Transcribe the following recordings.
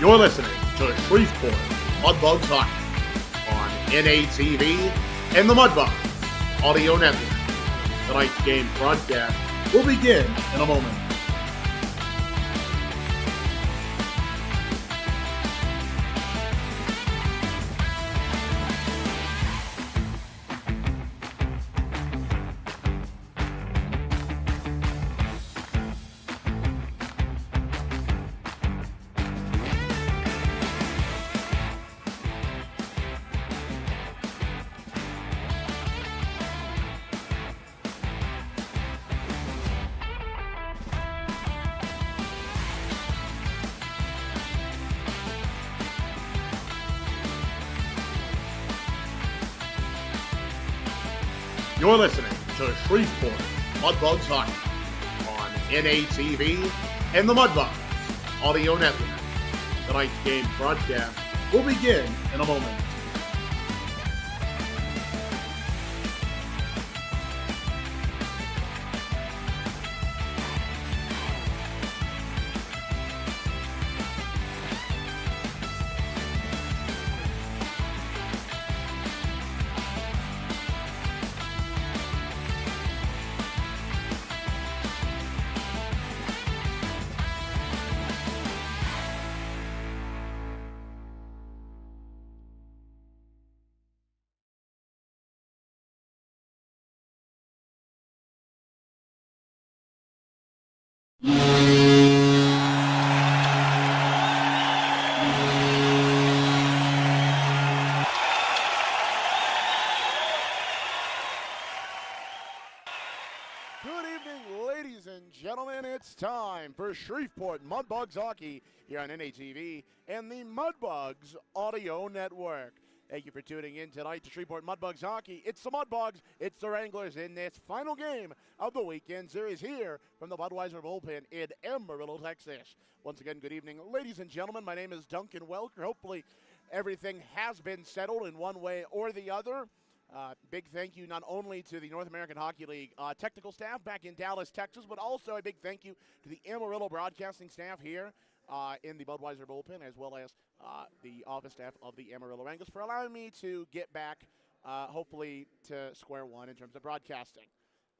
You're listening to Shreveport Mudbugs Hockey on NATV and the Mudbugs Audio Network. Tonight's game broadcast will begin in a moment. You're listening to Shreveport Mudbugs Hockey on NATV and the Mudbugs Audio Network. Tonight's game broadcast will begin in a moment. Gentlemen, it's time for Shreveport Mudbugs Hockey here on NATV and the Mudbugs Audio Network. Thank you for tuning in tonight to Shreveport Mudbugs Hockey. It's the Mudbugs, it's the Wranglers in this final game of the weekend series here from the Budweiser bullpen in Amarillo, Texas. Once again, good evening, ladies and gentlemen. My name is Duncan Welker. Hopefully everything has been settled in one way or the other. Big thank you not only to the North American Hockey League technical staff back in Dallas, Texas, but also a big thank you to the Amarillo broadcasting staff here in the Budweiser bullpen, as well as the office staff of the Amarillo Wranglers for allowing me to get back, hopefully, to square one in terms of broadcasting.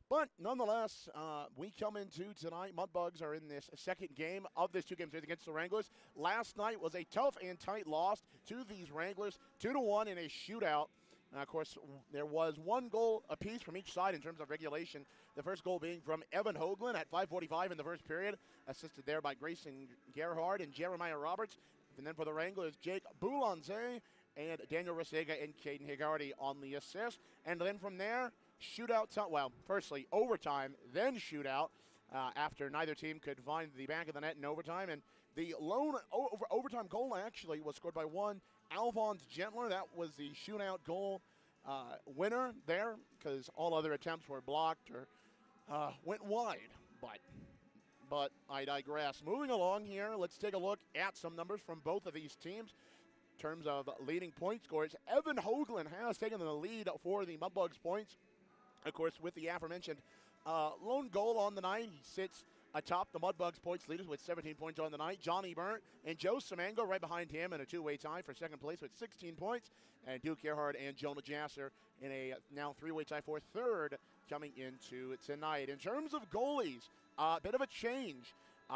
But nonetheless, we come into tonight. Mudbugs are in this second game of this two-game series against the Wranglers. Last night was a tough and tight loss to these Wranglers, 2-1 in a shootout. Of course, there was one goal apiece from each side in terms of regulation. The first goal being from Evan Hoagland at 5:45 in the first period, assisted there by Grayson Gerhard and Jeremiah Roberts. And then for the Wranglers, Jake Boulonze and Daniel Resega and Caden Higarty on the assist. And then from there, shootout, firstly overtime, then shootout after neither team could find the back of the net in overtime. And the lone overtime goal actually was scored by one Alphonse Gentler. That was the shootout goal winner there, because all other attempts were blocked or went wide. But I digress. Moving along here, let's take a look at some numbers from both of these teams. In terms of leading point scorers, Evan Hoagland has taken the lead for the Mudbugs points. Of course, with the aforementioned lone goal on the night, he sits atop the Mudbugs points leaders with 17 points on the night. Johnny Burnt and Joe Simango right behind him in a two-way tie for second place with 16 points. And Duke Gerhard and Jonah Jasser in a now three-way tie for third coming into tonight. In terms of goalies, a bit of a change.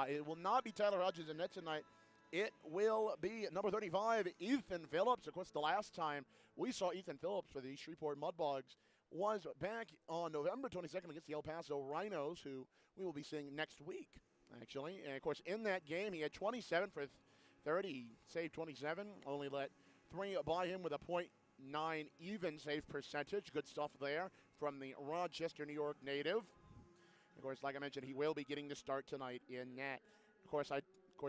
It will not be Tyler Hodges in net tonight. It will be number 35, Ethan Phillips. Of course, the last time we saw Ethan Phillips for the Shreveport Mudbugs was back on November 22nd against the El Paso Rhinos, who we will be seeing next week, actually. And, of course, in that game, he had 27 for 30. He saved 27, only let 3 by him with a .9 even save percentage. Good stuff there from the Rochester, New York native. Of course, like I mentioned, he will be getting the start tonight in net. Of course,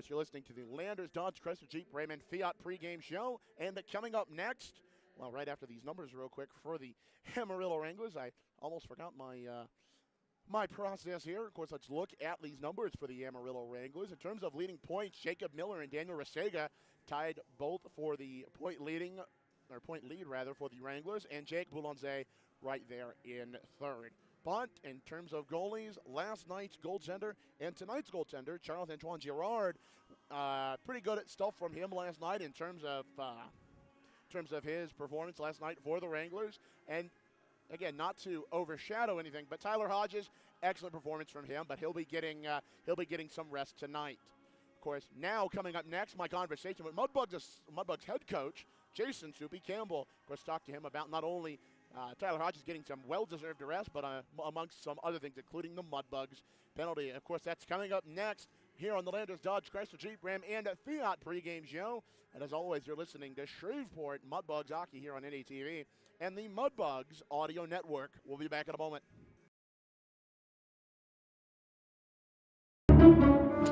you're listening to the Landers Dodge Chrysler Jeep Raymond Fiat pregame show. And coming up next, well, right after these numbers real quick for the Amarillo Wranglers, I almost forgot my process here. Of course, let's look at these numbers for the Amarillo Wranglers. In terms of leading points, Jacob Miller and Daniel Resega tied both for the point lead for the Wranglers, and Jake Boulonze right there in third. But in terms of goalies, last night's goaltender and tonight's goaltender, Charles Antoine Girard, Pretty good stuff from him last night in terms of his performance last night for the Wranglers. And again, not to overshadow anything, but Tyler Hodges, excellent performance from him. But he'll be getting some rest tonight. Of course, now coming up next, my conversation with Mudbugs head coach Jason Soupy Campbell. Of course, talked to him about not only Tyler Hodges getting some well-deserved rest, but amongst some other things, including the Mudbugs penalty. And of course, that's coming up next here on the Landers Dodge Chrysler Jeep Ram and Fiat pregame show. And as always, you're listening to Shreveport Mudbugs hockey here on NATV and the Mudbugs Audio Network. We'll be back in a moment.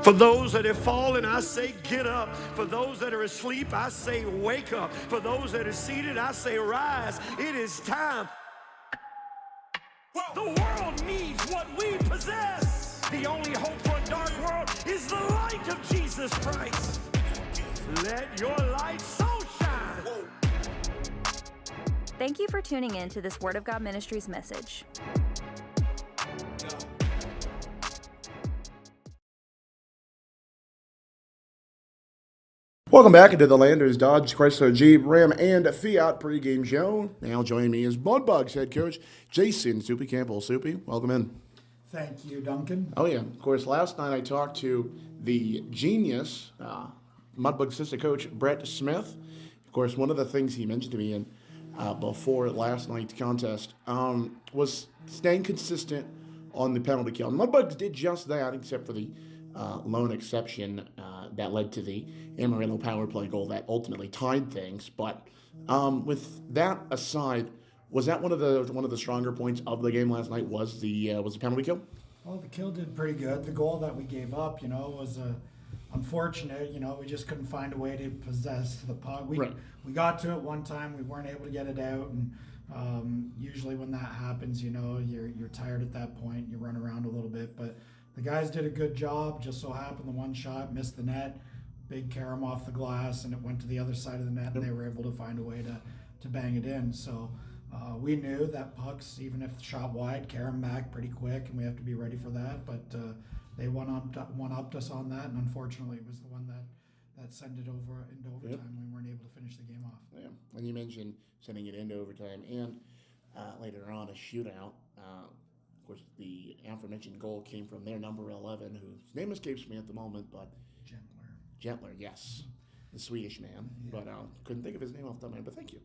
For those that have fallen, I say get up. For those that are asleep, I say wake up. For those that are seated, I say rise. It is time. The world needs what we possess. The only hope for a dark world is the light of Jesus Christ. Let your light so shine. Thank you for tuning in to this Word of God Ministries message. Welcome back into the Landers Dodge Chrysler Jeep Ram and Fiat pregame show. Now joining me is Mudbugs head coach Jason Soupy Campbell. Soupy, welcome in. Thank you, Duncan. Oh yeah, of course. Last night I talked to the genius Mudbugs assistant coach Brett Smith. Of course, one of the things he mentioned to me before last night's contest was staying consistent on the penalty kill. Mudbugs did just that, except for the lone exception that led to the Amarillo power play goal that ultimately tied things. But with that aside, was that one of the stronger points of the game last night? Was the penalty kill? Well, the kill did pretty good. The goal that we gave up, was unfortunate. We just couldn't find a way to possess the puck. We got to it one time. We weren't able to get it out, and usually when that happens, you're tired at that point. You run around a little bit, but the guys did a good job. Just so happened the one shot missed the net. Big carom off the glass, and it went to the other side of the net, and they were able to find a way to bang it in. So we knew that pucks, even if shot wide, carom back pretty quick, and we have to be ready for that. But they one-upped us on that, and unfortunately it was the one that sent it over into overtime. We weren't able to finish the game off. Yeah, and you mentioned sending it into overtime, and later on a shootout. Of course, the aforementioned goal came from their number 11, whose name escapes me at the moment, but Gentler, yes, the Swedish man, but couldn't think of his name off the top of my head, but thank you.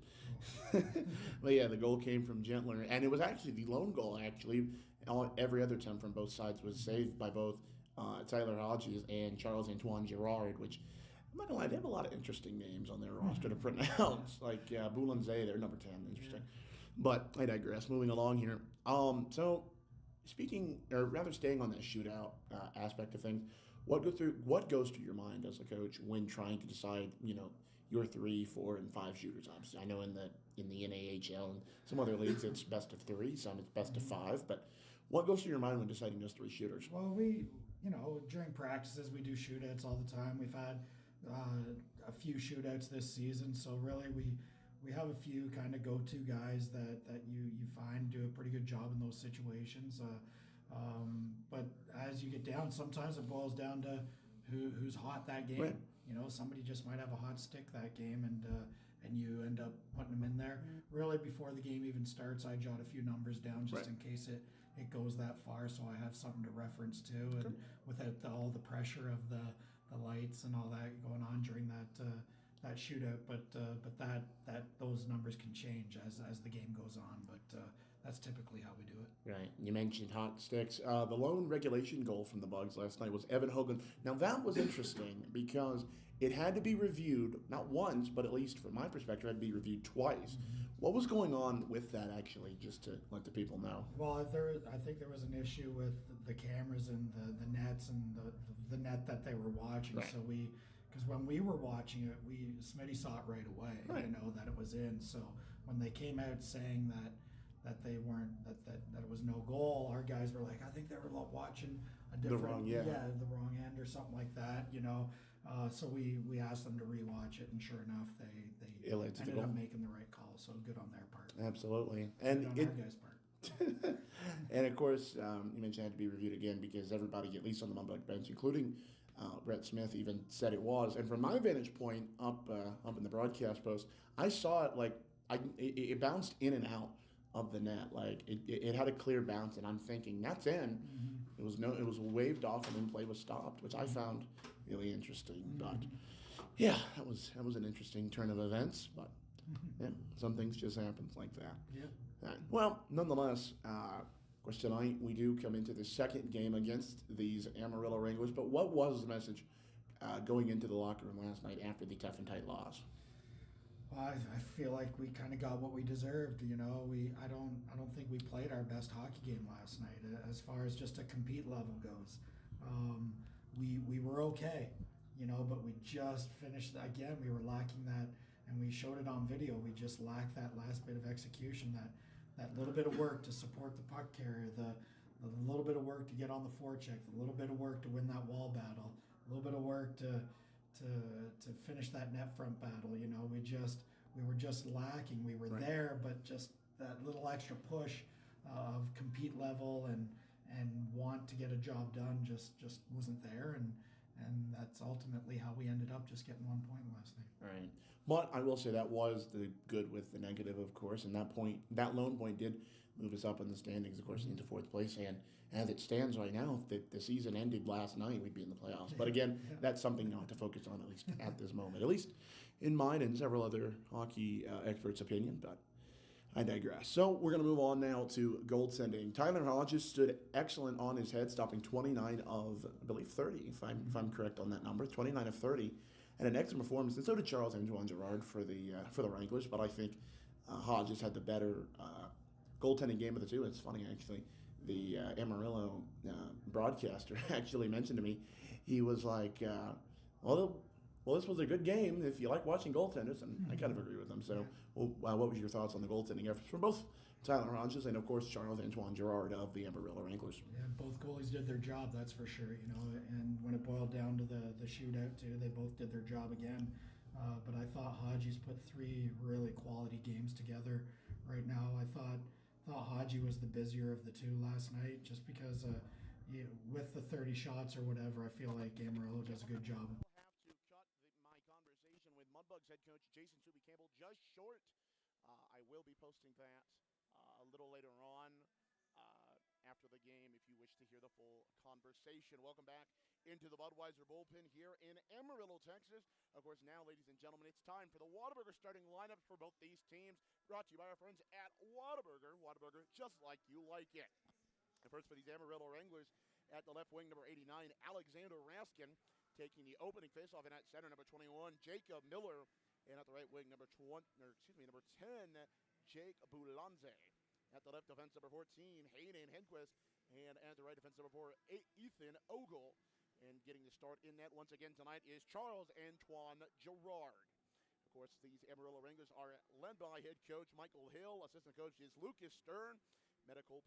But yeah, the goal came from Gentler, and it was actually the lone goal, actually. Every other attempt from both sides was saved by both Tyler Hodges and Charles-Antoine Girard, which, I'm not going to lie, they have a lot of interesting names on their roster to pronounce, like Boulanger, they're number 10, interesting. But I digress, moving along here. So, staying on that shootout aspect of things, what goes through your mind as a coach when trying to decide, your 3, 4, and 5 shooters? Obviously, I know in the NAHL and some other leagues it's best of 3, some it's best of 5. But what goes through your mind when deciding those 3 shooters? Well, we, during practices we do shootouts all the time. We've had a few shootouts this season, so really we have a few kind of go-to guys that you find do a pretty good job in those situations. But as you get down, sometimes it boils down to who's hot that game. Right. Somebody just might have a hot stick that game, and you end up putting them in there. Really, before the game even starts, I jot a few numbers down just in case it goes that far, so I have something to reference to, and without all the pressure of the lights and all that going on during that shootout. But that those numbers can change as the game goes on. But that's typically how we do it. Right. You mentioned hot sticks. The lone regulation goal from the Bugs last night was Evan Hogan. Now, that was interesting because it had to be reviewed, not once, but at least from my perspective, it had to be reviewed twice. What was going on with that, actually, just to let the people know? Well, I think there was an issue with the cameras and the nets and the net that they were watching. Right. So because when we were watching it, Smitty saw it right away, that it was in. So when they came out saying that they weren't, that it was no goal, our guys were like, I think they were watching a different, the wrong end or something like that, so we asked them to rewatch it, and sure enough, they ended up making the right call. So good on their part. Absolutely, and good on our guys' part. And of course, you mentioned it had to be reviewed again because everybody, at least on the Mudbug bench, including Brett Smith even said it was. And from my vantage point up in the broadcast post, I saw it like it bounced in and out of the net. Like it had a clear bounce, and I'm thinking that's in. It was waved off, and then play was stopped, which I found really interesting. But yeah, that was an interesting turn of events. But yeah, some things just happen like that. Yeah. Well, nonetheless. Of course, tonight we do come into the second game against these Amarillo Wranglers. But what was the message going into the locker room last night after the tough and tight loss? Well, I feel like we kind of got what we deserved. You know, I don't think we played our best hockey game last night as far as just a compete level goes. We were okay, you know, but we just finished again. We were lacking that, and we showed it on video. We just lacked that last bit of execution, that little bit of work to support the puck carrier, the little bit of work to get on the forecheck, the little bit of work to win that wall battle, a little bit of work to finish that net front battle. You know, we were just lacking. We were there, but just that little extra push of compete level and want to get a job done just wasn't there, and that's ultimately how we ended up just getting 1 point last night. Right. But I will say that was the good with the negative, of course, and that lone point did move us up in the standings, of course, into fourth place. And as it stands right now, if the season ended last night, we'd be in the playoffs. But again, that's something not to focus on, at least at this moment, at least in mine and several other hockey experts' opinion. But I digress. So we're going to move on now to goaltending. Tyler Hodges stood excellent on his head, stopping 29 of, I believe, 30, if I'm correct on that number, 29 of 30, and an excellent performance. And so did Charles-Antoine Girard for the Wranglers, but I think Hodges had the better goaltending game of the two. It's funny, actually. The Amarillo broadcaster actually mentioned to me, he was like, well, this was a good game if you like watching goaltenders, and I kind of agree with him. So, what was your thoughts on the goaltending efforts from both Tyler Hodges and, of course, Charles-Antoine Girard of the Amarillo Wranglers? Yeah, both goalies did their job, that's for sure. You know, and when it boiled down to the shootout too, they both did their job again. But I thought Hodges put 3 really quality games together. Right now, I thought Hodges was the busier of the two last night, just because with the 30 shots or whatever, I feel like Amarillo does a good job. My conversation with Mudbugs head coach Jason Subi Campbell just short. I will be posting that a little later on after the game if you wish to hear the full conversation. Welcome back into the Budweiser bullpen here in Amarillo, Texas. Of course, now, ladies and gentlemen, it's time for the Whataburger starting lineups for both these teams, brought to you by our friends at Whataburger. Whataburger, just like you like it. And first for these Amarillo Wranglers, at the left wing, number 89, Alexander Raskin. Taking the opening faceoff, and at center, number 21, Jacob Miller. And at the right wing, number 10, Jake Boulanze. At the left defense, number 14, Hayden Henquist. And at the right defense, number 4, Ethan Ogle. And getting the start in that once again tonight is Charles-Antoine Girard. Of course, these Amarillo Wranglers are led by head coach Michael Hill. Assistant coach is Lucas Stern. Medical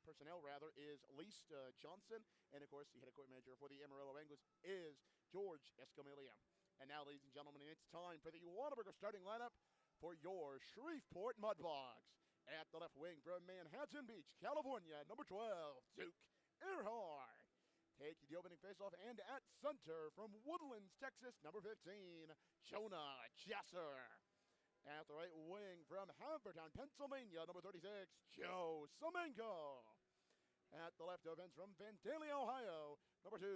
personnel is Lisa Johnson. And, of course, the head equipment manager for the Amarillo Wranglers is George Escamilla. And now, ladies and gentlemen, it's time for the Whataburger starting lineup for your Shreveport Mudbugs. At the left wing from Manhattan Beach, California, number 12, Duke Earhart. Taking the opening faceoff, and at center from Woodlands, Texas, number 15, Jonah Jasser. At the right wing from Havertown, Pennsylvania, number 36, Joe Semenko. At the left defense from Vandalia, Ohio, number 2,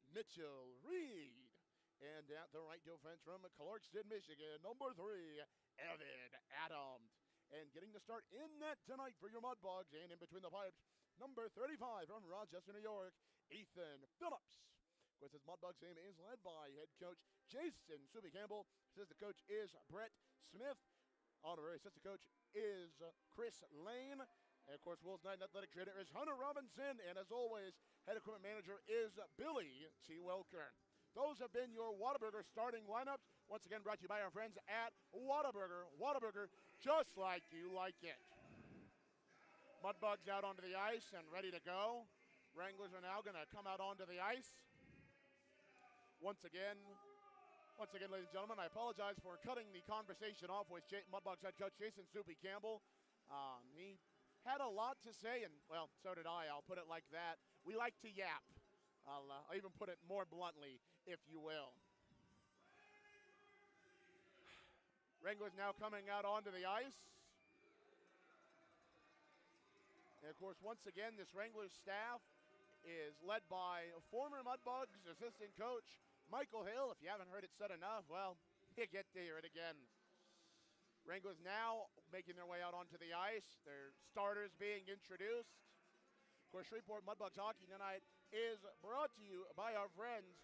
Mitchell Reed. And at the right defense from Clarkston, Michigan, number 3, Evan Adams. And getting the start in net tonight for your Mudbugs, and in between the pipes, number 35 from Rochester, New York, Ethan Phillips. Of course, this Mudbugs team is led by head coach Jason Subi Campbell. Assistant coach is Brett Smith. Honorary assistant coach is Chris Lane. And, of course, Will's Night Athletic Trainer is Hunter Robinson. And, as always, head equipment manager is Billy T. Welker. Those have been your Whataburger starting lineups. Once again, brought to you by our friends at Whataburger. Whataburger, just like you like it. Mudbugs out onto the ice and ready to go. Wranglers are now going to come out onto the ice. Once again, ladies and gentlemen, I apologize for cutting the conversation off with Mudbugs head coach Jason Subi Campbell. He had a lot to say, and, well, so did I. I'll put it like that. We like to yap. I'll even put it more bluntly, if you will. Wranglers now coming out onto the ice. And, of course, once again, this Wranglers staff is led by former Mudbugs assistant coach Michael Hill. If you haven't heard it said enough, well, you get to hear it again. Wranglers now making their way out onto the ice. Their starters being introduced. Of course, Shreveport Mudbugs hockey tonight is brought to you by our friends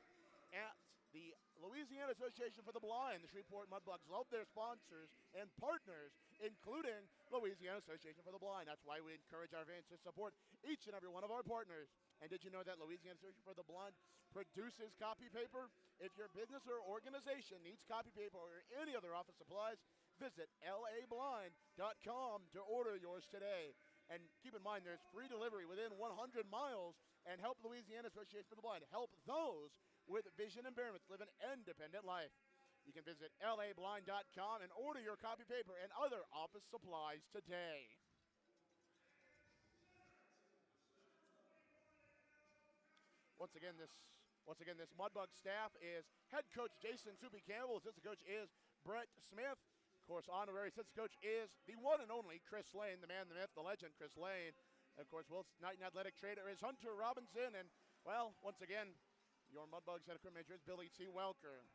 at the Louisiana Association for the Blind. The Shreveport Mudbugs love their sponsors and partners, including Louisiana Association for the Blind. That's why we encourage our fans to support each and every one of our partners. And did you know that Louisiana Association for the Blind produces copy paper? If your business or organization needs copy paper or any other office supplies, visit lablind.com to order yours today. And keep in mind, there's free delivery within 100 miles. And help Louisiana Association for the Blind. Help those with vision impairments live an independent life. You can visit lablind.com and order your copy paper and other office supplies today. Once again, this Mudbug staff is head coach Jason Soupy Campbell. Assistant coach is Brett Smith. Of course, honorary assistant coach is the one and only Chris Lane, the man, the myth, the legend, Chris Lane. And of course, Wilson Knight and athletic trainer is Hunter Robinson. And, well, once again, your Mudbugs head equipment manager is Billy T. Welker.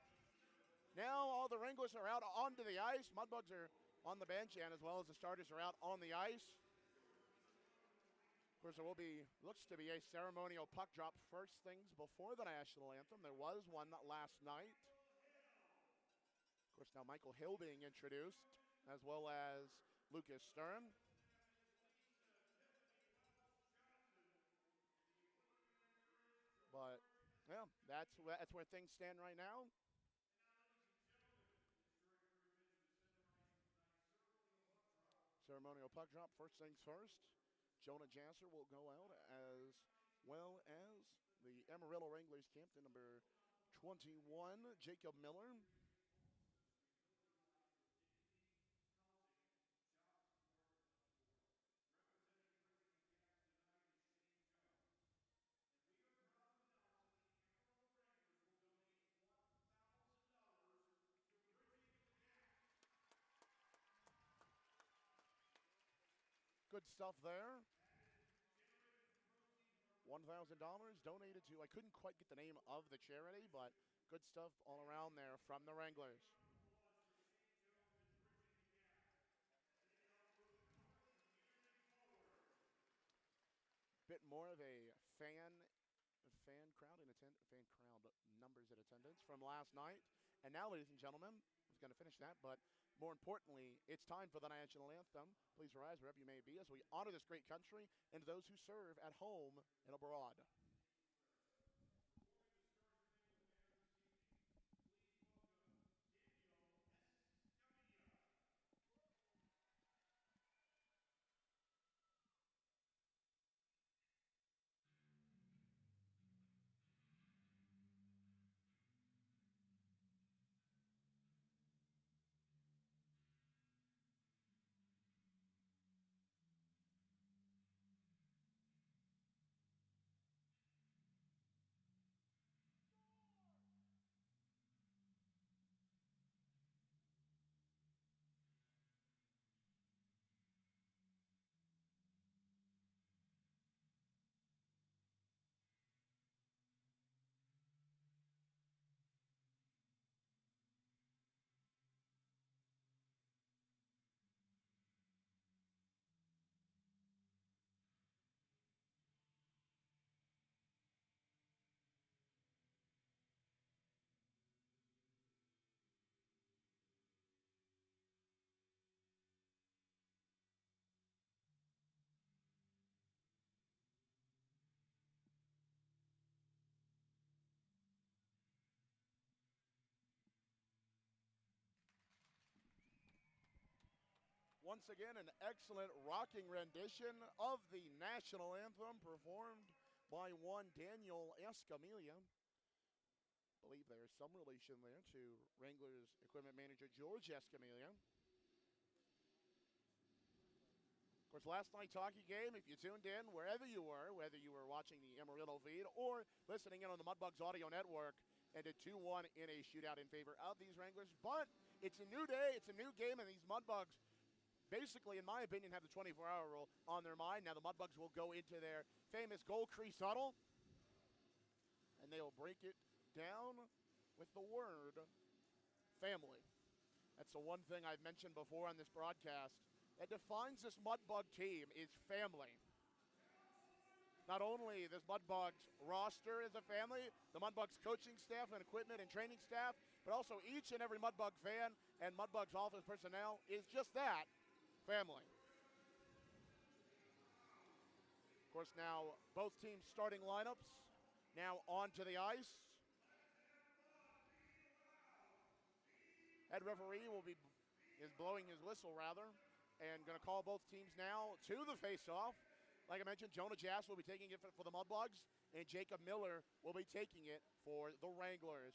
Now all the Wranglers are out onto the ice. Mudbugs are on the bench, and as well as the starters are out on the ice. Of course, there will be, looks to be a ceremonial puck drop first things before the national anthem. There was one last night. Of course, now Michael Hill being introduced, as well as Lucas Stern. But, yeah, that's where things stand right now. Ceremonial puck drop, first things first. Jonah Jasser will go out, as well as the Amarillo Wranglers captain, number 21, Jacob Miller. Good stuff there. $1,000 donated to, I couldn't quite get the name of the charity, but good stuff all around there from the Wranglers. Bit more of a fan crowd numbers in attendance from last night. And now, ladies and gentlemen, I was going to finish that, but more importantly, it's time for the national anthem. Please rise wherever you may be as we honor this great country and those who serve at home and abroad. Once again, an excellent rocking rendition of the national anthem performed by one Daniel Escamilla. I believe there's some relation there to Wranglers equipment manager George Escamilla. Of course, last night's hockey game, if you tuned in, wherever you were, whether you were watching the Amarillo feed or listening in on the Mudbugs Audio Network, ended 2-1 in a shootout in favor of these Wranglers. But it's a new day, it's a new game, and these Mudbugs basically, in my opinion, have the 24-hour rule on their mind. Now the Mudbugs will go into their famous goal crease huddle, and they will break it down with the word family. That's the one thing I've mentioned before on this broadcast that defines this Mudbug team is family. Not only this Mudbugs roster is a family, the Mudbugs coaching staff and equipment and training staff, but also each and every Mudbug fan and Mudbugs office personnel is just that, family. Of course, now both teams' starting lineups now onto the ice. Head referee is blowing his whistle rather, and going to call both teams now to the face-off. Like I mentioned, Jonah Jass will be taking it for the Mudbugs, and Jacob Miller will be taking it for the Wranglers.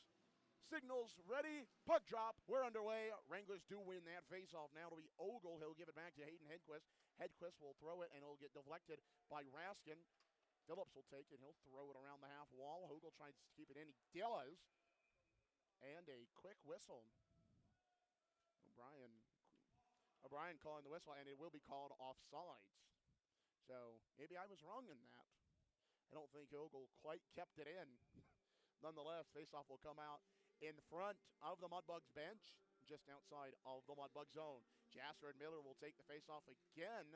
Signals ready, puck drop, we're underway. Wranglers do win that face-off. Now it'll be Ogle. He'll give it back to Hayden Hedquist. Hedquist will throw it, and it'll get deflected by Raskin. Phillips will take it. He'll throw it around the half wall. Ogle tries to keep it in. He does. And a quick whistle. O'Brien calling the whistle, and it will be called offsides. So maybe I was wrong in that. I don't think Ogle quite kept it in. Nonetheless, faceoff will come out in front of the Mudbugs bench, just outside of the Mudbug zone. Jasser and Miller will take the faceoff again,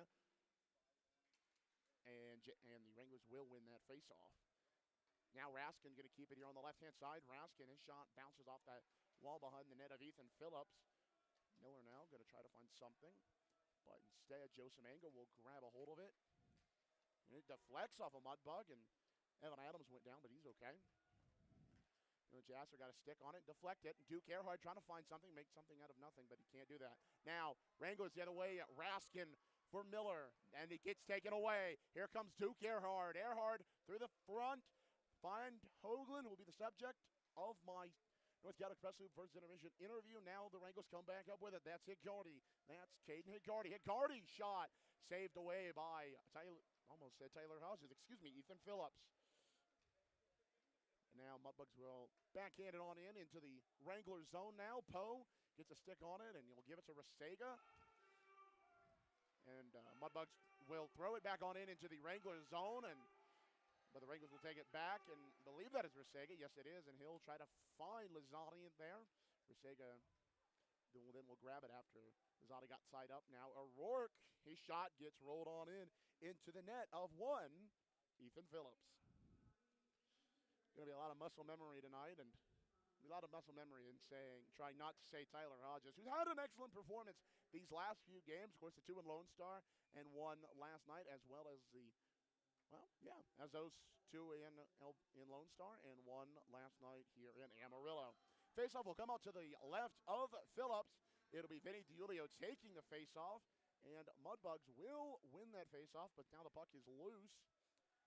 and the Wranglers will win that faceoff. Now Raskin going to keep it here on the left-hand side. Raskin, his shot bounces off that wall behind the net of Ethan Phillips. Miller now going to try to find something, but instead Joe Semenga will grab a hold of it. And it deflects off a Mudbug, and Evan Adams went down, but he's okay. Jasser got a stick on it, deflect it. Duke Earhart trying to find something, make something out of nothing, but he can't do that. Now, Wranglers the other way, Raskin for Miller, and it gets taken away. Here comes Duke Earhart. Earhart through the front. Find Hoagland, who will be the subject of my North Carolina Press Loop first intermission interview. Now the Wranglers come back up with it. That's Higgardy. That's Caden Higgardy. Higgardy shot saved away by Taylor Hodges. Ethan Phillips. And now Mudbugs will backhand it on into the Wrangler zone now. Poe gets a stick on it, and he'll give it to Rasega. And Mudbugs will throw it back on into the Wrangler zone, but the Wranglers will take it back and believe that is Rasega. Yes, it is, and he'll try to find Lizotti in there. Rasega then will grab it after Lizotti got tied up. Now O'Rourke, his shot gets rolled on into the net of one, Ethan Phillips. Going to be a lot of muscle memory tonight, and a lot of muscle memory in trying not to say Tyler Hodges, who's had an excellent performance these last few games. Of course, the 2 in Lone Star and 1 last night, as well as as those 2 in Lone Star and 1 last night here in Amarillo. Faceoff will come out to the left of Phillips. It'll be Vinny DiUlio taking the faceoff, and Mudbugs will win that faceoff, but now the puck is loose.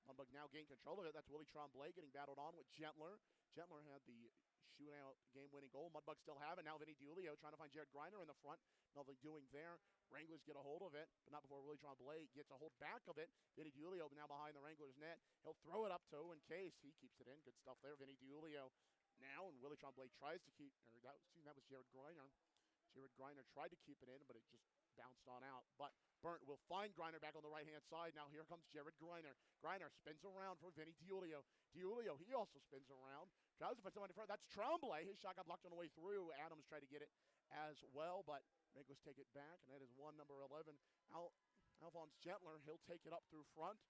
Mudbugs now gain control of it. That's Willie Tremblay getting battled on with Gentler. Gentler had the shootout game-winning goal. Mudbugs still have it. Now Vinny DiUlio trying to find Jared Griner in the front. Nothing doing there. Wranglers get a hold of it, but not before Willie Tremblay gets a hold back of it. Vinny DiUlio now behind the Wranglers net. He'll throw it up to Owen Case. He keeps it in. Good stuff there. Vinny DiUlio now, and Willie Tremblay tries to keep, that was Jared Griner. Jared Griner tried to keep it in, but it just bounced on out. But Burnt will find Griner back on the right-hand side. Now here comes Jared Griner. Griner spins around for Vinny DiUlio. DiUlio, he also spins around. Tries to find someone in front. That's Tremblay. His shot got blocked on the way through. Adams tried to get it as well, but Wranglers take it back, and that is number 11, Alphonse Gentler. He'll take it up through front.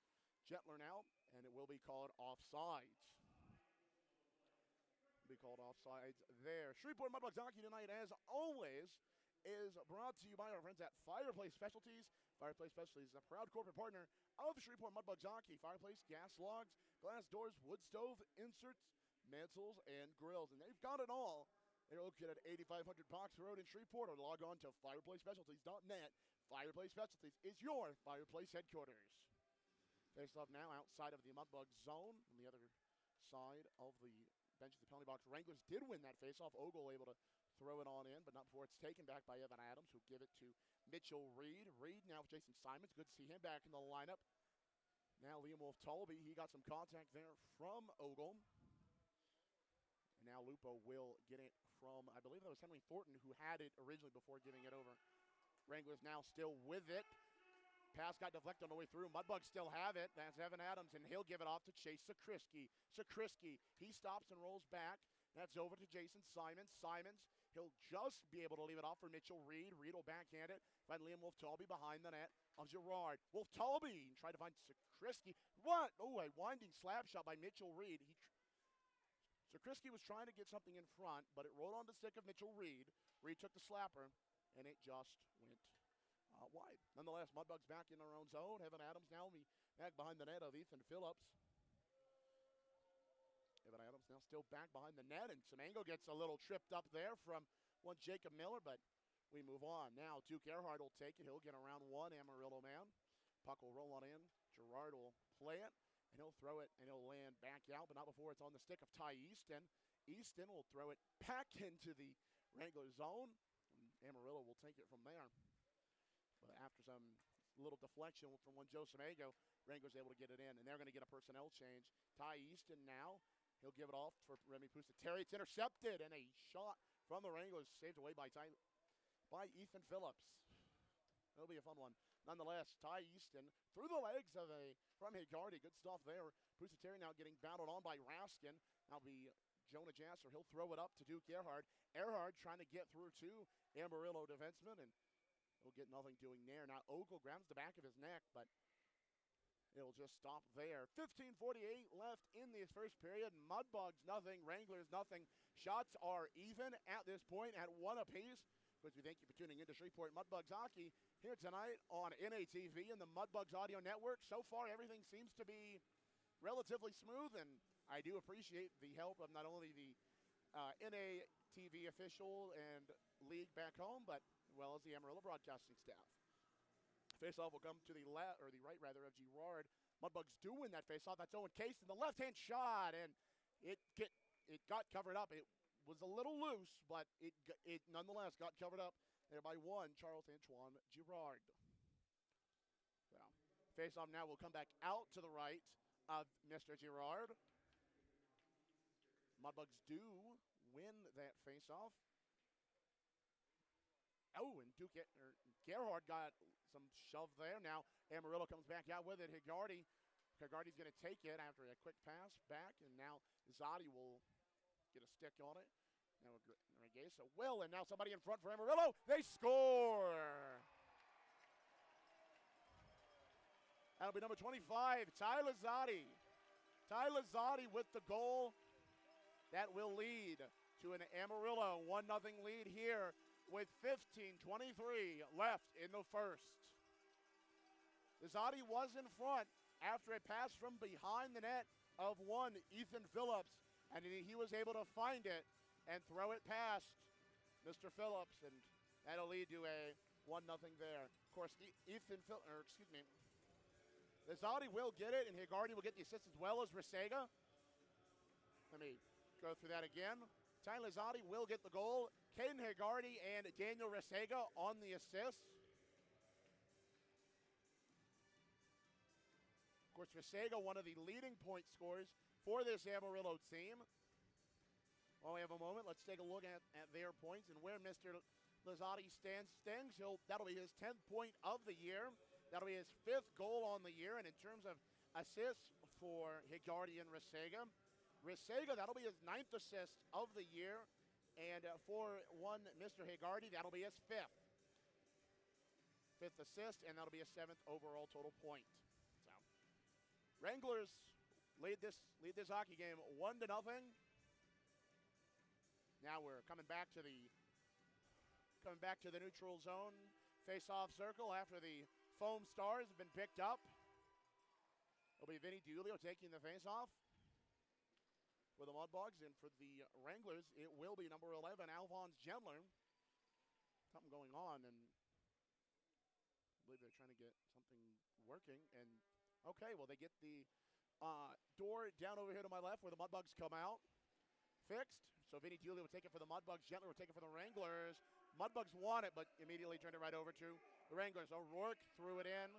Gentler now, and it will be called offsides. Be called offsides there. Shreveport Mudbugs hockey tonight, as always, is brought to you by our friends at Fireplace Specialties. Fireplace Specialties is a proud corporate partner of Shreveport Mudbugs hockey. Fireplace, gas logs, glass doors, wood stove, inserts, mantles, and grills. And they've got it all. They're located at 8500 Box Road in Shreveport, or log on to fireplacespecialties.net. Fireplace Specialties is your fireplace headquarters. Face off now outside of the Mudbugs zone on the other side of the bench of the penalty box. Wranglers did win that faceoff. Ogle able to throw it on in, but not before it's taken back by Evan Adams, who'll give it to Mitchell Reed. Reed now with Jason Simons. Good to see him back in the lineup. Now Liam Wolf-Tolby, he got some contact there from Ogle. And now Lupo will get it from, I believe that was Henry Thornton who had it originally before giving it over. Wranglers now still with it. Pass got deflected on the way through. Mudbugs still have it. That's Evan Adams, and he'll give it off to Chase Sakrisky. Sakrisky, he stops and rolls back. That's over to Jason Simons. Simons, he'll just be able to leave it off for Mitchell Reed. Reed will backhand it. Find Liam Wolf-Tolby behind the net of Girard. Wolf-Tolby tried to find Sakrisky. What? Oh, a winding slap shot by Mitchell Reed. Sakrisky was trying to get something in front, but it rolled on the stick of Mitchell Reed. Reed took the slapper, and it just went wide. Nonetheless, Mudbugs back in their own zone. Evan Adams now back behind the net of Ethan Phillips. Evan Adams now still back behind the net, and Semango gets a little tripped up there from one Jacob Miller, but we move on. Now Duke Earhart will take it. He'll get around one Amarillo man. Puck will roll on in. Girard will play it, and he'll throw it, and he'll land back out, but not before it's on the stick of Ty Easton. Easton will throw it back into the Wrangler zone, and Amarillo will take it from there. But after some little deflection from one Joe Semango, Wranglers able to get it in, and they're going to get a personnel change. Ty Easton now, he'll give it off for Remy Pusateri. It's intercepted, and a shot from the Wranglers saved away by Ethan Phillips. That'll be a fun one. Nonetheless, Ty Easton through the legs from Higardi. Good stuff there. Pusateri now getting battled on by Raskin. Now be Jonah Jasser. He'll throw it up to Duke Earhart. Earhart trying to get through to Amarillo defenseman, and he'll get nothing doing there. Now Ogle grabs the back of his neck, but it'll just stop there. 15:48 left in this first period. Mudbugs nothing, Wranglers nothing. Shots are even at this point at one apiece. But we thank you for tuning in to Shreveport Mudbugs Hockey here tonight on NATV and the Mudbugs Audio Network. So far, everything seems to be relatively smooth, and I do appreciate the help of not only the NATV official and league back home, but as well as the Amarillo broadcasting staff. Faceoff will come to the left, or the right rather, of Girard. Mudbugs do win that faceoff. That's Owen Case in the left-hand shot, and it got covered up. It was a little loose, but it nonetheless got covered up there by one Charles Antoine Girard. So, faceoff now will come back out to the right of Mr. Girard. Mudbugs do win that faceoff. Oh, and Gerhard got some shove there. Now Amarillo comes back out with it. Higardi's going to take it after a quick pass back, and now Zotti will get a stick on it. Now Regesa will, and now somebody in front for Amarillo. They score! That'll be number 25, Tyler Zotti. Tyler Zotti with the goal. That will lead to an Amarillo 1-0 lead here with 15:23 left in the first. Zotti was in front after a pass from behind the net of one Ethan Phillips, and he was able to find it and throw it past Mr. Phillips, and that'll lead to a 1-0 there. Of course, Zotti will get it, and Higardi will get the assist as well as Resega. Let me go through that again. Tyler Zotti will get the goal. Caden Higardi and Daniel Resega on the assist. Of course, Resega, one of the leading point scorers for this Amarillo team. While we have a moment, let's take a look at their points and where Mr. Lazzotti stands. That'll be his 10th point of the year. That'll be his 5th goal on the year. And in terms of assists for Higardi and Resega, that'll be his 9th assist of the year. And for one Mr. Higardi, that'll be his 5th assist, and that'll be a 7th overall total point. So, Wranglers lead this hockey game 1-0. Now we're coming back to the neutral zone face-off circle after the foam stars have been picked up. It'll be Vinny DiUlio taking the face-off for the Mudbugs, and for the Wranglers, it will be number 11, Alphonse Gendler. Something going on, and I believe they're trying to get something working. And okay, well, they get the door down over here to my left where the Mudbugs come out fixed. So Vinny Dooley will take it for the Mudbugs. Gentler will take it for the Wranglers. Mudbugs want it, but immediately turned it right over to the Wranglers. O'Rourke threw it in.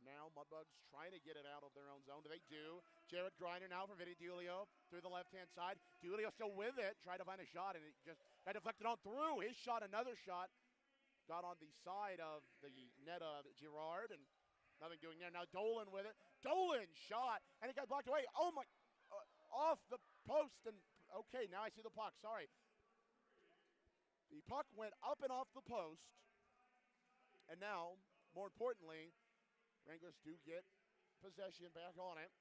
Now Mudbugs trying to get it out of their own zone. They do. Jared Griner now for Vinny Dulio through the left-hand side. Dulio still with it. Tried to find a shot, and it just got deflected on through. His shot, another shot. Got on the side of the net of Girard, and nothing doing there. Now Dolan with it. Dolan shot, and it got blocked away. Oh, my. Off the post, and okay, now I see the puck. Sorry. The puck went up and off the post, and now, more importantly, Wranglers do get possession back on it,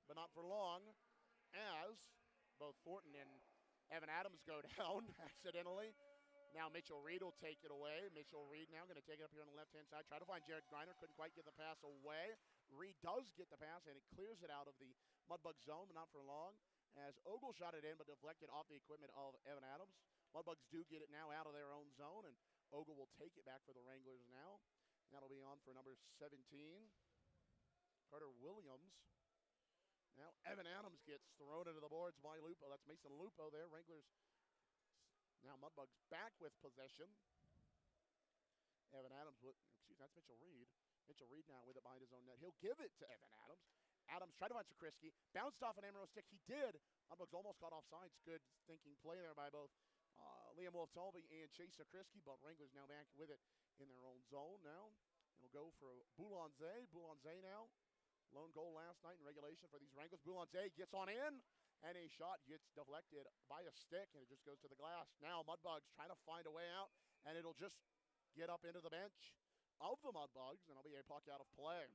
but not for long, as both Thornton and Evan Adams go down accidentally. Now Mitchell Reed will take it away. Mitchell Reed now going to take it up here on the left-hand side. Try to find Jared Griner. Couldn't quite get the pass away. Reed does get the pass, and it clears it out of the Mudbug zone, but not for long, as Ogle shot it in, but deflected off the equipment of Evan Adams. Mudbugs do get it now out of their own zone, and Ogle will take it back for the Wranglers now. That'll be on for number 17, Carter Williams. Now Evan Adams gets thrown into the boards by Lupo. That's Mason Lupo there. Wranglers now Mudbugs back with possession. Evan Adams, that's Mitchell Reed. Mitchell Reed now with it behind his own net. He'll give it to Evan Adams. Adams tried to find Sakrisky. Bounced off an Amarillo stick. He did. Mudbugs almost caught offsides. Good thinking play there by both Liam Wolf-Talby and Chase Sakrisky, but Wranglers now back with it in their own zone now. It'll go for Boulanger. Boulanger now. Lone goal last night in regulation for these Wranglers. Boulanger gets on in, and a shot gets deflected by a stick, and it just goes to the glass. Now Mudbugs trying to find a way out, and it'll just get up into the bench of the Mudbugs, and it'll be a puck out of play.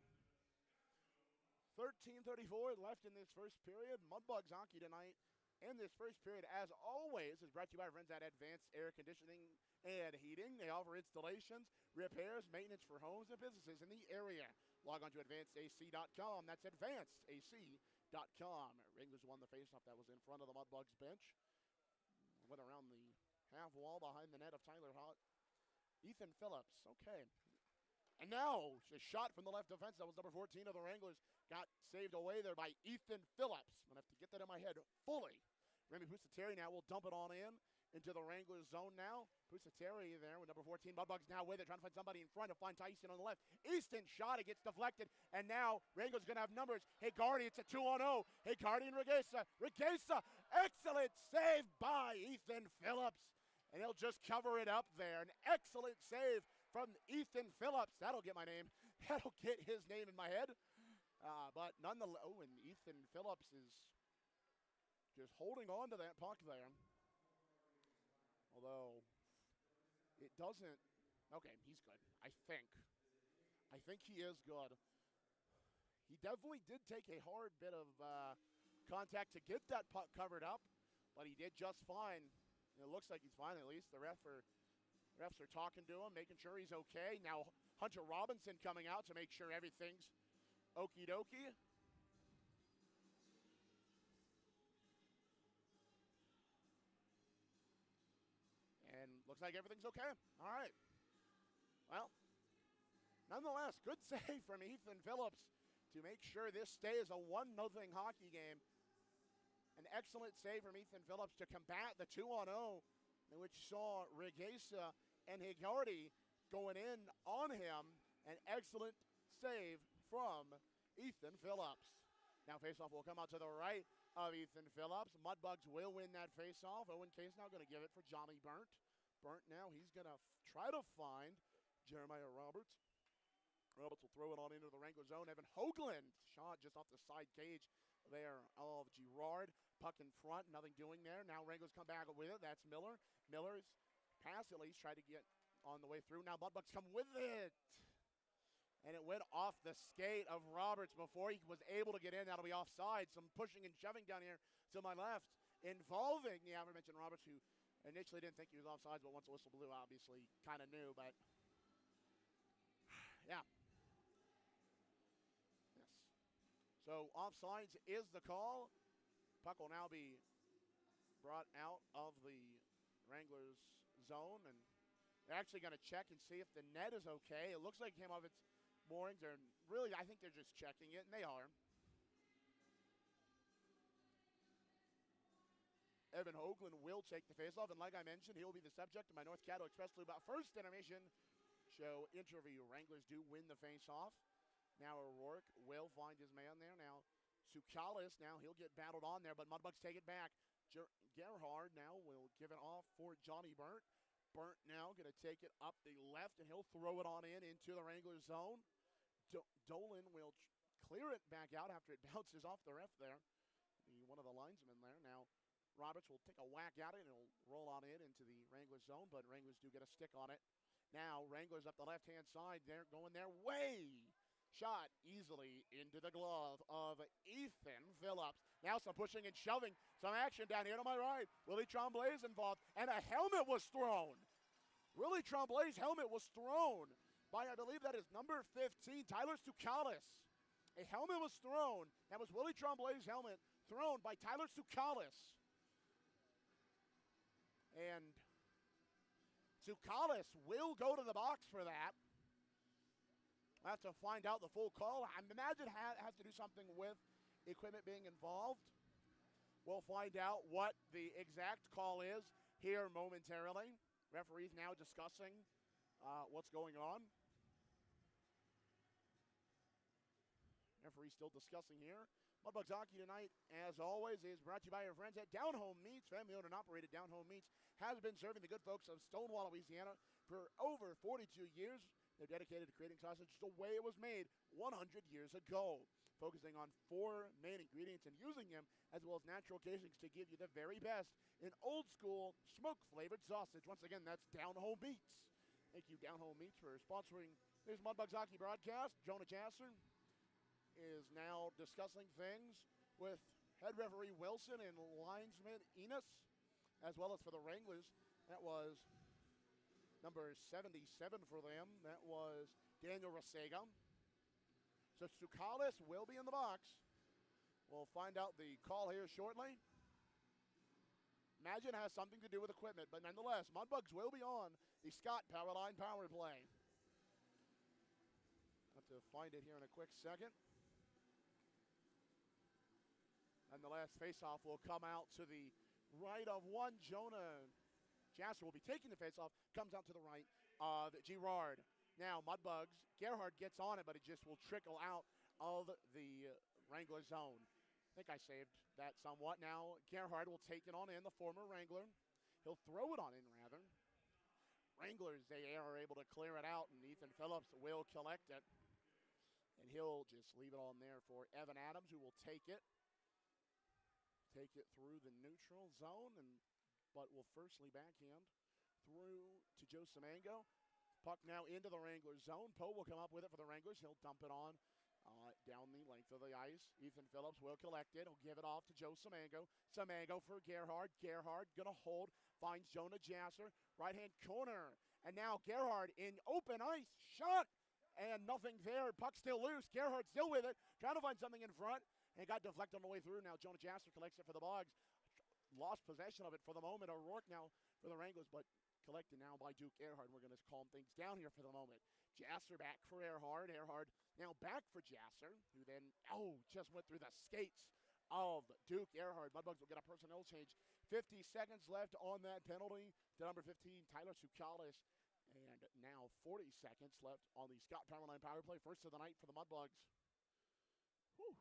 13:34 left in this first period. Mudbugs hockey tonight. And this first period, as always, is brought to you by our friends at Advanced Air Conditioning and Heating. They offer installations, repairs, maintenance for homes and businesses in the area. Log on to advancedac.com. That's advancedac.com. Wranglers won the faceoff that was in front of the Mudbugs bench. Went around the half wall behind the net of Tyler Hott. Ethan Phillips, okay. And now, a shot from the left defense. That was number 14 of the Wranglers. Got saved away there by Ethan Phillips. I'm going to have to get that in my head fully. Remy Pusateri now will dump it on in into the Wranglers zone now. Pusateri there with number 14. Mudbugs now with it, trying to find somebody in front to find Tyson on the left. Easton shot, it gets deflected, and now Wranglers going to have numbers. Hey, Gardy, it's a 2-on-0. Hey, Gardy and Regesa. Regesa, excellent save by Ethan Phillips. And he'll just cover it up there. An excellent save from Ethan Phillips. That'll get my name. That'll get his name in my head. But nonetheless, oh, and Ethan Phillips is just holding on to that puck there. Although it doesn't. Okay, he's good, I think. I think he is good. He definitely did take a hard bit of contact to get that puck covered up, but he did just fine. It looks like he's fine at least. The refs are talking to him, making sure he's okay. Now Hunter Robinson coming out to make sure everything's okie dokie. And looks like everything's okay. All right. Well, nonetheless, good save from Ethan Phillips to make sure this stays a 1-0 hockey game. An excellent save from Ethan Phillips to combat the 2-on-0, which saw Regesa and Higardi going in on him. An excellent save from Ethan Phillips. Now faceoff will come out to the right of Ethan Phillips. Mudbugs will win that faceoff. Owen Case now going to give it for Johnny Burnt. Burnt now, he's going to try to find Jeremiah Roberts. Roberts will throw it on into the Wrangler zone. Evan Hoagland shot just off the side cage there of Girard. Puck in front, nothing doing there. Now Wranglers come back with it. That's Miller. Miller's pass at least tried to get on the way through. Now Mudbugs come with it. And it went off the skate of Roberts before he was able to get in. That'll be offside. Some pushing and shoving down here to my left involving the aforementioned Roberts, who initially didn't think he was offsides, but once the whistle blew, obviously kind of knew. But, yeah. Yes. So offsides is the call. Puck will now be brought out of the Wranglers zone. And they're actually going to check and see if the net is okay. It looks like it came off its moorings. Are really, I think they're just checking it, and they are. Evan Hoagland will take the faceoff, and like I mentioned, he'll be the subject of my North Caddo Express Loop First Intermission show interview. Wranglers do win the faceoff. Now O'Rourke will find his man there. Now Tsoukalis, now he'll get battled on there, but Mudbugs take it back. Gerhard now will give it off for Johnny Burnt. Burnt now going to take it up the left, and he'll throw it on into the Wranglers zone. Dolan will clear it back out after it bounces off the ref there. One of the linesmen there. Now Roberts will take a whack at it, and it'll roll on into the Wranglers zone, but Wranglers do get a stick on it. Now Wranglers up the left-hand side. They're going their way. Shot easily into the glove of Ethan Phillips. Now some pushing and shoving. Some action down here to my right. Willie Tremblay's involved, and a helmet was thrown. Willie Tremblay's helmet was thrown by, I believe that is number 15, Tyler Tsoukalis. A helmet was thrown. That was Willie Tremblay's helmet thrown by Tyler Tsoukalis. And Tsoukalis will go to the box for that. I have to find out the full call. I imagine it has to do something with equipment being involved. We'll find out what the exact call is here momentarily. Referees now discussing what's going on. Referee still discussing here. Mudbugs Hockey tonight, as always, is brought to you by our friends at Down Home Meats. Family owned and operated Down Home Meats has been serving the good folks of Stonewall, Louisiana for over 42 years. They're dedicated to creating sausage the way it was made 100 years ago, focusing on 4 main ingredients and using them as well as natural casings to give you the very best in old school smoke-flavored sausage. Once again, that's Down Home Meats. Thank you, Down Home Meats, for sponsoring this Mudbugs Hockey broadcast. Jonah Jasser is now discussing things with head referee Wilson and linesman Enos, as well as for the Wranglers. That was number 77 for them. That was Daniel Rasega. So Tsoukalis will be in the box. We'll find out the call here shortly. Imagine it has something to do with equipment, but nonetheless, Mudbugs will be on the Scott Powerline power play. Have to find it here in a quick second. And the last faceoff will come out to the right of one. Jonah Jasser will be taking the faceoff. Comes out to the right of Girard. Now Mudbugs, Gerhard gets on it, but it just will trickle out of the Wrangler zone. I think I saved that somewhat. Now Gerhard will take it on in, the former Wrangler. He'll throw it on in, rather. Wranglers, they are able to clear it out, and Ethan Phillips will collect it. And he'll just leave it on there for Evan Adams, who will take it. Take it through the neutral zone, but will firstly backhand through to Joe Samango. Puck now into the Wranglers zone. Poe will come up with it for the Wranglers. He'll dump it on down the length of the ice. Ethan Phillips will collect it. He'll give it off to Joe Samango. Samango for Gerhard. Gerhard going to hold. Finds Jonah Jasser. Right-hand corner. And now Gerhard in open ice. Shot! And nothing there. Puck still loose. Gerhard still with it. Trying to find something in front. And it got deflected on the way through. Now Jonah Jasser collects it for the Bogs. Lost possession of it for the moment. O'Rourke now for the Wranglers, but collected now by Duke Earhart. We're going to calm things down here for the moment. Jasser back for Earhart. Earhart now back for Jasser, who then, just went through the skates of Duke Earhart. Mudbugs will get a personnel change. 50 seconds left on that penalty to number 15, Tyler Tsoukalis. And now 40 seconds left on the Scott Powerline power play. First of the night for the Mudbugs. Whew.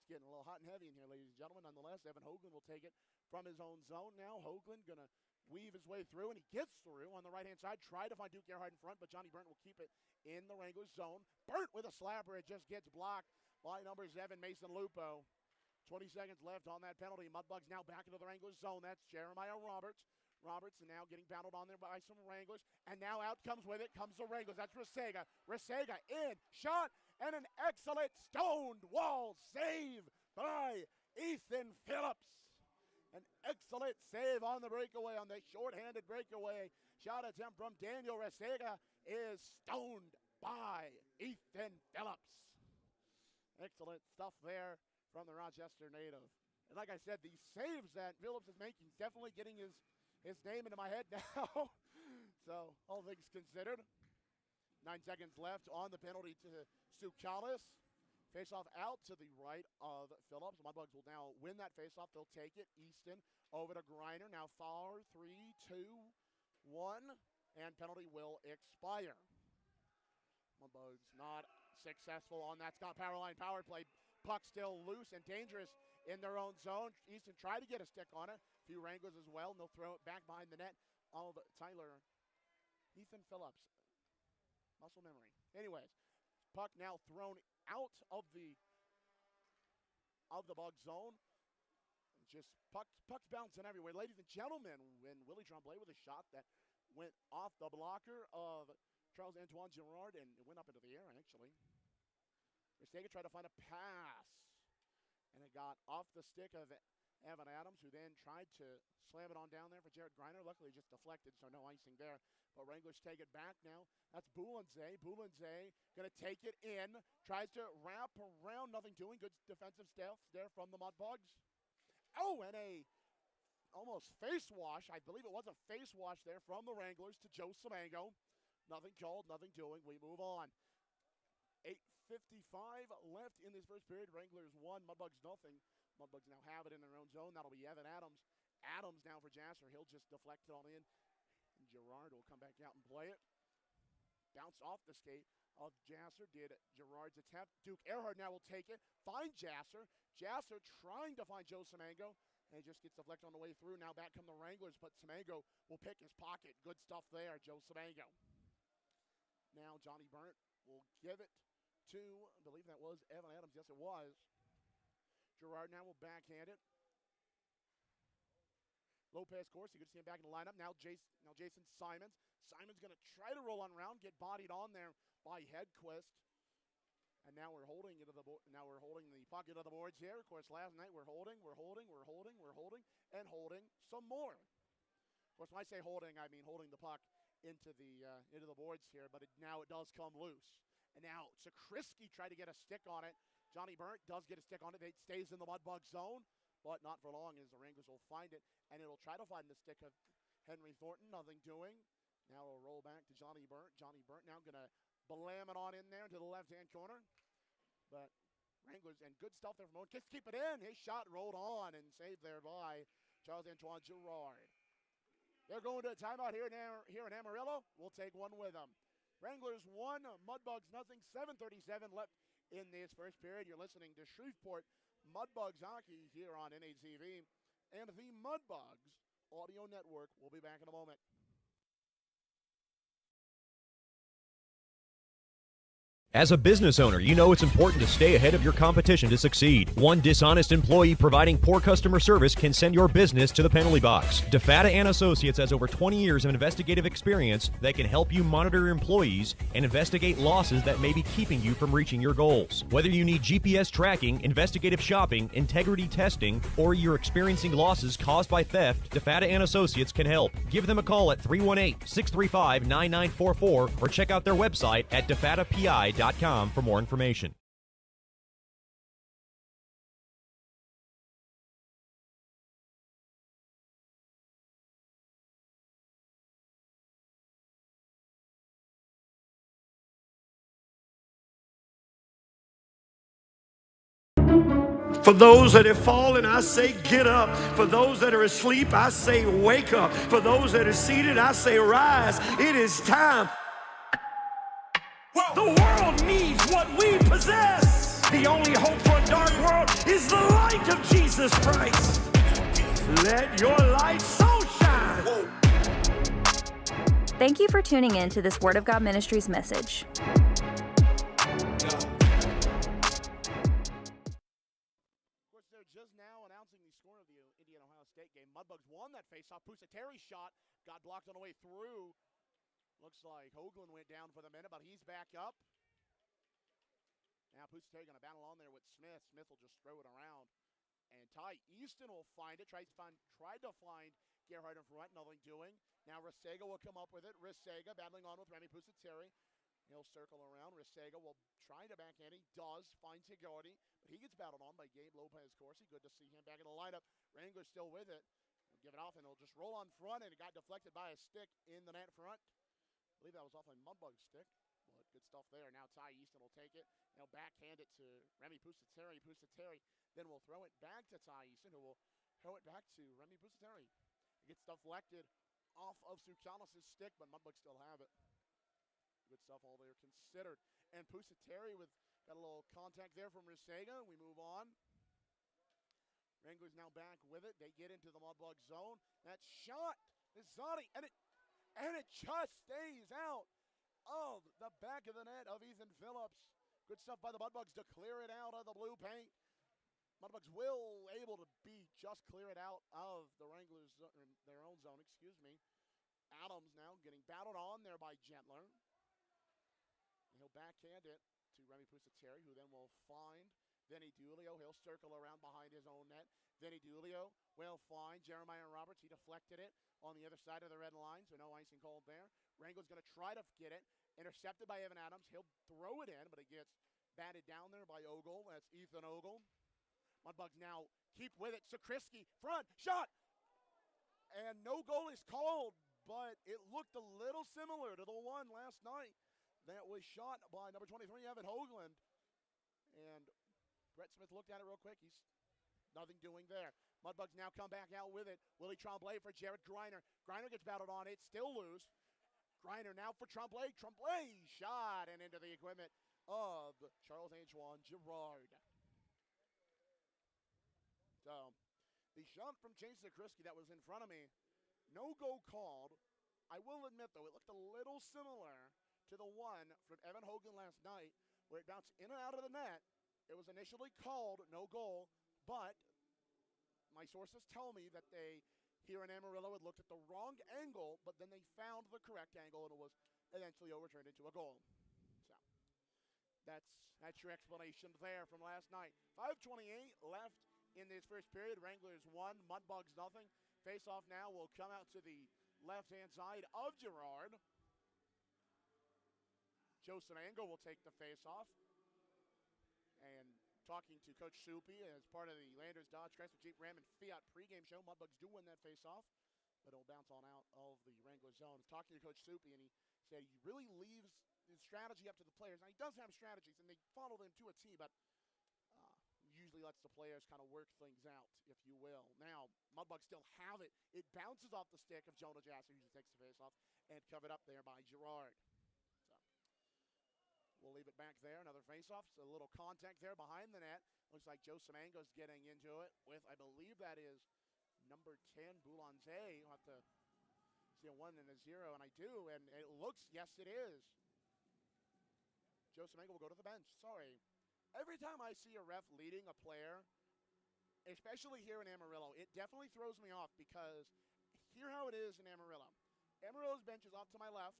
It's getting a little hot and heavy in here, ladies and gentlemen. Nonetheless, Evan Hoagland will take it from his own zone now. Hoagland going to weave his way through, and he gets through on the right-hand side. Try to find Duke Earhart in front, but Johnny Burnt will keep it in the Wranglers zone. Burnt with a slapper. It just gets blocked by number 7, Mason Lupo. 20 seconds left on that penalty. Mudbugs now back into the Wranglers zone. That's Jeremiah Roberts. Roberts and now getting battled on there by some Wranglers. And now out comes with it, comes the Wranglers. That's Rasega. Rasega in, shot, and an excellent stoned wall save by Ethan Phillips. An excellent save on the breakaway, on the short-handed breakaway. Shot attempt from Daniel Rasega is stoned by Ethan Phillips. Excellent stuff there from the Rochester native. And like I said, these saves that Phillips is making is definitely getting his name into my head now. So, all things considered. 9 seconds left on the penalty to Tsoukalis. Face-off out to the right of Phillips. Mudbugs will now win that face-off. They'll take it. Easton over to Griner. Now 4, 3, 2, 1, and penalty will expire. Mudbugs not successful on that Scott Powerline power play. Puck still loose and dangerous in their own zone. Easton tried to get a stick on it. A few Wranglers as well, and they'll throw it back behind the net of Tyler. Ethan Phillips. Muscle memory. Anyways, puck now thrown out of the Bug zone. Just pucks bouncing everywhere. Ladies and gentlemen, when Willie Tremblay with a shot that went off the blocker of Charles-Antoine Girard and it went up into the air, actually. Restega tried to find a pass, and it got off the stick of Evan Adams, who then tried to slam it on down there for Jared Griner. Luckily, just deflected, so no icing there. But Wranglers take it back now. That's Boulanze. Boulanze going to take it in. Tries to wrap around. Nothing doing. Good defensive stuff there from the Mudbugs. Oh, and a almost face wash. I believe it was a face wash there from the Wranglers to Joe Samango. Nothing called, nothing doing. We move on. 8:55 left in this first period. Wranglers 1, Mudbugs nothing. Mudbugs now have it in their own zone. That'll be Evan Adams. Adams now for Jasser. He'll just deflect it on in. And Girard will come back out and play it. Bounce off the skate of Jasser. Did Girard's attempt. Duke Earhart now will take it. Find Jasser. Jasser trying to find Joe Samango. And he just gets deflected on the way through. Now back come the Wranglers, but Samango will pick his pocket. Good stuff there, Joe Samango. Now Johnny Burnt will give it to, I believe that was Evan Adams. Yes, it was. Girard now will backhand it. Lopez Corsi, good to see him back in the lineup. Now Jason Simons. Simons going to try to roll on around, get bodied on there by Hedquist. And now we're holding it to the now we're holding the pocket of the boards here. Of course, last night we're holding some more. Of course, when I say holding, I mean holding the puck into the boards here, but now it does come loose. And now Sakrisky tried to get a stick on it. Johnny Burnt does get a stick on it. It stays in the Mudbug zone, but not for long as the Wranglers will find it. And it'll try to find the stick of Henry Thornton. Nothing doing. Now it'll roll back to Johnny Burnt. Johnny Burnt now going to blam it on in there to the left-hand corner. But Wranglers, and good stuff there from Owen. Just keep it in. His shot rolled on and saved there by Charles-Antoine Girard. They're going to a timeout here in Amarillo. We'll take one with them. Wranglers 1, Mudbugs nothing. 7:37 left in this first period. You're listening to Shreveport Mudbugs hockey here on NATV and the Mudbugs Audio Network. We'll be back in a moment. As a business owner, you know it's important to stay ahead of your competition to succeed. One dishonest employee providing poor customer service can send your business to the penalty box. DeFata & Associates has over 20 years of investigative experience that can help you monitor your employees and investigate losses that may be keeping you from reaching your goals. Whether you need GPS tracking, investigative shopping, integrity testing, or you're experiencing losses caused by theft, DeFata & Associates can help. Give them a call at 318-635-9944 or check out their website at defatapi.com for more information. For those that have fallen, I say get up. For those that are asleep, I say wake up. For those that are seated, I say rise. It is time. The world needs what we possess. The only hope for a dark world is the light of Jesus Christ. Let your light so shine. Thank you for tuning in to this Word of God Ministries message. Just now announcing the score of the Indiana-Ohio State game. Mudbugs won that faceoff. Pusateri shot got blocked on the way through. Looks like Hoagland went down for the minute, but he's back up. Now Pusateri going to battle on there with Smith. Smith will just throw it around. And Ty Easton will find it. Tried to find Gerhard in front. Nothing doing. Now Restega will come up with it. Restega battling on with Remy Pusateri. He'll circle around. Restega will try to backhand. He does find Sigurdi, but he gets battled on by Gabe Lopez Corsi. Good to see him back in the lineup. Wranglers still with it. He'll give it off, and he'll just roll on front, and it got deflected by a stick in the net front. I believe that was off a Mudbug stick, but Good stuff there. Now Ty Easton will take it. Now backhand it to Remy Pusateri. Pusateri then will throw it back to Ty Easton, who will throw it back to Remy Pusateri. It gets deflected off of Sukalis' stick, but Mudbugs still have it. Good stuff all there considered. And Pusateri got a little contact there from Risega. We move on. Wranglers now back with it. They get into the Mudbug zone. That shot is Zani, and it just stays out of the back of the net of Ethan Phillips. Good stuff by the Mudbugs to clear it out of the blue paint. Mudbugs will able to just clear it out of the Wranglers, their own zone, excuse me. Adams now getting battled on there by Gentler. And he'll backhand it to Remy Pusateri, who then will find Vinny Dulio. He'll circle around behind his own net. Vinny Dulio will find Jeremiah Roberts. He deflected it on the other side of the red line, so no icing called there. Wrangler's going to try to get it. Intercepted by Evan Adams. He'll throw it in, but it gets batted down there by Ogle. That's Ethan Ogle. Mudbugs now keep with it. Sakrisky, front, shot! And no goal is called, but it looked a little similar to the one last night that was shot by number 23, Evan Hoagland. And Brett Smith looked at it real quick. He's nothing doing there. Mudbugs now come back out with it. Willie Tremblay for Jared Griner. Griner gets battled on it, still loose. Griner now for Tremblay. Tremblay shot and into the equipment of Charles Antoine Girard. So the shot from Chase Zakrisky that was in front of me, no goal called. I will admit, though, it looked a little similar to the one from Evan Hogan last night where it bounced in and out of the net. It was initially called no goal, but my sources tell me that they here in Amarillo had looked at the wrong angle, but then they found the correct angle, and it was eventually overturned into a goal. So that's your explanation there from last night. 5:28 left in this first period. Wranglers 1, Mudbugs nothing. Face-off now will come out to the left-hand side of Girard. Joseph Ango will take the face-off. And talking to Coach Soupy as part of the Landers Dodge Chrysler Jeep Ram and Fiat pregame show, Mudbugs do win that face-off, but it'll bounce on out of the Wrangler zone. I was talking to Coach Soupy, and he said he really leaves his strategy up to the players. Now, he does have strategies, and they follow them to a T, but usually lets the players kind of work things out, if you will. Now, Mudbugs still have it. It bounces off the stick of Jonah Jasser, who usually takes the face-off, and covered up there by Girard. So we'll leave it back there. Another face-off. So a little contact there behind the net. Looks like Joe Semango's getting into it with, I believe that is number 10, Boulanger. You'll have to see a 1 and a 0, and I do, and it looks, yes, it is. Joe Semango will go to the bench. Sorry. Every time I see a ref leading a player, especially here in Amarillo, it definitely throws me off because hear how it is in Amarillo. Amarillo's bench is off to my left.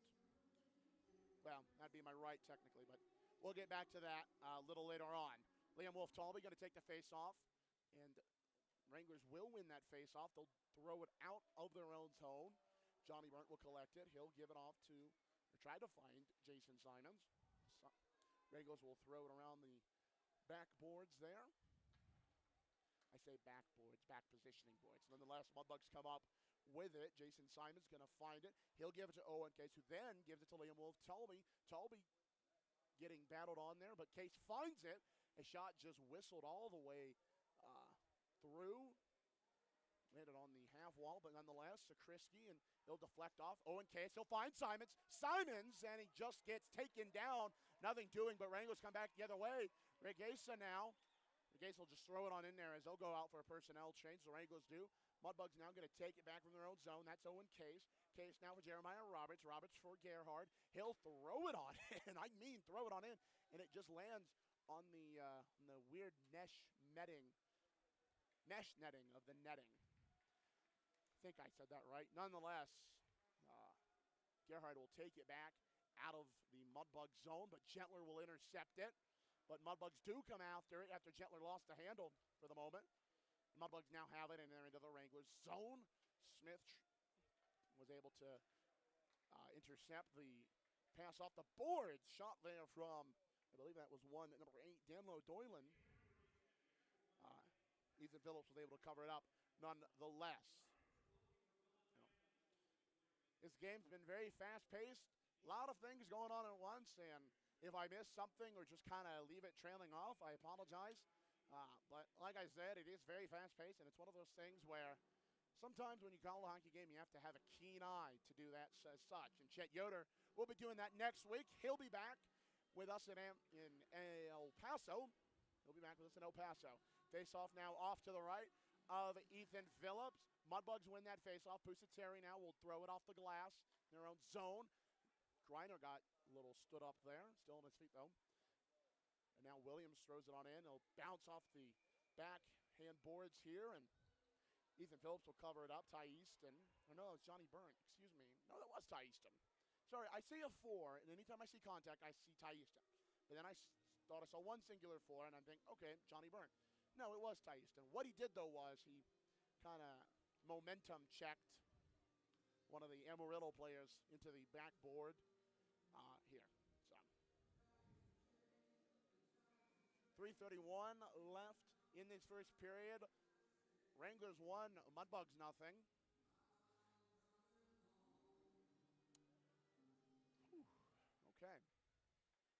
Well, that'd be my right technically, but we'll get back to that a little later on. Liam Wolf-Talby going to take the face-off, and Wranglers will win that face-off. They'll throw it out of their own zone. Johnny Burnt will collect it. He'll give it off to, or try to find Jason Simons. Wranglers will throw it around the backboards there. I say backboards, back positioning boards. Nonetheless, Mudbugs come up with it. Jason Simon's going to find it. He'll give it to Owen Case, who then gives it to Liam Wolf-Talby. Talby getting battled on there, but Case finds it. A shot just whistled all the way through. Landed on the half wall, but nonetheless, Sakrisky, and he'll deflect off. Owen Case, he'll find Simons, and he just gets taken down. Nothing doing, but Wranglers come back the other way. Regesa now. Regesa will just throw it on in there as they'll go out for a personnel change. The Wranglers do. Mudbugs now going to take it back from their own zone. That's Owen Case. Case now for Jeremiah Roberts. Roberts for Gerhard. He'll throw it on in. I mean, throw it on in, and it just lands on the weird mesh netting of the netting. I think I said that right. Nonetheless, Gerhard will take it back out of the Mudbug zone, but Gentler will intercept it. But Mudbugs do come after it after Gentler lost the handle for the moment. Mudbugs now have it, and they're into the Wranglers zone. Smith was able to intercept the pass off the boards. Shot there from, I believe that was number 8, Danlo Doylan. Ethan Phillips was able to cover it up nonetheless. This game's been very fast-paced. A lot of things going on at once, and If I miss something or just kind of leave it trailing off, I apologize. But like I said, it is very fast-paced, and it's one of those things where sometimes when you call a hockey game, you have to have a keen eye to do that as such. And Chet Yoder will be doing that next week. He'll be back with us in El Paso. He'll be back with us in El Paso. Face-off now off to the right of Ethan Phillips. Mudbugs win that face-off. Pusateri now will throw it off the glass in their own zone. Griner got a little stood up there. Still on his feet, though. And now Williams throws it on in. He'll bounce off the backhand boards here, and Ethan Phillips will cover it up. Ty Easton. Or no, it's Johnny Byrne. Excuse me. No, that was Ty Easton. Sorry, I see a 4, and anytime I see contact, I see Ty Easton. But then I thought I saw one singular 4, and I'm thinking, okay, Johnny Byrne. No, it was Ty Easton. What he did, though, was he kind of momentum checked one of the Amarillo players into the backboard here. So 3:31 left in this first period. Wranglers 1, Mudbugs nothing. Whew. Okay.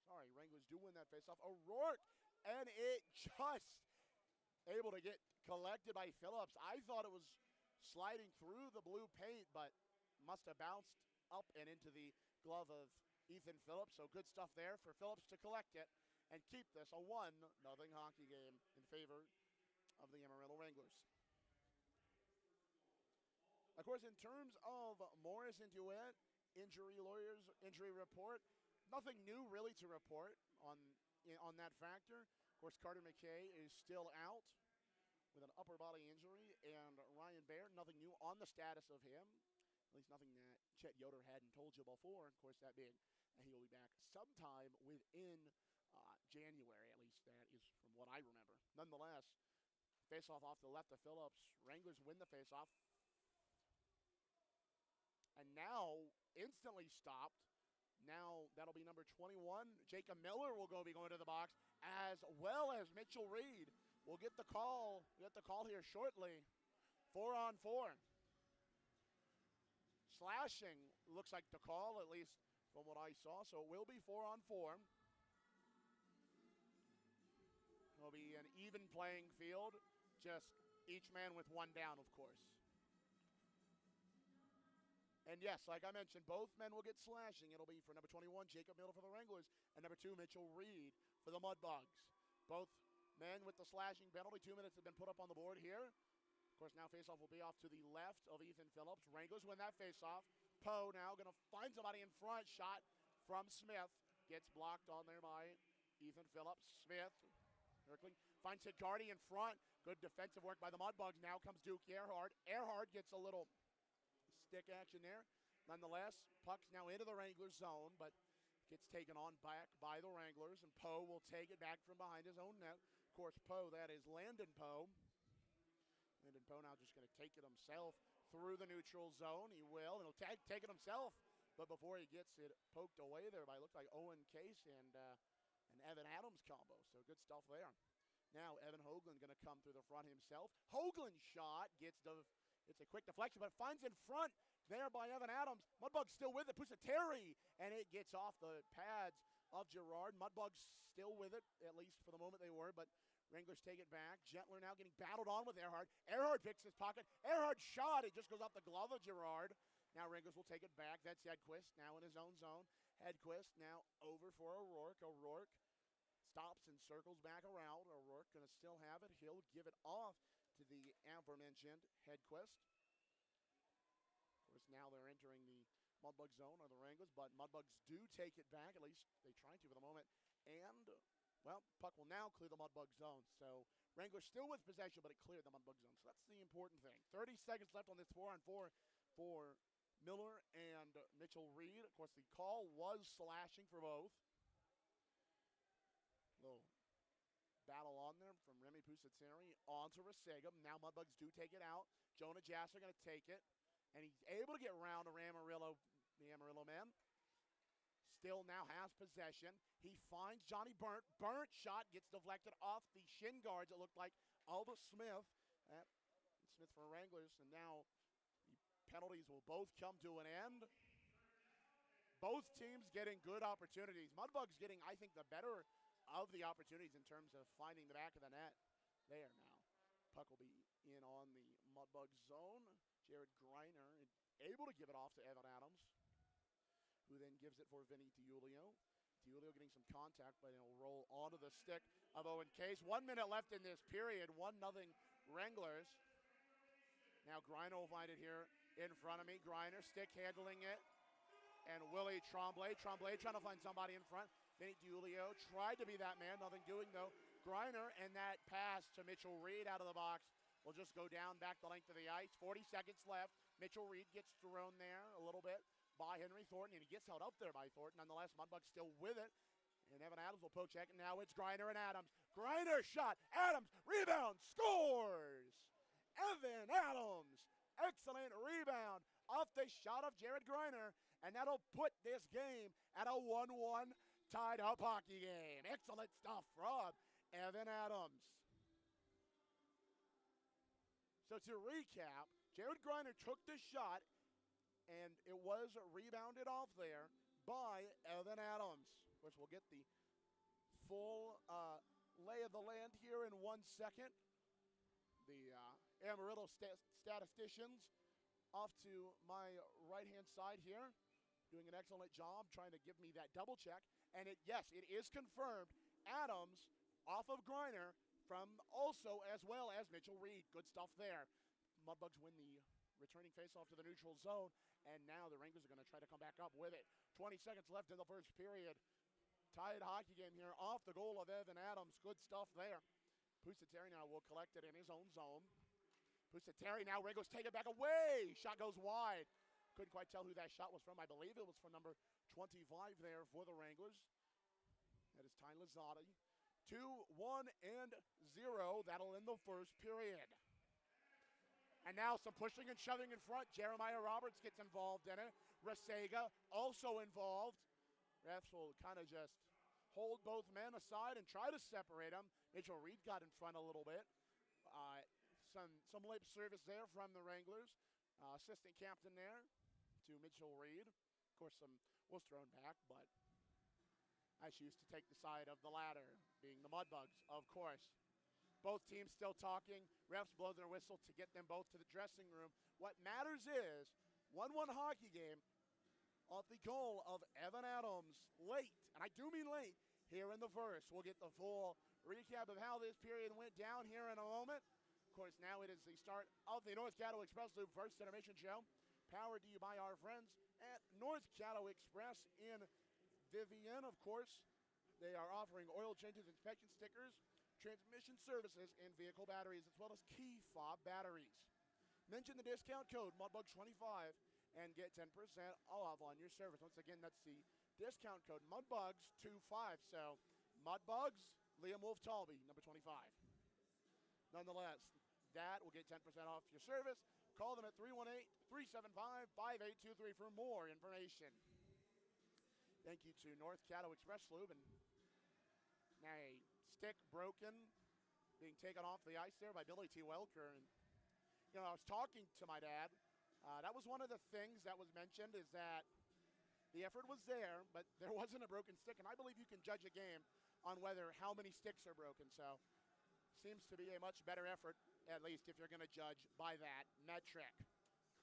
Sorry, Wranglers do win that faceoff. O'Rourke, and it just able to get collected by Phillips. I thought it was sliding through the blue paint, but must have bounced up and into the glove of Ethan Phillips. So good stuff there for Phillips to collect it and keep this a 1-0 hockey game in favor of the Amarillo Wranglers. Of course, in terms of Morris and DeWitt, injury report, nothing new really to report on that factor. Of course, Carter McKay is still out with an upper body injury, and Ryan Baird, nothing new on the status of him, at least nothing that Chet Yoder hadn't told you before. Of course, that being he will be back sometime within January, at least that is from what I remember. Nonetheless, face-off off the left of Phillips. Wranglers win the face-off. And now instantly stopped. Now that'll be number 21. Jacob Miller will be going to the box, as well as Mitchell Reed. We'll get the call. We'll get the call here shortly. 4-on-4. Slashing looks like the call, at least from what I saw. So it will be 4-on-4. It'll be an even playing field. Just each man with one down, of course. And yes, like I mentioned, both men will get slashing. It'll be for number 21, Jacob Miller for the Wranglers, and number 2, Mitchell Reed for the Mudbugs. Both men with the slashing penalty. 2 minutes have been put up on the board here. Of course, now faceoff will be off to the left of Ethan Phillips. Wranglers win that faceoff. Poe now going to find somebody in front. Shot from Smith. Gets blocked on there by Ethan Phillips. Smith, Erkling finds Hidgardi in front. Good defensive work by the Mudbugs. Now comes Duke Earhart. Earhart gets a little stick action there. Nonetheless, puck's now into the Wranglers zone, but gets taken on back by the Wranglers, and Poe will take it back from behind his own net. Of course, Poe, that is Landon Poe. Landon Poe now just going to take it himself through the neutral zone. He will, and he'll take it himself. But before he gets it poked away there by, looked like Owen Case and an Evan Adams combo. So good stuff there. Now Evan Hoagland going to come through the front himself. Hoagland's shot gets it's a quick deflection, but finds in front there by Evan Adams. Mudbugs still with it. Pusateri, and it gets off the pads of Girard. Mudbugs still with it, at least for the moment they were, but Wranglers take it back. Gentler now getting battled on with Earhart. Earhart picks his pocket. Earhart shot. It just goes off the glove of Girard. Now Wranglers will take it back. That's Hedquist now in his own zone. Hedquist now over for O'Rourke. O'Rourke stops and circles back around. O'Rourke going to still have it. He'll give it off to the aforementioned Hedquist. Of course, now they're entering the Mudbug zone, or the Wranglers, but Mudbugs do take it back. At least they try to for the moment. And, well, puck will now clear the Mudbug zone. So Wranglers still with possession, but it cleared the Mudbug zone. So that's the important thing. 30 seconds left on this 4-on-4 for Miller and Mitchell Reed. Of course, the call was slashing for both. Little battle on there from Remy Pusateri onto Rasegam. Now Mudbugs do take it out. Jonah Jasser going to take it, and he's able to get around the Amarillo man. Still now has possession. He finds Johnny Burnt. Burnt shot gets deflected off the shin guards, it looked like, Alba Smith. Smith for Wranglers, and now the penalties will both come to an end. both teams getting good opportunities. Mudbugs getting, I think, the better of the opportunities in terms of finding the back of the net. There now. Puck will be in on the Mudbugs zone. Jared Greiner able to give it off to Evan Adams, who then gives it for Vinny DiUlio. DiUlio getting some contact, but it'll roll onto the stick of Owen Case. 1 minute left in this period. 1-0 Wranglers. Now Greiner will find it here in front of me. Greiner stick handling it. And Willie Tremblay. Tremblay trying to find somebody in front. Vinny DiUlio tried to be that man. Nothing doing, though. Greiner and that pass to Mitchell Reed out of the box will just go down back the length of the ice. 40 seconds left. Mitchell Reed gets thrown there a little bit by Henry Thornton, and he gets held up there by Thornton. Nonetheless, Mudbugs still with it. And Evan Adams will poke check, and now it's Greiner and Adams. Greiner shot. Adams, rebound, scores! Evan Adams, excellent rebound off the shot of Jared Greiner, and that'll put this game at a 1-1 tied up hockey game. Excellent stuff from Evan Adams. So to recap, Jared Greiner took the shot, and it was rebounded off there by Evan Adams. Of course, we'll get the full lay of the land here in 1 second. The Amarillo statisticians off to my right-hand side here, doing an excellent job trying to give me that double check. And yes, it is confirmed. Adams off of Greiner from also as well as Mitchell Reed. Good stuff there. Mudbugs win the returning faceoff to the neutral zone, and now the Wranglers are going to try to come back up with it. 20 seconds left in the first period. Tied hockey game here off the goal of Evan Adams. Good stuff there. Pusateri now will collect it in his own zone. Pusateri now, Wranglers take it back away. Shot goes wide. Couldn't quite tell who that shot was from. I believe it was from number 25 there for the Wranglers. That is Ty Lazzotti. 2-1-0. That'll end the first period. And now some pushing and shoving in front. Jeremiah Roberts gets involved in it. Rasega also involved. Refs will kind of just hold both men aside and try to separate them. Mitchell Reed got in front a little bit. Some lip service there from the Wranglers. Assistant captain there to Mitchell Reed. Of course, some was thrown back, but I choose to take the side of the latter, being the Mudbugs, of course. Both teams still talking. Refs blow their whistle to get them both to the dressing room. What matters is 1-1 hockey game off the goal of Evan Adams late, and I do mean late, here in the first. We'll get the full recap of how this period went down here in a moment. Of course, now it is the start of the North Caddo Express Loop First Intermission Show, powered to you by our friends at North Caddo Express in Vivian. Of course, they are offering oil changes, inspection stickers, transmission services, and vehicle batteries, as well as key fob batteries. Mention the discount code MUDBUGS25 and get 10% off on your service. Once again, that's the discount code MUDBUGS25. So Mudbugs, Liam Wolf Talby, number 25. Nonetheless, that will get 10% off your service. Call them at 318-375-5823 for more information. Thank you to North Caddo Express Lube. And now a stick broken, being taken off the ice there by Billy T. Welker. And, you know, I was talking to my dad. That was one of the things that was mentioned, is that the effort was there, but there wasn't a broken stick. And I believe you can judge a game on how many sticks are broken. So seems to be a much better effort, at least if you're going to judge by that metric.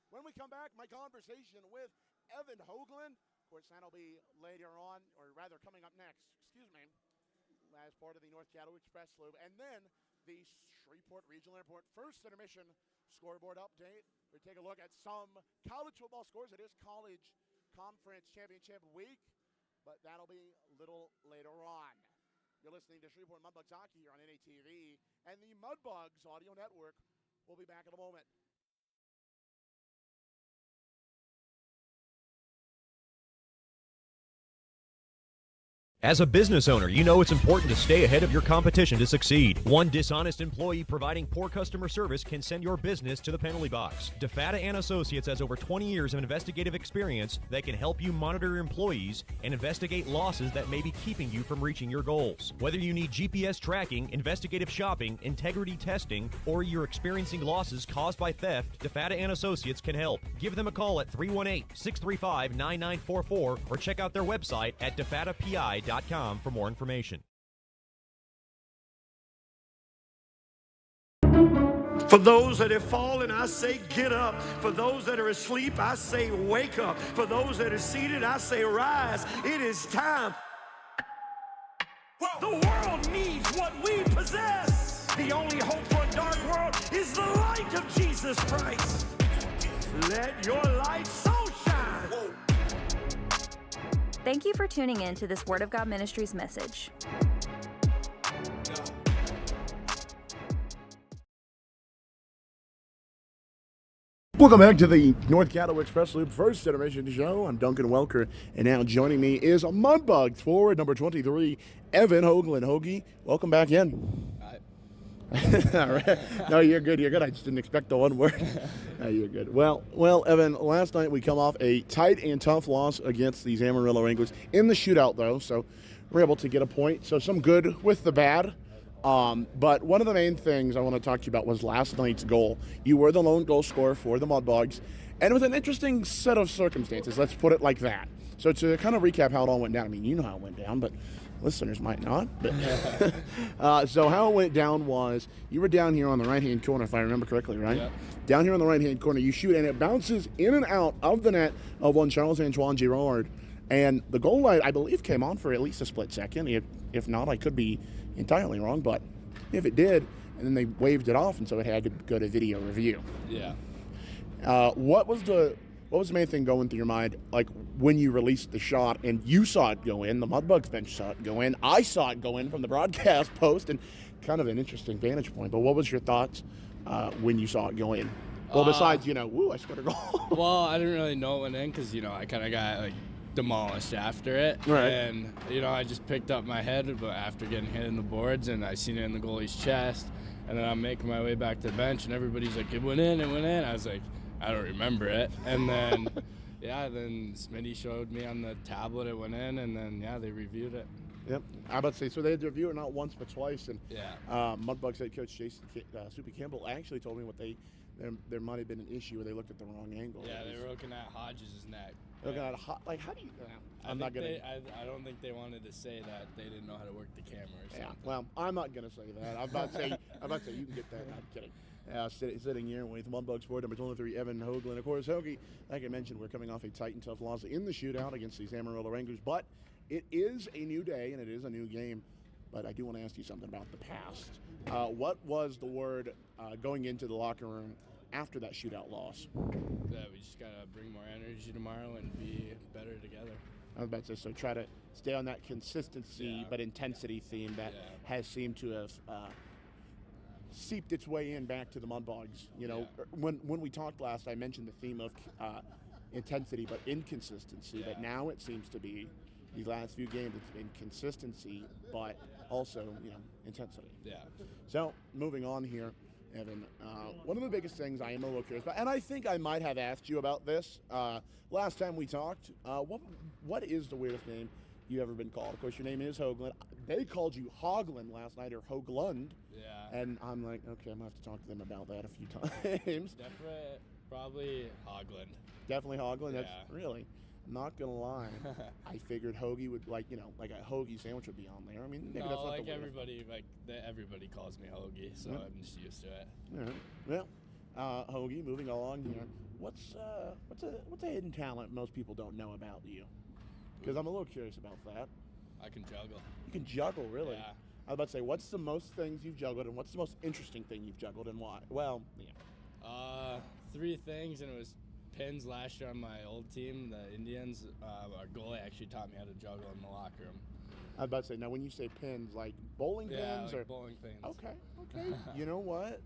When we come back, my conversation with Evan Hoagland. Of course, that'll be later on, or rather coming up next, as part of the North Caddo Express Loop. And then the Shreveport Regional Airport First Intermission scoreboard update. We take a look at some college football scores. It is College Conference Championship Week, but that'll be a little later on. You're listening to Shreveport Mudbugs Hockey here on NATV and the Mudbugs Audio Network. We'll be back in a moment. As a business owner, you know it's important to stay ahead of your competition to succeed. One dishonest employee providing poor customer service can send your business to the penalty box. DeFata and Associates has over 20 years of investigative experience that can help you monitor your employees and investigate losses that may be keeping you from reaching your goals. Whether you need GPS tracking, investigative shopping, integrity testing, or you're experiencing losses caused by theft, DeFata and Associates can help. Give them a call at 318-635-9944 or check out their website at defatapi.com for more information. For those that have fallen, I say get up. For those that are asleep, I say wake up. For those that are seated, I say rise. It is time. The world needs what we possess. The only hope for a dark world is the light of Jesus Christ. Let your light so shine. Thank you for tuning in to this Word of God Ministries message. Welcome back to the North Caddo Express Loop First Generation Show. I'm Duncan Welker, and now joining me is Mudbugs forward number 23, Evan Hoagland. Hoagie, welcome back in. All right. No, you're good. You're good. I just didn't expect the one word. No, you're good. Well, Evan, last night we come off a tight and tough loss against these Amarillo Wranglers in the shootout, though, so we're able to get a point. So some good with the bad. But one of the main things I want to talk to you about was last night's goal. You were the lone goal scorer for the Mudbugs, and it was an interesting set of circumstances. Let's put it like that. So to kind of recap how it all went down, I mean, you know how it went down, but listeners might not. But so how it went down was you were down here on the right-hand corner, if I remember correctly, right? Yep. Down here on the right-hand corner, you shoot, and it bounces in and out of the net of one Charles-Antoine Girard. And the goal light, I believe, came on for at least a split second. If not, I could be entirely wrong. But if it did, and then they waved it off, and so it had to go to video review. Yeah. What was the main thing going through your mind, like when you released the shot and you saw it go in, the Mudbugs bench saw it go in, I saw it go in from the broadcast post, and kind of an interesting vantage point. But what was your thoughts when you saw it go in? Well, besides, woo, I scored a goal. Well, I didn't really know it went in because, I kind of got, demolished after it. Right. And, I just picked up my head but after getting hit in the boards, and I seen it in the goalie's chest. And then I'm making my way back to the bench, and everybody's like, it went in. I was like, I don't remember it. And then, then Smitty showed me on the tablet it went in, and then, they reviewed it. Yep. I about to say, so they had to review it not once but twice. And Mudbugs head coach Jason Soupy Campbell actually told me there might have been an issue where they looked at the wrong angle. Yeah, they were looking at Hodges' neck. Looking at how do you? I'm not gonna. I don't think they wanted to say that they didn't know how to work the camera or something. Yeah. Well, I'm not gonna say that. I'm about to say you can get that. I'm kidding. Sitting here with Mudbugs forward number 23, Evan Hoagland. Of course, Hoagie, like I mentioned, we're coming off a tight and tough loss in the shootout against these Amarillo Wranglers, but it is a new day and it is a new game. But I do want to ask you something about the past. What was the word going into the locker room after that shootout loss? That we just gotta bring more energy tomorrow and be better together. I was about to say, so try to stay on that consistency but intensity theme that has seemed to have seeped its way in back to the Mudbugs. When we talked last, I mentioned the theme of intensity but inconsistency. But now it seems to be these last few games it's been consistency but also intensity. Yeah. So moving on here, Evan, one of the biggest things I am a little curious about, and I think I might have asked you about this last time we talked. What is the weirdest name you ever been called? Of course, your name is Hoagland. They called you Hoagland last night, or Hoagland. Yeah. And I'm like, okay, I'm gonna have to talk to them about that a few times. Probably Hoagland. Definitely Hoagland. Yeah. That's really. Not gonna lie, I figured hoagie would like a hoagie sandwich would be on there. I mean, maybe that's not the everybody calls me hoagie, so I'm just used to it. All right. Well, hoagie. Moving along here, what's a hidden talent most people don't know about you? Because I'm a little curious about that. I can juggle. You can juggle, really? Yeah. I was about to say, what's the most things you've juggled, and what's the most interesting thing you've juggled, and why? Well, yeah. 3 things, and it was pins last year on my old team, the Indians. Our goalie actually taught me how to juggle in the locker room. I was about to say, now when you say pins, like bowling pins? Yeah, like or bowling pins. Okay. You know what?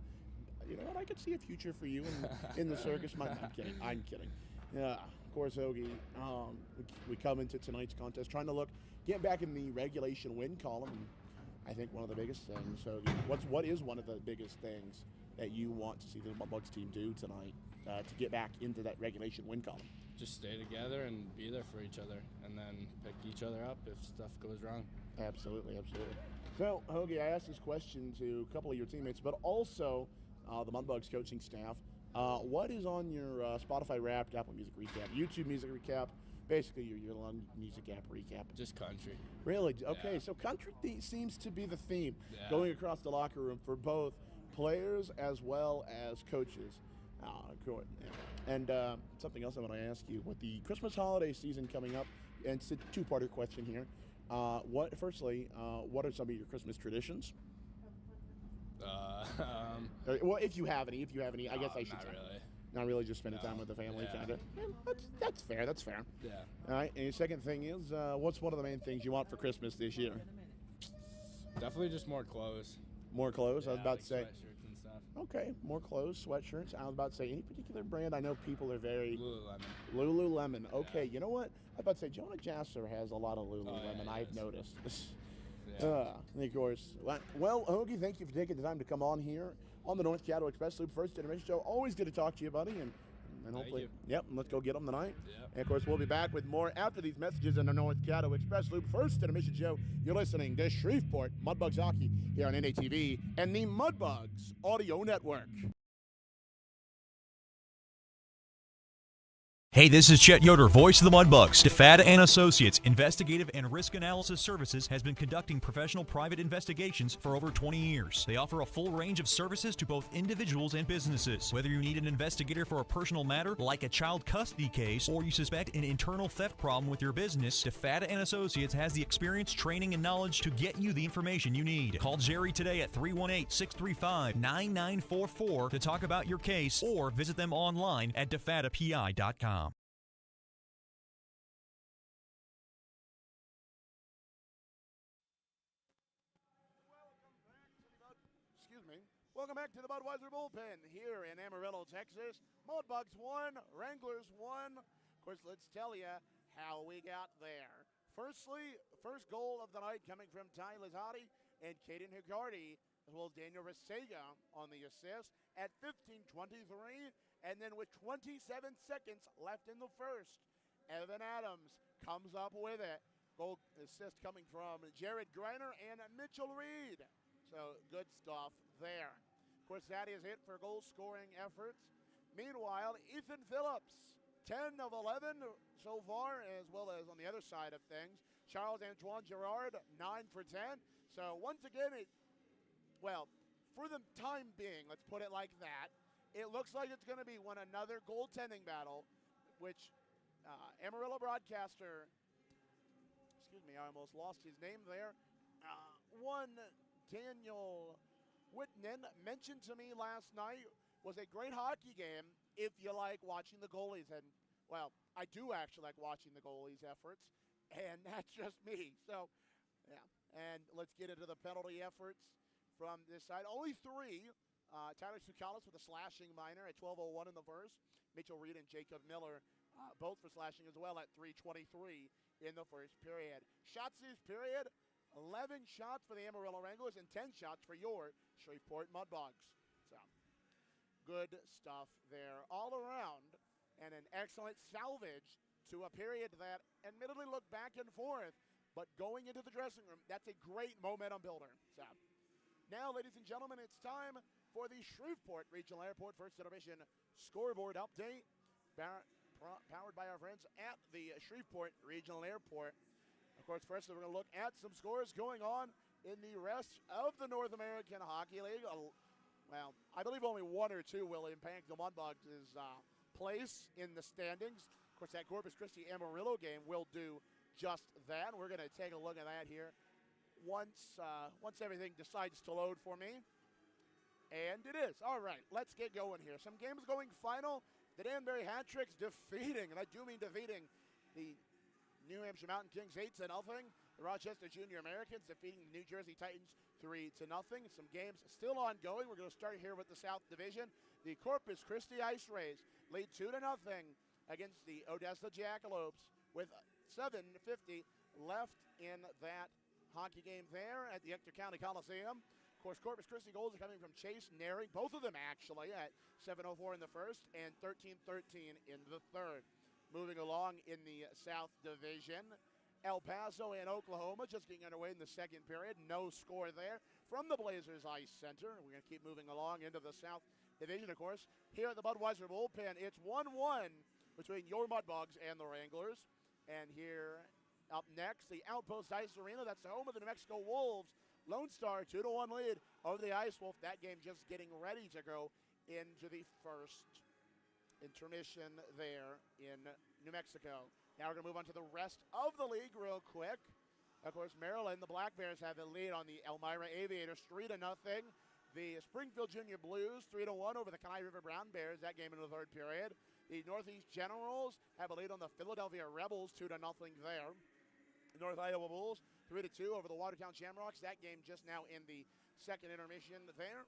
I could see a future for you in the circus. I'm kidding. Yeah. Of course, Hoagie, we come into tonight's contest trying to get back in the regulation win column. And I think one of the biggest things, Hoagie, what is one of the biggest things that you want to see the Mudbugs team do tonight to get back into that regulation win column? Just stay together and be there for each other, and then pick each other up if stuff goes wrong. Absolutely, absolutely. So, Hoagie, I asked this question to a couple of your teammates, but also the Mudbugs coaching staff. What is on your Spotify Wrapped, Apple Music Recap, YouTube Music Recap, basically your year-long music app recap? Just country. Really? Okay, Yeah. so country seems to be the theme Yeah. going across the locker room for both players as well as coaches. Good. And something else I want to ask you, with the Christmas holiday season coming up, and it's a two-parter question here. What are some of your Christmas traditions? Well, if you have any, I guess I should not say. really. Not really, just spending time with the family, Yeah. kind of. That's fair. That's fair. Yeah. All right. And your second thing is, what's one of the main things you want for Christmas this year? Definitely just more clothes. More clothes. I was Yeah, about like to say. sweatshirts and stuff. Okay, more clothes, sweatshirts. I was about to say any particular brand. I know people are very Lululemon. Lululemon. Okay, Yeah. you know what? I was about to say Jonah Jasser has a lot of Lululemon. yeah, I've yes. noticed. Yeah. And of course. Well, Hoagie, thank you for taking the time to come on here on the North Caddo Express Loop First Intermission Show. Always good to talk to you, buddy, and hopefully, you. yep. And let's go get them tonight. Yep. And of course, we'll be back with more after these messages on the North Caddo Express Loop First Intermission Show. You're listening to Shreveport Mudbugs Hockey here on NATV and the Mudbugs Audio Network. Hey, this is Chet Yoder, voice of the Mudbugs. DeFada and Associates Investigative and Risk Analysis Services has been conducting professional private investigations for over 20 years. They offer a full range of services to both individuals and businesses. Whether you need an investigator for a personal matter like a child custody case, or you suspect an internal theft problem with your business, DeFada and Associates has the experience, training, and knowledge to get you the information you need. Call Jerry today at 318-635-9944 to talk about your case, or visit them online at defadapi.com. Welcome back to the Budweiser Bullpen here in Amarillo, Texas. Mudbugs 1, Wranglers 1. Of course, let's tell you how we got there. Firstly, first goal of the night coming from Ty Lazzotti and Caden Higardi, as well as Daniel Resega on the assist at 15:23. And then with 27 seconds left in the first, Evan Adams comes up with it. Goal assist coming from Jared Greiner and Mitchell Reed. So good stuff there. Of course, that is it for goal-scoring efforts. Meanwhile, Ethan Phillips, 10 of 11 so far, as well as on the other side of things, Charles-Antoine Girard, 9 for 10. So once again, for the time being, let's put it like that, it looks like it's going to be another goaltending battle, which Amarillo broadcaster, I almost lost his name there, Daniel Whitman mentioned to me last night was a great hockey game if you like watching the goalies. And, I do actually like watching the goalies' efforts, and that's just me. So, yeah. And let's get into the penalty efforts from this side. Only 3. Tyler Sukalis with a slashing minor at 12:01 in the first. Mitchell Reed and Jacob Miller both for slashing as well at 3:23 in the first period. Shots this period, 11 shots for the Amarillo Wranglers and 10 shots for your Shreveport Mudbugs. So, good stuff there all around, and an excellent salvage to a period that admittedly looked back and forth, but going into the dressing room, that's a great momentum builder. So, now, ladies and gentlemen, it's time for the Shreveport Regional Airport First Intermission scoreboard update, powered by our friends at the Shreveport Regional Airport. Of course, first we're going to look at some scores going on in the rest of the North American Hockey League. I believe only 1 or 2 will impact the Mudbugs' place in the standings. Of course, that Corpus Christi Amarillo game will do just that. We're going to take a look at that here once everything decides to load for me. And it is. All right, let's get going here. Some games going final. The Danbury Hat-Tricks defeating, and I do mean defeating, the New Hampshire Mountain Kings 8-0. The Rochester Junior Americans defeating the New Jersey Titans 3-0. Some games still ongoing. We're going to start here with the South Division. The Corpus Christi Ice Rays lead 2-0 against the Odessa Jackalopes with 7:50 left in that hockey game there at the Ector County Coliseum. Of course, Corpus Christi goals are coming from Chase Nary, both of them actually, at 7:04 in the first and 13:13 in the third. Moving along in the South Division, El Paso and Oklahoma just getting underway in the second period. No score there from the Blazers Ice Center. We're going to keep moving along into the South Division, of course. Here at the Budweiser Bullpen, it's 1-1 between your Mudbugs and the Wranglers. And here up next, the Outpost Ice Arena. That's the home of the New Mexico Wolves. Lone Star, 2-1 lead over the Ice Wolf. That game just getting ready to go into the first intermission there in New Mexico. Now we're going to move on to the rest of the league real quick. Of course, Maryland, the Black Bears have the lead on the Elmira Aviators, 3-0. The Springfield Junior Blues, 3-1 over the Kenai River Brown Bears. That game in the third period. The Northeast Generals have a lead on the Philadelphia Rebels, 2-0 there. The North Iowa Bulls, 3-2 over the Watertown Shamrocks. That game just now in the second intermission there.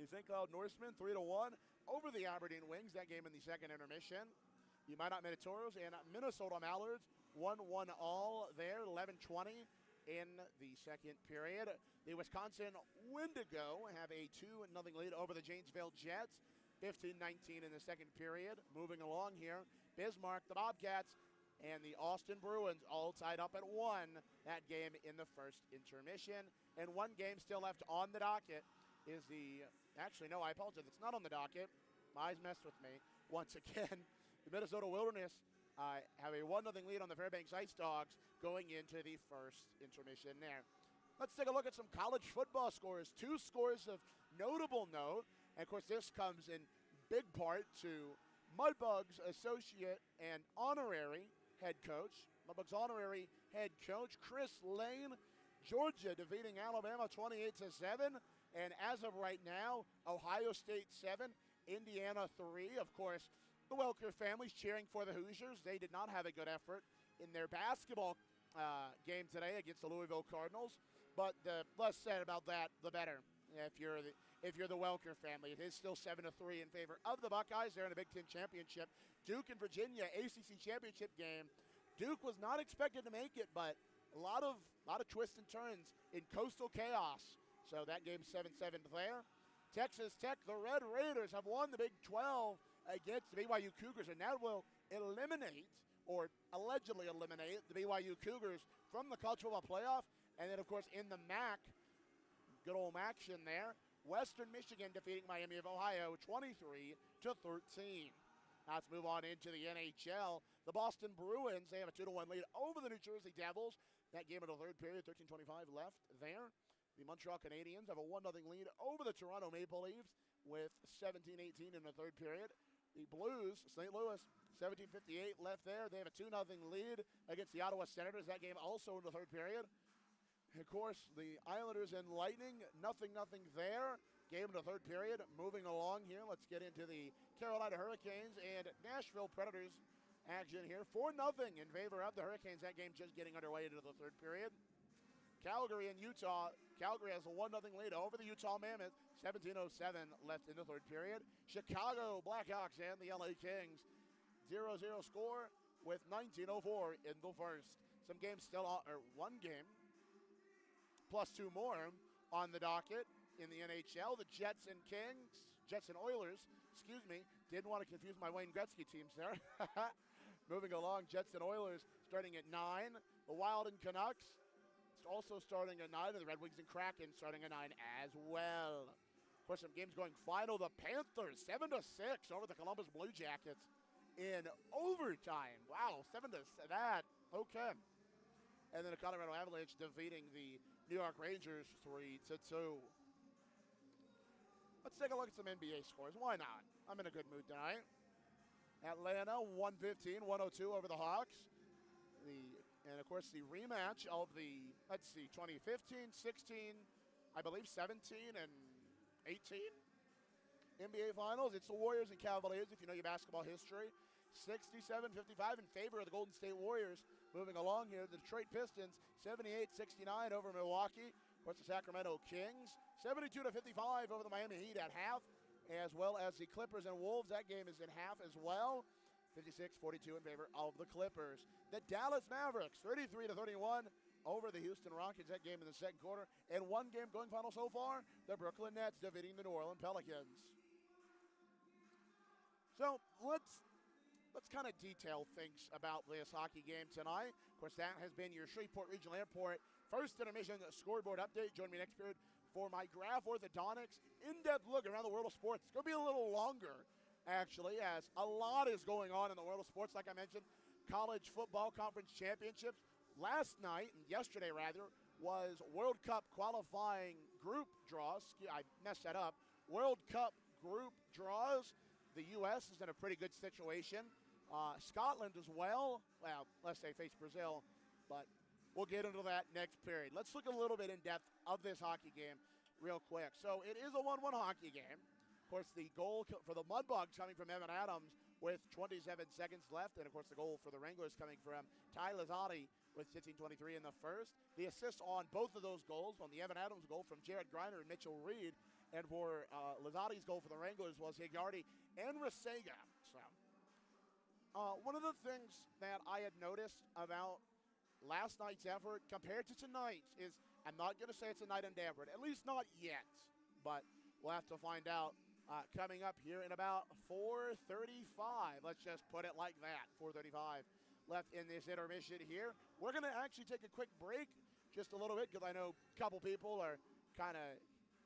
The St. Cloud Norsemen, 3-1 over the Aberdeen Wings. That game in the second intermission. The Minot Minotauros and Minnesota Mallards, 1-1 all there, 11:20 in the second period. The Wisconsin Wendigo have a 2-0 lead over the Janesville Jets, 15-19 in the second period. Moving along here, Bismarck, the Bobcats, and the Austin Bruins all tied up at 1. That game in the first intermission. And one game still left on the docket is the, actually no, I apologize, it's not on the docket. My eyes messed with me once again. The Minnesota Wilderness have a 1-0 lead on the Fairbanks Ice Dogs going into the first intermission there. Let's take a look at some college football scores. 2 scores of notable note. And, of course, this comes in big part to Mudbugs associate and honorary head coach. Mudbugs honorary head coach Chris Lane. Georgia defeating Alabama 28-7. And as of right now, Ohio State 7, Indiana 3. Of course, the Welker family's cheering for the Hoosiers. They did not have a good effort in their basketball game today against the Louisville Cardinals. But the less said about that, the better. If you're the Welker family, it is still 7-3 in favor of the Buckeyes. They're in a Big Ten championship. Duke and Virginia ACC championship game. Duke was not expected to make it, but a lot of twists and turns in coastal chaos. So that game's 7-7 there. Texas Tech, the Red Raiders have won the Big 12 against the BYU Cougars, and that will eliminate, or allegedly eliminate, the BYU Cougars from the college football playoff. And then, of course, in the MAC, good old action there, Western Michigan defeating Miami of Ohio 23-13. Now let's move on into the NHL. The Boston Bruins, they have a 2-1 lead over the New Jersey Devils. That game in the third period, 13:25 left there. The Montreal Canadiens have a 1-0 lead over the Toronto Maple Leafs with 17:18 in the third period. The Blues, St. Louis, 17:58 left there. They have a 2-0 lead against the Ottawa Senators. That game also in the third period. Of course, the Islanders and Lightning, 0-0 there. Game in the third period. Moving along here, let's get into the Carolina Hurricanes and Nashville Predators action here. 4-0 in favor of the Hurricanes. That game just getting underway into the third period. Calgary and Utah. Calgary has a 1-0 lead over the Utah Mammoth. 17:07 left in the third period. Chicago Blackhawks and the LA Kings. 0-0 score with 19:04 in the first. Some games still on, or one game plus 2 more on the docket in the NHL. The Jets and Oilers, didn't want to confuse my Wayne Gretzky teams there. Moving along, Jets and Oilers starting at 9. The Wild and Canucks also starting at 9, and the Red Wings and Kraken starting at 9 as well. Of course, some games going final. The Panthers 7-6 over the Columbus Blue Jackets in overtime. Wow, 7-6. That okay. And then the Colorado Avalanche defeating the New York Rangers 3-2. Let's take a look at some NBA scores. Why not? I'm in a good mood tonight. Atlanta 115-102 over the Hawks. And, of course, the rematch of the, 2015, 16, I believe 17, and 18 NBA Finals. It's the Warriors and Cavaliers, if you know your basketball history. 67-55 in favor of the Golden State Warriors. Moving along here, the Detroit Pistons, 78-69 over Milwaukee. Of course, the Sacramento Kings, 72-55 over the Miami Heat at half, as well as the Clippers and Wolves. That game is in half as well. 56-42 in favor of the Clippers. The Dallas Mavericks, 33-31 over the Houston Rockets. That game in the second quarter. And one game going final so far, the Brooklyn Nets defeating the New Orleans Pelicans. So let's kind of detail things about this hockey game tonight. Of course, that has been your Shreveport Regional Airport first intermission scoreboard update. Join me next period for my Graph Orthodontics in-depth look around the world of sports. It's going to be a little longer, actually, as a lot is going on in the world of sports. Like I mentioned, college football conference championships. Last night, and yesterday rather, was World Cup qualifying group draws. I messed that up. World Cup group draws. The U.S. is in a pretty good situation. Scotland as well. Well, unless they face Brazil, but we'll get into that next period. Let's look a little bit in depth of this hockey game real quick. So it is a 1-1 hockey game. Of course, the goal for the Mudbugs coming from Evan Adams with 27 seconds left. And, of course, the goal for the Wranglers coming from Ty Lizotti with 15:23 in the first. The assists on both of those goals, on the Evan Adams goal from Jared Griner and Mitchell Reed, and for Lizotti's goal for the Wranglers was Higardi and Rasega. So, one of the things that I had noticed about last night's effort compared to tonight's is, I'm not going to say it's a night in Danford, at least not yet, but we'll have to find out coming up here in about 4:35. Let's just put it like that, 4:35 left in this intermission here. We're going to actually take a quick break just a little bit because I know a couple people are kind of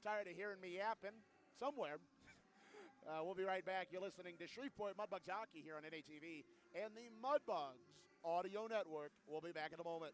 tired of hearing me yapping somewhere. We'll be right back. You're listening to Shreveport Mudbugs Hockey here on NATV and the Mudbugs Audio Network. We'll be back in a moment.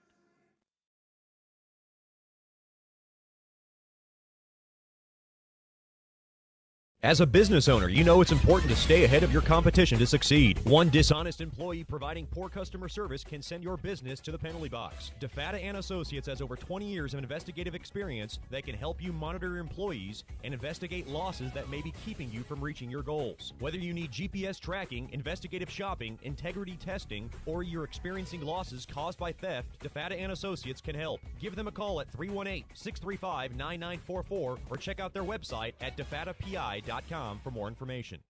As a business owner, you know it's important to stay ahead of your competition to succeed. One dishonest employee providing poor customer service can send your business to the penalty box. DeFata and Associates has over 20 years of investigative experience that can help you monitor your employees and investigate losses that may be keeping you from reaching your goals. Whether you need GPS tracking, investigative shopping, integrity testing, or you're experiencing losses caused by theft, DeFata and Associates can help. Give them a call at 318-635-9944 or check out their website at defatapi.com for more information.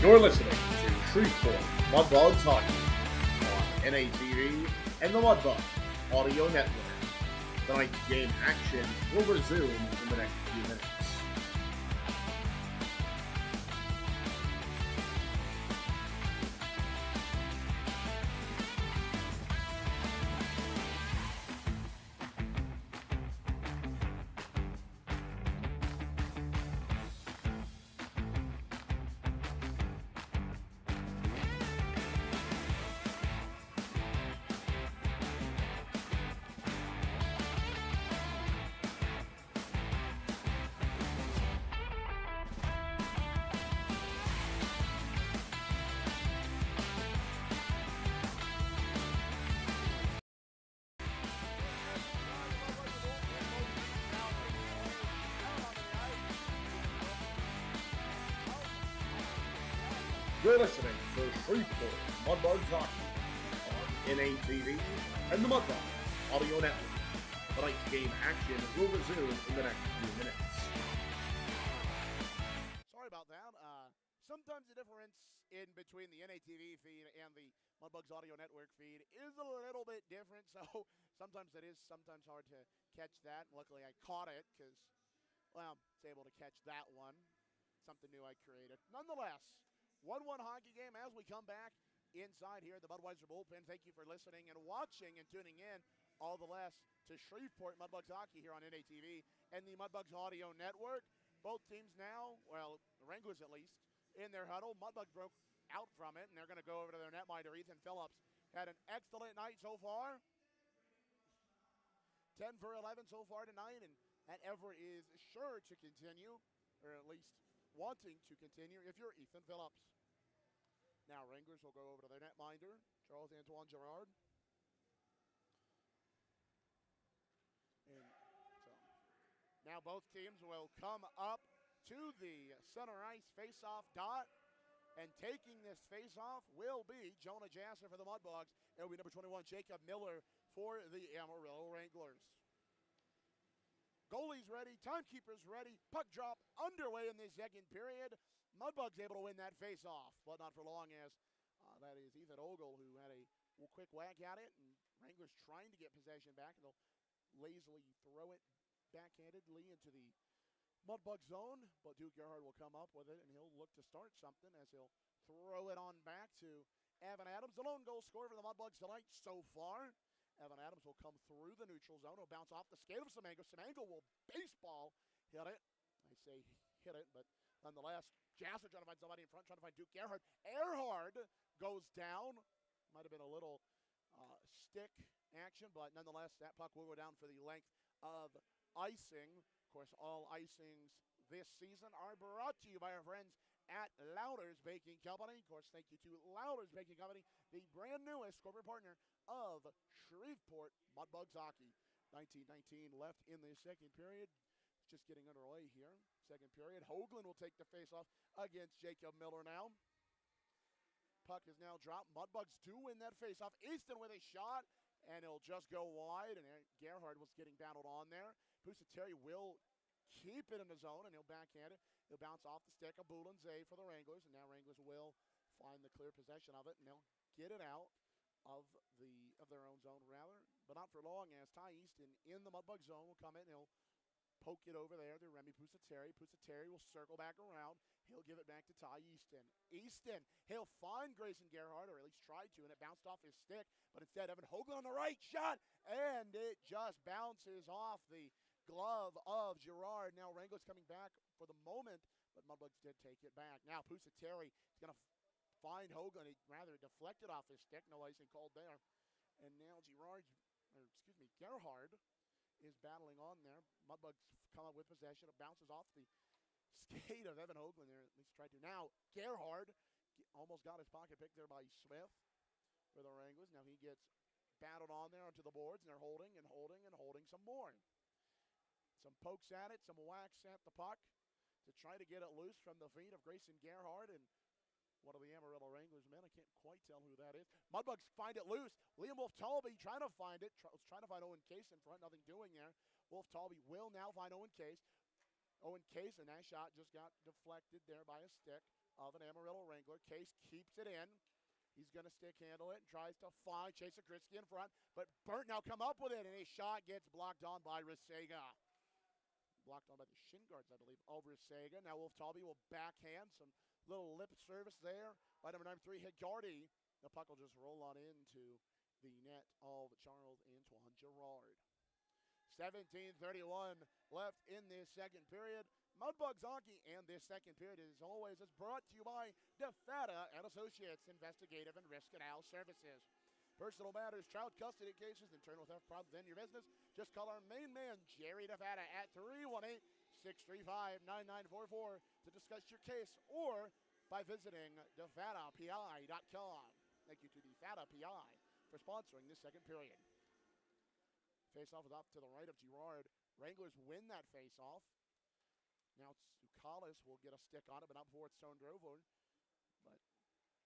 You're listening to Shreveport Mudbugs Hockey on NATV and the Mudbugs Audio Network. Tonight's game action will resume in the next few minutes. You're listening to Shreveport Mudbugs Hockey on NATV and the Mudbugs Audio Network. Tonight's game action will resume in the next few minutes. Sorry about that. Sometimes the difference in between the NATV feed and the Mudbugs Audio Network feed is a little bit different, so sometimes it is sometimes hard to catch that. Luckily, I caught it because, well, I was able to catch that one. Something new I created. Nonetheless, 1-1 hockey game as we come back inside here at the Budweiser Bullpen. Thank you for listening and watching and tuning in all the less to Shreveport Mudbugs Hockey here on NATV and the Mudbugs Audio Network. Both teams now, well, the Wranglers at least, in their huddle. Mudbugs broke out from it, and they're going to go over to their netminder, Ethan Phillips. Had an excellent night so far. 10 for 11 so far tonight, and that effort is sure to continue, or at least wanting to continue if you're Ethan Phillips. Now Wranglers will go over to their netminder, Charles Antoine Gerard. And so now both teams will come up to the center ice face-off dot. And taking this face-off will be Jonah Jasser for the Mudbugs. It will be number 21, Jacob Miller for the Amarillo Wranglers. Goalies ready, timekeepers ready, puck drop underway in this second period. Mudbugs able to win that face-off, but not for long, as that is Ethan Ogle who had a quick whack at it, and Wranglers trying to get possession back, and they'll lazily throw it backhandedly into the Mudbug zone, but Duke Gerhard will come up with it, and he'll look to start something as he'll throw it on back to Evan Adams, the lone goal scorer for the Mudbugs tonight so far. Evan Adams will come through the neutral zone. He'll bounce off the skate of Semango. Semango will baseball hit it. I say hit it, but nonetheless, Jasser trying to find somebody in front, trying to find Duke Gerhard. Earhard goes down. Might have been a little stick action, but nonetheless, that puck will go down for the length of icing. Of course, all icings this season are brought to you by our friends at Lowder's Baking Company. Of course, thank you to Lowder's Baking Company, the brand newest corporate partner of Shreveport Mudbugs hockey. 19-19 left in the second period. It's just getting underway here. Second period. Hoagland will take the faceoff against Jacob Miller now. Puck is now dropped. Mudbugs do win that faceoff. Easton with a shot, and it'll just go wide, and Gerhard was getting battled on there. Pusateri will keep it in the zone, and he'll backhand it. He'll bounce off the stick of Boulanze for the Wranglers, and now Wranglers will find the clear possession of it, and they'll get it out of their own zone, rather, but not for long, as Ty Easton in the Mudbug zone will come in, and he'll poke it over there to Remy Pusateri. Pusateri will circle back around. He'll give it back to Ty Easton. Easton, he'll find Grayson Gerhard, or at least tried to, and it bounced off his stick. But instead, Evan Hoagland on the right shot, and it just bounces off the glove of Girard. Now Wranglers coming back for the moment, but Mudbugs did take it back. Now Pusateri is going to find Hoagland. He rather deflected off his stick. No icing called there. And now Gerhard is battling on there. Mudbugs come up with possession. It bounces off the skate of Evan Hoagland there. At least tried to. Now Gerhard almost got his pocket picked there by Smith for the Wranglers. Now he gets battled on there onto the boards, and they're holding and holding and holding some more. Some pokes at it, some whacks at the puck to try to get it loose from the feet of Grayson Gerhard, and one of the Amarillo Wranglers men. I can't quite tell who that is. Mudbugs find it loose. Liam Wolf-Talby trying to find it. Trying to find Owen Case in front. Nothing doing there. Wolf-Talby will now find Owen Case. Owen Case, and that shot just got deflected there by a stick of an Amarillo Wrangler. Case keeps it in. He's going to stick handle it and tries to find Chase Akritsky in front. But Burt now come up with it, and his shot gets blocked on by Resega. Blocked on by the shin guards, I believe, of Resega. Now Wolf-Talby will backhand. Some little lip service there by number 3, Higardi. The puck will just roll on into the net of Charles Antoine Girard. 17:31 left in this second period. Mudbugs hockey, and this second period, as always, is brought to you by DeFata and Associates Investigative and Risk and Al Services. Personal matters, child custody cases, internal theft problems in your business. Just call our main man, Jerry DeFata, at 318-635-9944 to discuss your case, or by visiting DeFataPI.com. Thank you to DeFata PI for sponsoring this second period. Face-off is off to the right of Girard. Wranglers win that face-off. Now Tsoukalis will get a stick on it, but not before it's turned over. But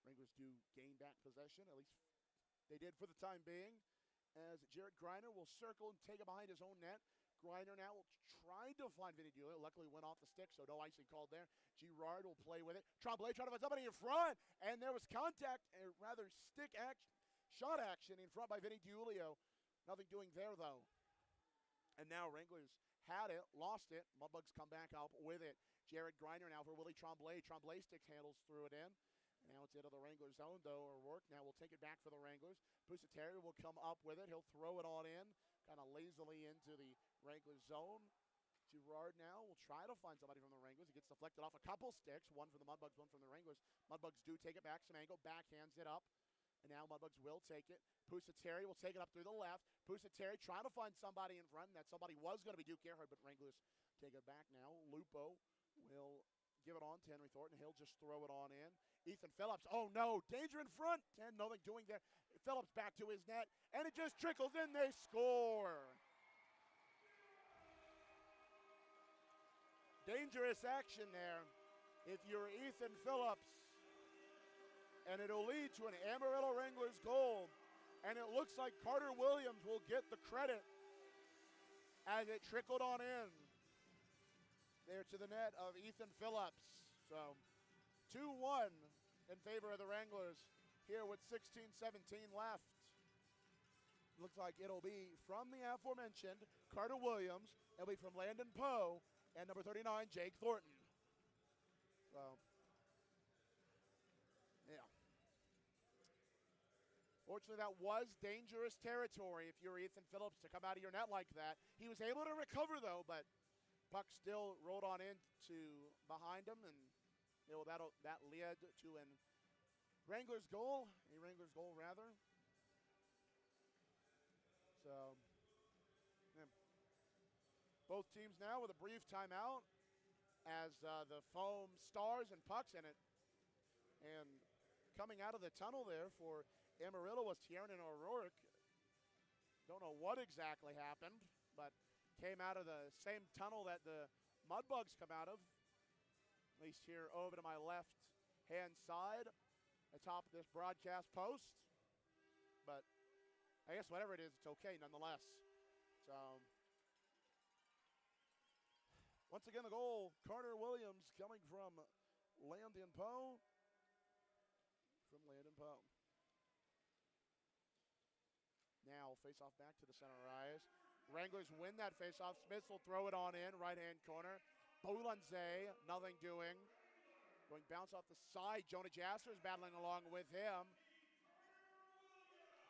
Wranglers do gain back possession, at least they did for the time being, as Jared Greiner will circle and take it behind his own net. Greiner now will try to find Vinny Dulio. Luckily went off the stick, so no icing called there. Girard will play with it. Tremblay trying to find somebody in front, and there was contact, or rather stick action, shot action in front by Vinny Dulio. Nothing doing there, though. And now Wranglers had it, lost it. Mudbugs come back up with it. Jared Greiner now for Willie Tremblay. Tremblay sticks handles through it in. And now it's into the Wranglers zone, though, or work. Now we'll take it back for the Wranglers. Pusateri will come up with it. He'll throw it on in, kind of lazily into the Wranglers zone. Girard now will try to find somebody from the Wranglers. He gets deflected off a couple sticks, one from the Mudbugs, one from the Wranglers. Mudbugs do take it back. Semango backhands it up. And now Mudbugs will take it. Pusateri will take it up through the left. Pusateri trying to find somebody in front. And that somebody was going to be Duke Gerhard, but Wranglers take it back now. Lupo will give it on to Henry Thornton. He'll just throw it on in. Ethan Phillips. Oh, no. Danger in front. 10, nothing doing there. Phillips back to his net. And it just trickles in. They score. Dangerous action there if you're Ethan Phillips. And it'll lead to an Amarillo Wranglers goal. And it looks like Carter Williams will get the credit as it trickled on in there to the net of Ethan Phillips. So 2-1 in favor of the Wranglers here with 16-17 left. Looks like it'll be from the aforementioned Carter Williams. It'll be from Landon Poe and number 39, Jake Thornton. So, yeah. Fortunately, that was dangerous territory if you're Ethan Phillips to come out of your net like that. He was able to recover, though, but puck still rolled on into behind him, and that led to a Wranglers goal. So, yeah. Both teams now with a brief timeout as the foam stars and pucks in it. And coming out of the tunnel there for Amarillo was Tiernan O'Rourke. Don't know what exactly happened, but came out of the same tunnel that the Mudbugs come out of. At least here over to my left-hand side, atop of this broadcast post. But I guess whatever it is, it's okay nonetheless. So, once again, the goal, Carter Williams coming from Landon Poe. Now, face-off back to the center ice. Wranglers win that face-off. Smith will throw it on in, right-hand corner. Bolanze, nothing doing. Going bounce off the side. Jonah Jasser is battling along with him.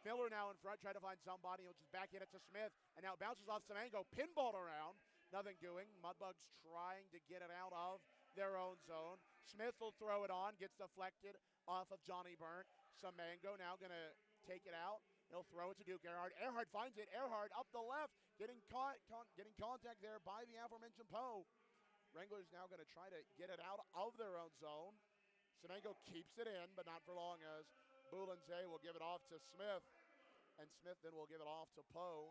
Miller now in front, trying to find somebody. He'll just back in it to Smith. And now it bounces off Semango. Pinballed around. Nothing doing. Mudbugs trying to get it out of their own zone. Smith will throw it on. Gets deflected off of Johnny Burnt. Semango now going to take it out. He'll throw it to Duke Earhart. Earhart finds it. Earhart up the left. Getting contact there by the aforementioned Poe. Wranglers now going to try to get it out of their own zone. Semango keeps it in, but not for long, as Boulanger will give it off to Smith. And Smith then will give it off to Poe.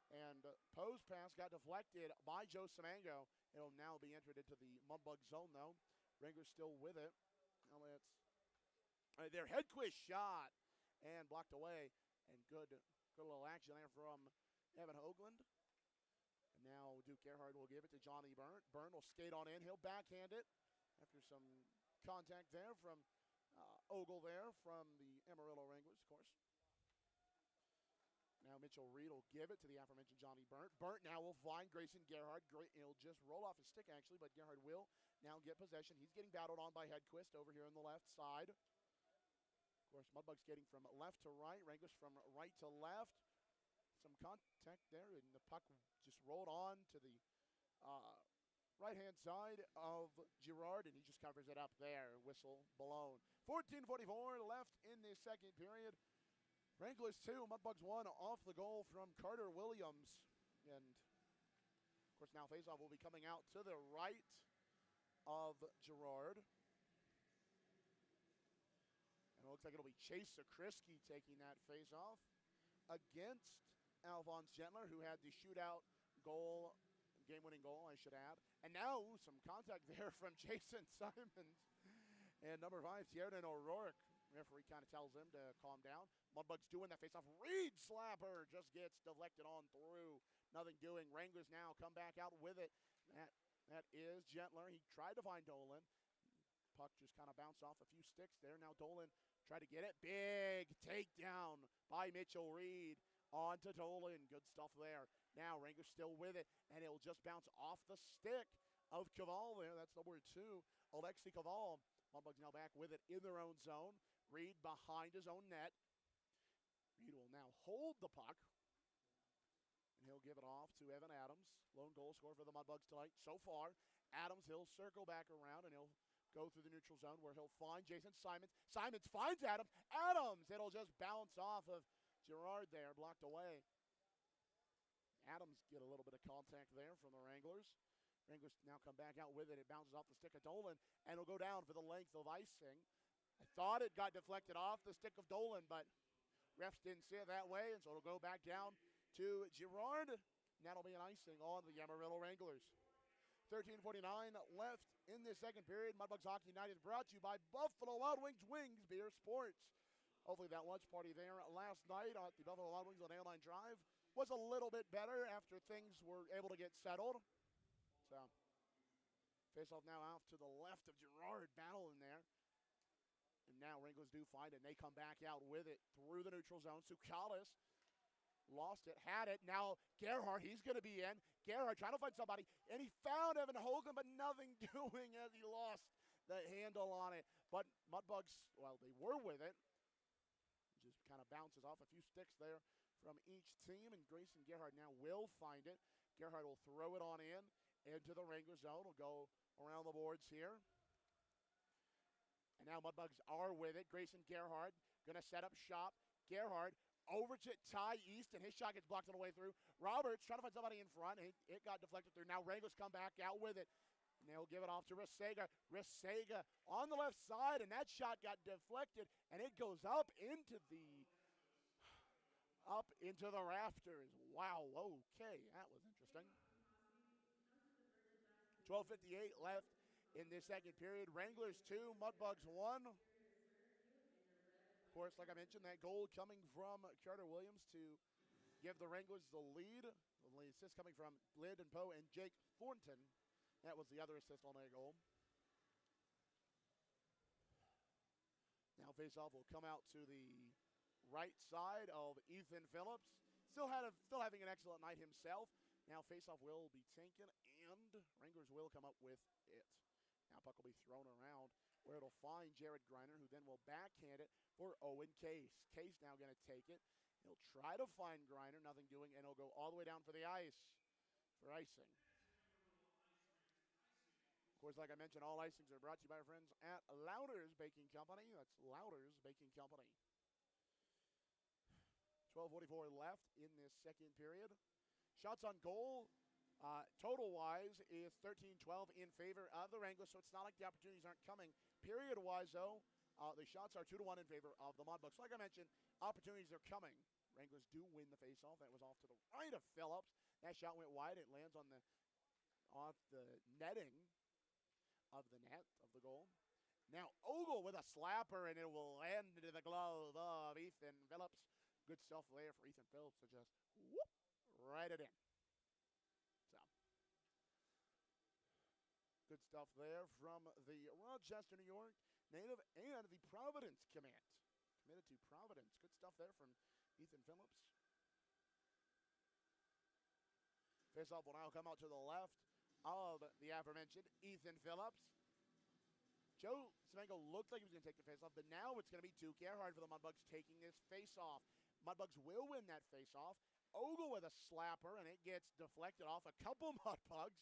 And Poe's pass got deflected by Joe Semango. It'll now be entered into the Mudbug zone, though. Wranglers still with it. Now let's. Their Hedquist shot and blocked away. And good little action there from Evan Hoagland. And now Duke Earhart will give it to Johnny Burnt. Burnt will skate on in. He'll backhand it after some contact there from Ogle there from the Amarillo Wranglers, of course. Now Mitchell Reed will give it to the aforementioned Johnny Burnt. Burnt now will find Grayson Gerhard. He'll just roll off his stick, actually, but Gerhard will now get possession. He's getting battled on by Hedquist over here on the left side. Of course, Mudbugs getting from left to right. Wranglers from right to left. Some contact there, and the puck just rolled on to the right-hand side of Girard, and he just covers it up there. Whistle blown. 14:44 left in the second period. Wranglers 2, Mudbugs 1 off the goal from Carter Williams. And, of course, now faceoff will be coming out to the right of Girard. And it looks like it'll be Chase Zakrisky taking that faceoff against Alphonse Gentler, who had the shootout goal, game-winning goal, I should add. And now some contact there from Jason Simons and number 5, Tiernan O'Rourke. Referee kind of tells him to calm down. Mudbugs doing that faceoff. Reed slapper just gets deflected on through. Nothing doing. Wranglers now come back out with it. That is Gentler. He tried to find Dolan. Puck just kind of bounced off a few sticks there. Now Dolan tried to get it. Big takedown by Mitchell Reed onto Dolan. Good stuff there. Now Wranglers still with it, and it'll just bounce off the stick of Caval there. That's number 2, Alexi Caval. Mudbugs now back with it in their own zone. Reed behind his own net. Reed will now hold the puck, and he'll give it off to Evan Adams. Lone goal scorer for the Mudbugs tonight so far. Adams, he'll circle back around, and he'll go through the neutral zone where he'll find Jason Simons. Simons finds Adams. Adams, it'll just bounce off of Girard there, blocked away. Adams get a little bit of contact there from the Wranglers. Wranglers now come back out with it. It bounces off the stick of Dolan, and it'll go down for the length of icing. I thought it got deflected off the stick of Dolan, but refs didn't see it that way, and so it'll go back down to Girard. And that'll be an icing on the Amarillo Wranglers. 13:49 left in this second period. Mudbugs Hockey United brought to you by Buffalo Wild Wings Wings Beer Sports. Hopefully that lunch party there last night at the Buffalo Wild Wings on Airline Drive was a little bit better after things were able to get settled. So, face-off now off to the left of Gerard. Battle in there. And now Wranglers do find it, and they come back out with it through the neutral zone. Tsoukalis lost it, had it. Now Gerhardt, he's going to be in. Gerhardt trying to find somebody, and he found Evan Hogan, but nothing doing as he lost the handle on it. But Mudbugs, well, they were with it. Just kind of bounces off a few sticks there from each team, and Grayson Gerhardt now will find it. Gerhardt will throw it on in into the Wrangler zone. Will go around the boards here. And now Mudbugs are with it. Grayson Gerhardt going to set up shop. Gerhardt over to Ty East, and his shot gets blocked on the way through. Roberts trying to find somebody in front. It got deflected through. Now Wranglers come back out with it. And they'll give it off to Risega. Risega on the left side, and that shot got deflected, and it goes up into the rafters. Wow, okay, that was interesting. 12:58 left in this second period. Wranglers 2, Mudbugs 1. Of course, like I mentioned, that goal coming from Carter Williams to give the Wranglers the lead. The assist coming from Landon Poe and Jake Thornton. That was the other assist on that goal. Now face-off will come out to the right side of Ethan Phillips. Still having an excellent night himself. Now face-off will be taken, and Wranglers will come up with it. Now puck will be thrown around where it'll find Jared Griner, who then will backhand it for Owen Case. Case now going to take it. He'll try to find Griner, nothing doing, and he'll go all the way down for the ice for icing. Of course, like I mentioned, all icings are brought to you by our friends at Louders Baking Company. That's Louders Baking Company. 12:44 left in this second period. Shots on goal, total-wise, is 13-12 in favor of the Wranglers, so it's not like the opportunities aren't coming. Period-wise, though, the shots are 2-1 in favor of the Mudbugs. Like I mentioned, opportunities are coming. Wranglers do win the face-off. That was off to the right of Phillips. That shot went wide. It lands on off the netting of the net of the goal. Now Ogle with a slapper, and it will land into the glove of Ethan Phillips. Good stuff there for Ethan Phillips to just whoop right it in. So good stuff there from the Rochester, New York native and the Providence command. Committed to Providence. Good stuff there from Ethan Phillips. Face-off will now come out to the left of the aforementioned Ethan Phillips. Joe Semengo looked like he was going to take the face-off, but now it's going to be Duke Earhart for the Mudbugs taking this face-off. Mudbugs will win that face-off. Ogle with a slapper, and it gets deflected off a couple Mudbugs.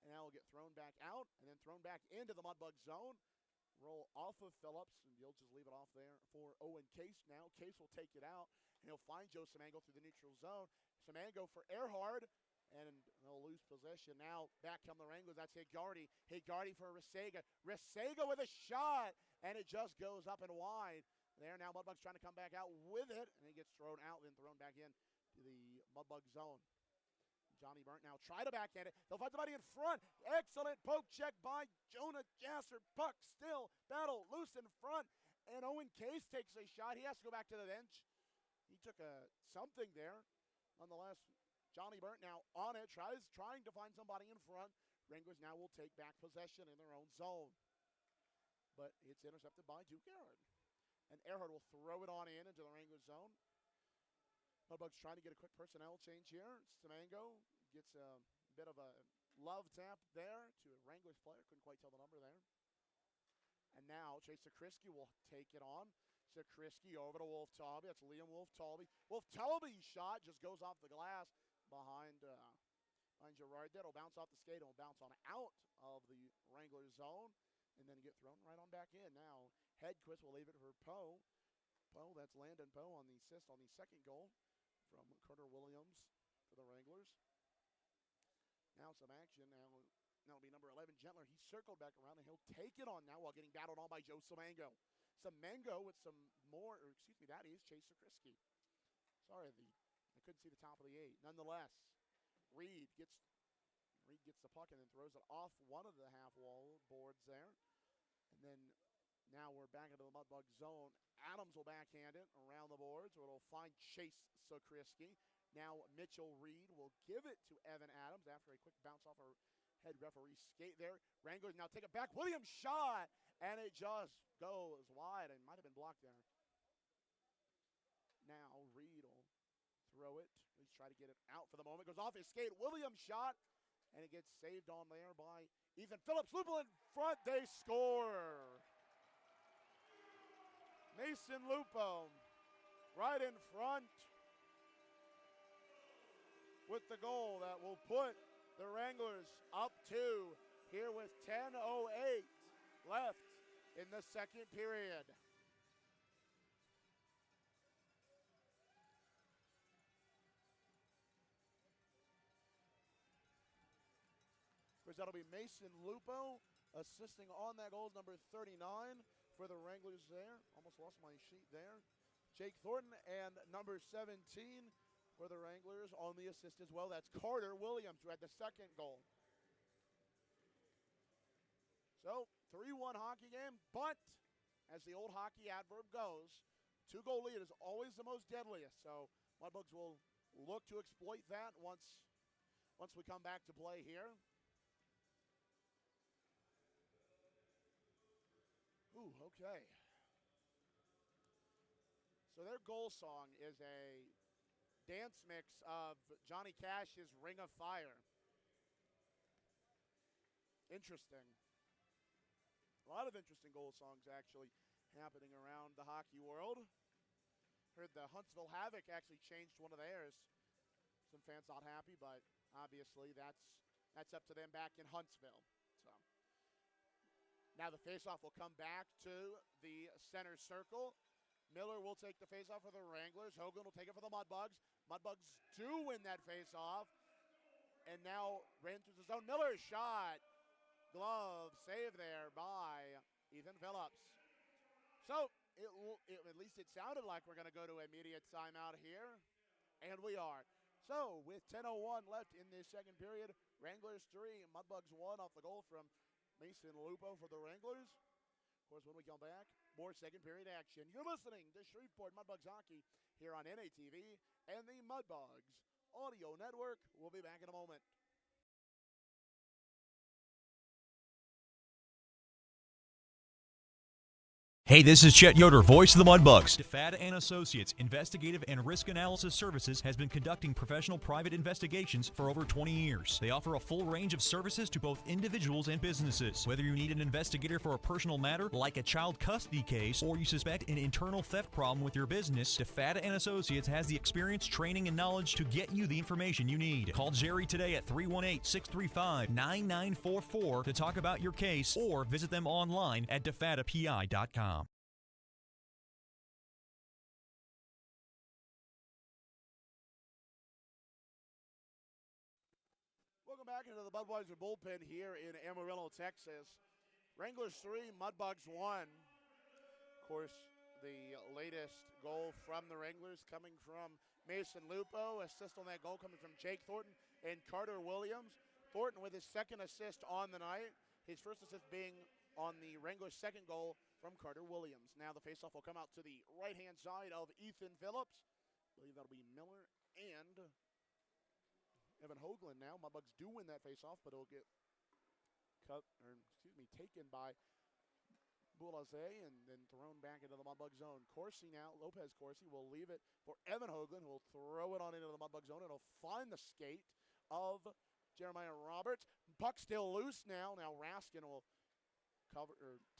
And now it'll get thrown back out and then thrown back into the Mudbug zone. Roll off of Phillips, and you'll just leave it off there for Owen Case now. Case will take it out, and he'll find Joe Semengo through the neutral zone. Semengo for Earhart. And they'll lose possession. Now back come the Wranglers. That's Higardi. Higardi for Risega. Risega with a shot. And it just goes up and wide. There now Mudbugs trying to come back out with it. And it gets thrown out, then thrown back in to the Mudbug zone. Johnny Burnt now try to backhand it. They'll find somebody in front. Excellent poke check by Jonah Jasser. Puck still. Battle loose in front. And Owen Case takes a shot. He has to go back to the bench. He took something there. Nonetheless, Johnny Burnt now on it, trying to find somebody in front. Wranglers now will take back possession in their own zone. But it's intercepted by Duke Earhart. And Earhart will throw it on into the Wranglers zone. Mudbugs trying to get a quick personnel change here. Semengo gets a bit of a love tap there to a Wranglers player. Couldn't quite tell the number there. And now Chase Sakrisky will take it on. Sakrisky over to Wolf Talby. That's Liam Wolf Talby. Wolf Talby's shot just goes off the glass behind Gerard. That'll bounce off the skate and will bounce on out of the Wranglers zone and then get thrown right on back in. Now Hedquist will leave it for Poe. Poe, that's Landon Poe on the assist on the second goal from Carter Williams for the Wranglers. Now some action. Now that'll be number 11, Gentler. He circled back around, and he'll take it on now while getting battled on by Joe Semengo. Semengo with some more, or excuse me, that is Chase Sakrisky. Sorry, I couldn't see the top of the 8. Nonetheless, Reed gets Reed gets the puck and then throws it off one of the half wall boards there. And then now we're back into the Mudbug zone. Adams will backhand it around the boards, where it'll find Chase Sokriski. Now Mitchell Reed will give it to Evan Adams after a quick bounce off our head referee skate there. Wranglers now take it back. Williams shot, and it just goes wide and might have been blocked there. Now Reed will throw it. He's trying to get it out for the moment. Goes off his skate. Williams shot, and it gets saved on there by Ethan Phillips. Lupo in front. They score. Mason Lupo right in front with the goal that will put the Wranglers up 2 here with 10:08 left in the second period. Of course, that'll be Mason Lupo assisting on that goal, number 39 for the Wranglers there. Almost lost my sheet there. Jake Thornton, and number 17 for the Wranglers on the assist as well. That's Carter Williams, who had the second goal. So, 3-1 hockey game, but as the old hockey adverb goes, 2-goal lead is always the most deadliest. So, Mudbugs will look to exploit that once we come back to play here. Ooh, okay. So their goal song is a dance mix of Johnny Cash's Ring of Fire. Interesting. A lot of interesting goal songs actually happening around the hockey world. Heard the Huntsville Havoc actually changed one of theirs. Some fans not happy, but obviously that's up to them back in Huntsville. So now the faceoff will come back to the center circle. Miller will take the faceoff for the Wranglers. Hogan will take it for the Mudbugs. Mudbugs do win that faceoff. And now ran through the zone. Miller's shot. Glove save there by Ethan Phillips. So at least it sounded like we're going to go to immediate timeout here. And we are. So with 10:01 left in this second period, Wranglers 3, Mudbugs 1 off the goal from Mason Lupo for the Wranglers. Of course, when we come back, more second period action. You're listening to Shreveport Mudbugs Hockey here on NATV and the Mudbugs Audio Network. We'll be back in a moment. Hey, this is Chet Yoder, voice of the Mudbugs. DeFada and Associates Investigative and Risk Analysis Services has been conducting professional private investigations for over 20 years. They offer a full range of services to both individuals and businesses. Whether you need an investigator for a personal matter like a child custody case or you suspect an internal theft problem with your business, DeFada and Associates has the experience, training, and knowledge to get you the information you need. Call Jerry today at 318-635-9944 to talk about your case or visit them online at defadapi.com. Welcome back into the Budweiser bullpen here in Amarillo, Texas. Wranglers 3, Mudbugs 1. Of course, the latest goal from the Wranglers coming from Mason Lupo. Assist on that goal coming from Jake Thornton and Carter Williams. Thornton with his second assist on the night. His first assist being on the Wranglers' second goal from Carter Williams. Now the faceoff will come out to the right-hand side of Ethan Phillips. I believe that'll be Miller and Evan Hoagland now. Mudbugs do win that faceoff, but it'll get taken by Boulaze and then thrown back into the Mudbug zone. Corsi now, Lopez Corsi will leave it for Evan Hoagland, who will throw it on into the Mudbug zone. It'll find the skate of Jeremiah Roberts. Puck still loose now. Now Raskin will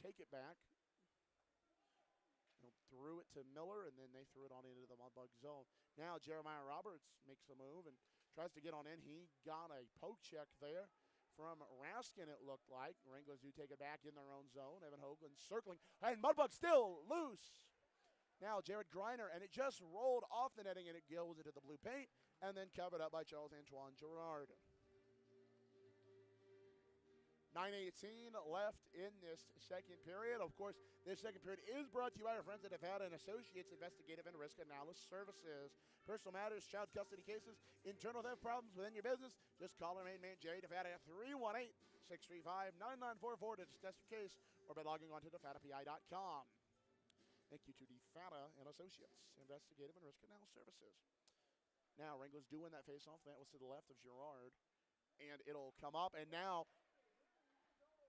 take it back. Threw it to Miller, and then they threw it on into the Mudbug zone. Now Jeremiah Roberts makes a move and tries to get on in. He got a poke check there from Raskin, it looked like. Wranglers do take it back in their own zone. Evan Hoagland circling, and Mudbug still loose. Now Jared Griner, and it just rolled off the netting, and it goes into the blue paint, and then covered up by Charles Antoine Girard. 9:18 left in this second period. Of course, this second period is brought to you by our friends at Nevada and Associates Investigative and Risk Analysis Services. Personal matters, child custody cases, internal theft problems within your business, just call our main man, Jay Nevada, at 318-635-9944 to discuss your case, or by logging on to DefadaPI.com. Thank you to Defada and Associates Investigative and Risk Analysis Services. Now, Wranglers do win that faceoff. That was to the left of Girard, and it'll come up, and now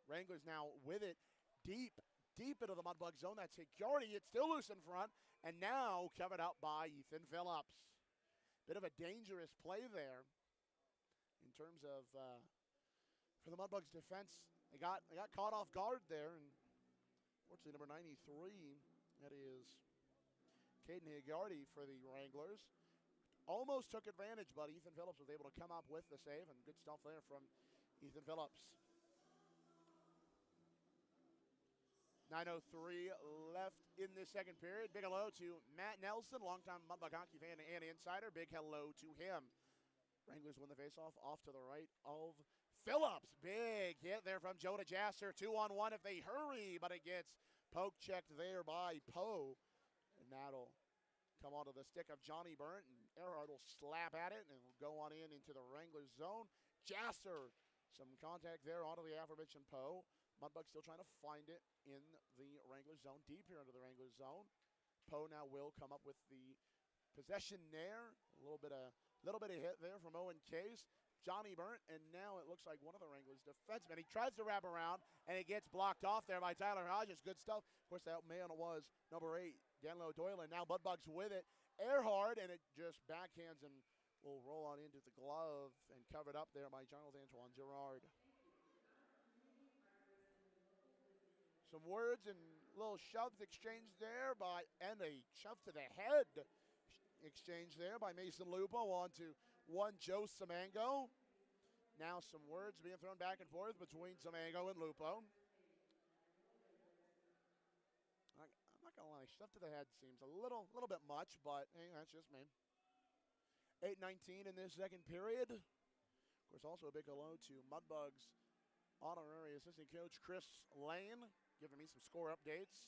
Wranglers now with it deep into the Mudbug zone. That's Higgarty. It's still loose in front, and now covered up by Ethan Phillips. Bit of a dangerous play there in terms of for the Mudbugs defense. They got caught off guard there, and fortunately, number 93, that is Caden Higgarty for the Wranglers, almost took advantage, but Ethan Phillips was able to come up with the save, and good stuff there from Ethan Phillips. 9:03 left in this second period. Big hello to Matt Nelson, longtime Mudbug hockey fan and insider. Big hello to him. Wranglers win the faceoff off to the right of Phillips. Big hit there from Joe DeJasser. 2-on-1 if they hurry, but it gets poke checked there by Poe. And that'll come onto the stick of Johnny Burnt, and Earhart will slap at it, and it will go on into the Wranglers zone. Jasser, some contact there onto the aforementioned Poe. Mudbug still trying to find it in the Wranglers zone, deep here into the Wranglers zone. Poe now will come up with the possession there. A little bit of hit there from Owen Case. Johnny Burnt, and now it looks like one of the Wranglers defensemen. He tries to wrap around, and it gets blocked off there by Tyler Hodges. Good stuff. Of course, that man was number 8, Danilo Doyle, and now Mudbugs with it. Earhart, and it just backhands and will roll on into the glove, and covered up there by Charles Antoine Girard. Some words and little shoves exchanged there and a shove to the head exchange there by Mason Lupo onto one Joe Simango. Now some words being thrown back and forth between Simango and Lupo. I'm not going to lie, shove to the head seems a little bit much, but hey, that's just me. 8:19 in this second period. Of course, also a big hello to Mudbugs honorary assistant coach Chris Lane, giving me some score updates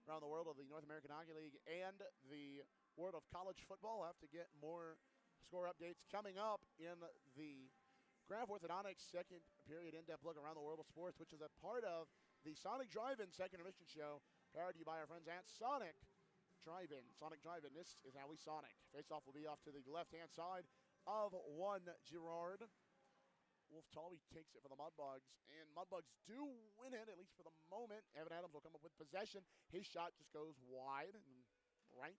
around the world of the North American Hockey League and the world of college football. I'll have to get more score updates coming up in the Graph Orthodontics second period in-depth look around the world of sports, which is a part of the Sonic Drive-In second edition show, powered to you by our friends at Sonic Drive-In. Sonic Drive-In, this is how we Sonic. Face-off will be off to the left-hand side of one Girard. Wolf Tully takes it for the Mudbugs, and Mudbugs do win it, at least for the moment. Evan Adams will come up with possession. His shot just goes wide and right.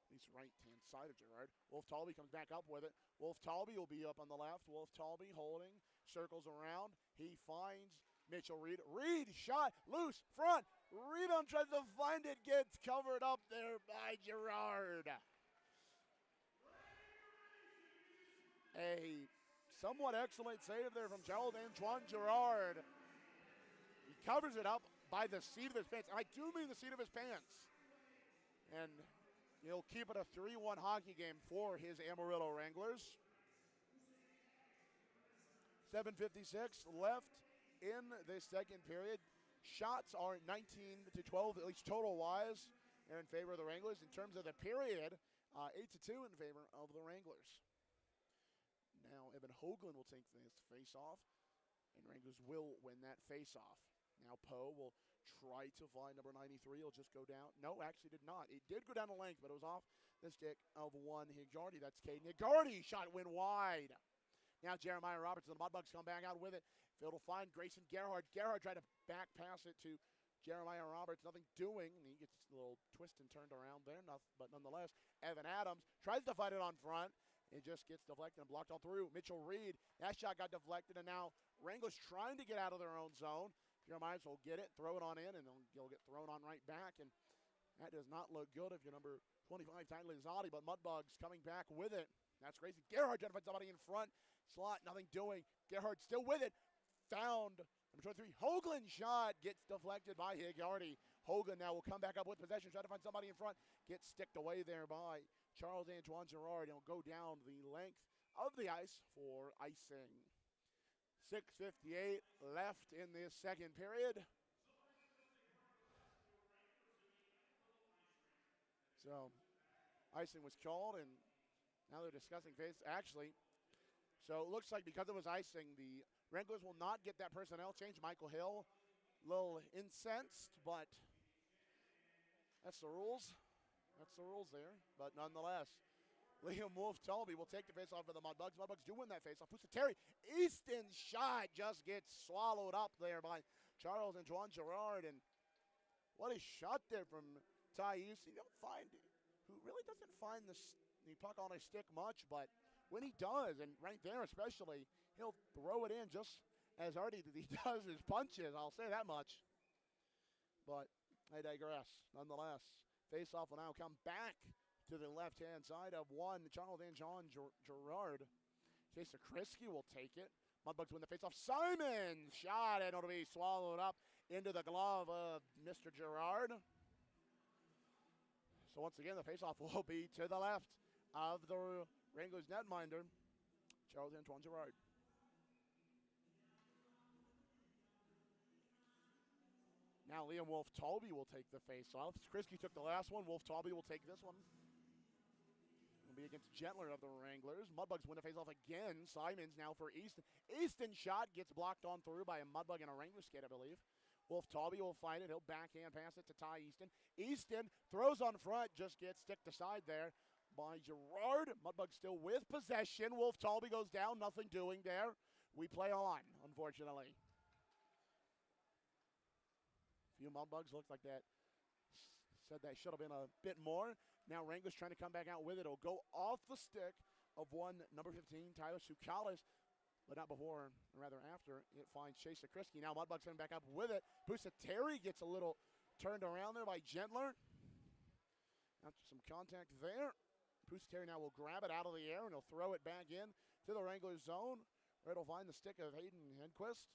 At least right-hand side of Girard. Wolf Talby comes back up with it. Wolf Talby will be up on the left. Wolf Talby holding, circles around. He finds Mitchell Reed. Reed shot, loose, front. Rebound tries to find it, gets covered up there by Girard. A somewhat excellent save there from Charles Antoine Girard. He covers it up by the seat of his pants. I do mean the seat of his pants. And he'll keep it a 3-1 hockey game for his Amarillo Wranglers. 7:56 left in this second period. Shots are 19-12, at least total-wise, and in favor of the Wranglers. In terms of the period, 8-2 in favor of the Wranglers. Now Evan Hoagland will take this face-off, and Wranglers will win that face-off. Now Poe will try to find number 93. He'll just go down. No, actually did not. It did go down the length, but it was off the stick of one Higgarty. That's Caden Higgarty. Shot went wide. Now Jeremiah Roberts and the Mudbugs come back out with it. Phil will find Grayson Gerhard. Gerhard tried to back pass it to Jeremiah Roberts. Nothing doing. And he gets a little twist and turned around there. But nonetheless, Evan Adams tries to fight it on front. It just gets deflected and blocked all through. Mitchell Reed, that shot got deflected, and now Wranglers trying to get out of their own zone. Jeremiah will get it, throw it on in, and he'll get thrown on right back. And that does not look good if you're number 25, Tyler Lizotti, but Mudbugs coming back with it. That's crazy. Gerhard trying to find somebody in front. Slot, nothing doing. Gerhard still with it. Found number 23. Hoagland shot gets deflected by Higgarty. Hoagland now will come back up with possession, try to find somebody in front. Gets sticked away there by Charles Antoine Girard. He'll go down the length of the ice for icing. 6:58 left in this second period. So icing was called, and now they're discussing face. Actually, so it looks like because it was icing, the Wranglers will not get that personnel change. Michael Hill, a little incensed, but that's the rules. That's the rules there. But nonetheless, Liam Wolf-Tulby will take the faceoff for the Mudbugs. Mudbugs do win that faceoff. Terry, Easton's shot just gets swallowed up there by Charles Antoine Gerard. And what a shot there from Ty Easton. Who really doesn't find the puck on his stick much, but when he does, and right there especially, he'll throw it in just as hard as he does his punches. I'll say that much. But I digress. Nonetheless, faceoff will now come back to the left-hand side of one. Charles Antoine Gerard. Jason Krisky will take it. Mudbugs win the faceoff. Simon's shot, and it'll be swallowed up into the glove of Mr. Gerard. So once again, the faceoff will be to the left of the Wranglers netminder, Charles Antoine Gerard. Now Liam Wolf-Tulby will take the faceoff. Krisky took the last one. Wolf-Tulby will take this one. It'll be against Gentler of the Wranglers. Mudbugs win the faceoff again. Simons now for Easton. Easton's shot gets blocked on through by a Mudbug and a Wrangler skate, I believe. Wolf-Tulby will find it. He'll backhand pass it to Ty Easton. Easton throws on front, just gets sticked aside there by Gerard. Mudbugs still with possession. Wolf-Tulby goes down, nothing doing there. We play on, unfortunately. A few Mudbugs looked like that. Said that should have been a bit more. Now Wranglers trying to come back out with it. It'll go off the stick of one number 15, Tyler Sukalis. But not before, or rather after, it finds Chase Krisky. Now Mudbugs coming back up with it. Terry gets a little turned around there by Gentler. After some contact there. Terry now will grab it out of the air, and he'll throw it back in to the Wranglers zone, where it'll find the stick of Hayden Hedquist.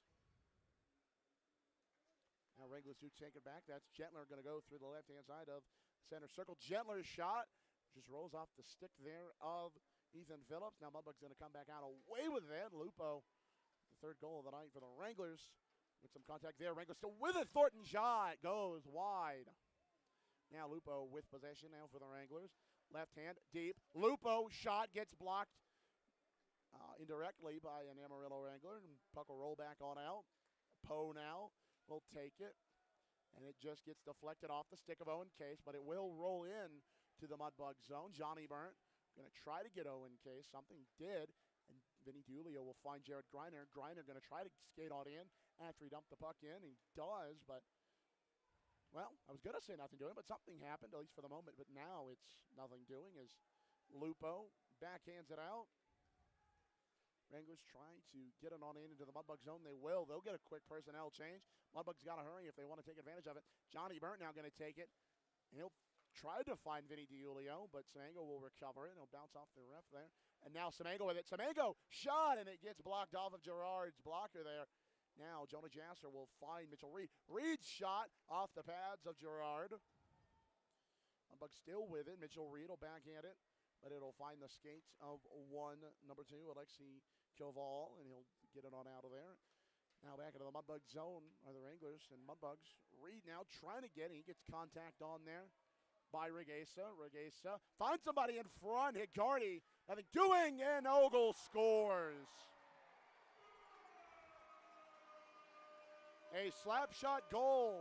Now Wranglers do take it back. That's Gentler going to go through the left-hand side of center circle. Gentler's shot just rolls off the stick there of Ethan Phillips. Now Mudbugs going to come back out away with it. Lupo, the third goal of the night for the Wranglers. With some contact there. Wranglers still with it. Thornton shot goes wide. Now Lupo with possession now for the Wranglers. Left hand, deep. Lupo shot gets blocked indirectly by an Amarillo Wrangler. And puck will roll back on out. Poe now will take it. And it just gets deflected off the stick of Owen Case, but it will roll in to the Mudbug zone. Johnny Burnt going to try to get Owen Case. Something did. And Vinny DiUlio will find Jared Greiner. Greiner going to try to skate on in after he dumped the puck in. He does, but, well, I was going to say nothing doing, but something happened, at least for the moment. But now it's nothing doing as Lupo backhands it out. Wranglers trying to get it on into the Mudbug zone. They will. They'll get a quick personnel change. Mudbugs got to hurry if they want to take advantage of it. Johnny Burnt now going to take it, and he'll try to find Vinny DiUlio, but Semango will recover it, and he'll bounce off the ref there. And now Semango with it. Semango shot, and it gets blocked off of Gerard's blocker there. Now Jonah Jasser will find Mitchell Reed. Reed's shot off the pads of Gerard. Mudbugs still with it. Mitchell Reed will backhand it, but it'll find the skates of number 2, Alexi Koval, and he'll get it on out of there. Now back into the Mudbug zone are the Wranglers and Mudbugs. Reed now trying to get it. He gets contact on there by Regesa. Regesa finds somebody in front. Higardi, nothing doing, and Ogle scores. A slap shot goal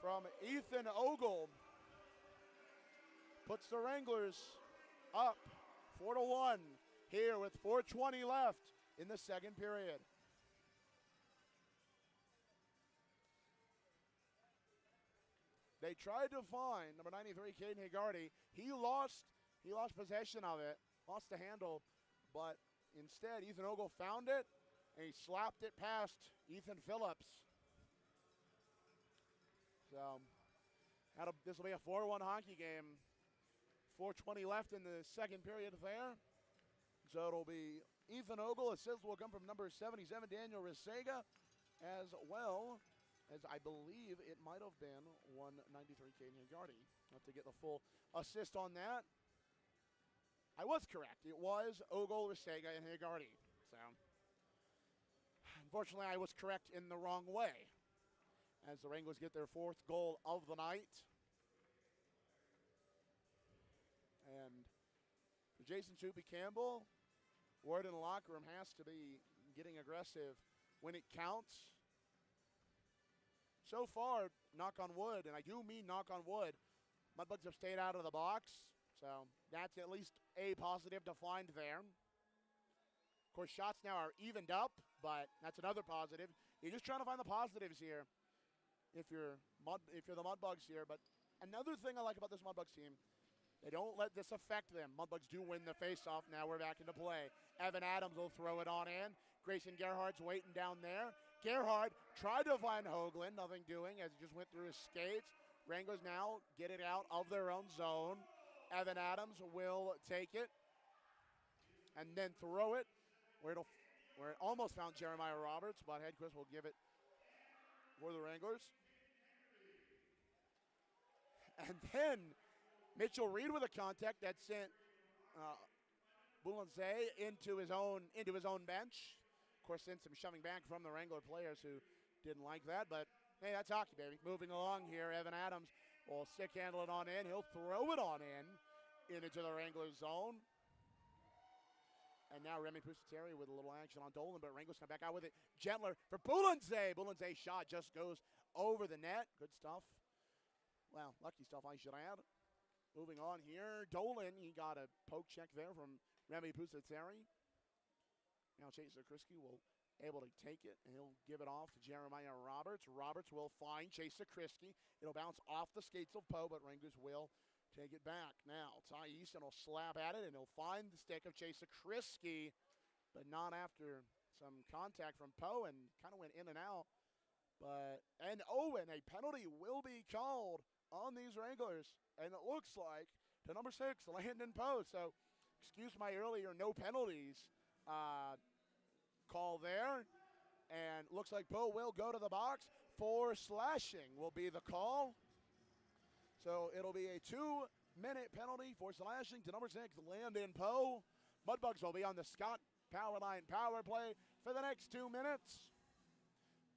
from Ethan Ogle puts the Wranglers up 4-1 here with 4:20 left in the second period. They tried to find number 93, Caden Higardi. He lost possession of it, lost the handle, but instead Ethan Ogle found it and he slapped it past Ethan Phillips. So this will be a 4-1 hockey game. 4:20 left in the second period there. So it'll be Ethan Ogle. Assist will come from number 77, Daniel Risega, as well as I believe it might have been 193, Caden Higardi. I'll have to get the full assist on that. I was correct. It was Ogle, Risega, and Higardi. So Unfortunately, I was correct in the wrong way as the Wranglers get their 4th goal of the night. And for Jason Soupy Campbell, word in the locker room has to be getting aggressive when it counts. So far, knock on wood, and I do mean knock on wood, Mudbugs have stayed out of the box, so that's at least a positive to find there. Of course, shots now are evened up, but that's another positive. You're just trying to find the positives here if you're the Mudbugs here. But another thing I like about this Mudbugs team, they don't let this affect them. Mudbugs do win the faceoff. Now we're back into play. Evan Adams will throw it on in. Grayson Gerhardt's waiting down there. Gerhardt tried to find Hoagland, nothing doing as he just went through his skates. Wranglers now get it out of their own zone. Evan Adams will take it and then throw it where it almost found Jeremiah Roberts, but Hedquist will give it for the Wranglers. And then Mitchell Reed with a contact that sent Boulanger into his own bench. Of course, sent some shoving back from the Wrangler players who didn't like that, but hey, that's hockey, baby. Moving along here, Evan Adams will stick handle it on in. He'll throw it on into the Wranglers zone. And now Remy Pusateri with a little action on Dolan, but Wranglers come back out with it. Gentler for Boulanger. Boulanger's shot just goes over the net. Good stuff. Well, lucky stuff, I should add. Moving on here, Dolan, he got a poke check there from Remy Pusateri. Now Chase Zakrisky will able to take it, and he'll give it off to Jeremiah Roberts. Roberts will find Chase Zakrisky. It'll bounce off the skates of Poe, but Wranglers will take it back. Now, Ty Easton will slap at it, and he'll find the stick of Chase Zakrisky, but not after some contact from Poe, and kind of went in and out. And a penalty will be called on these Wranglers, and it looks like to number 6, Landon Poe. So, excuse my earlier no penalties call there, and looks like Poe will go to the box for slashing will be the call. So it'll be a 2-minute penalty for slashing to number 6, Landon Poe. Mudbugs will be on the Scott Powerline power play for the next 2 minutes.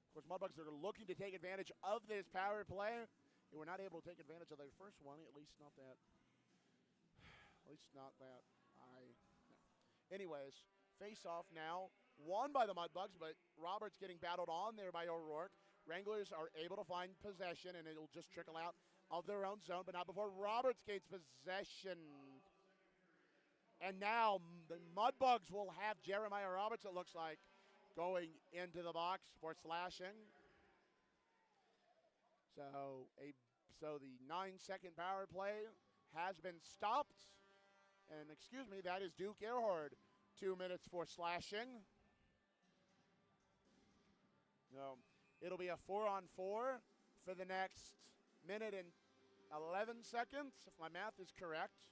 Of course, Mudbugs are looking to take advantage of this power play. They were not able to take advantage of their first one, at least not that. Anyways, face off now. Won by the Mudbugs, but Roberts getting battled on there by O'Rourke. Wranglers are able to find possession, and it'll just trickle out of their own zone, but not before Roberts gains possession. And now the Mudbugs will have Jeremiah Roberts, it looks like, going into the box for slashing. So the 9-second power play has been stopped. And excuse me, that is Duke Earhart. 2 minutes for slashing. So it'll be a 4-on-4 for the next minute and 11 seconds, if my math is correct.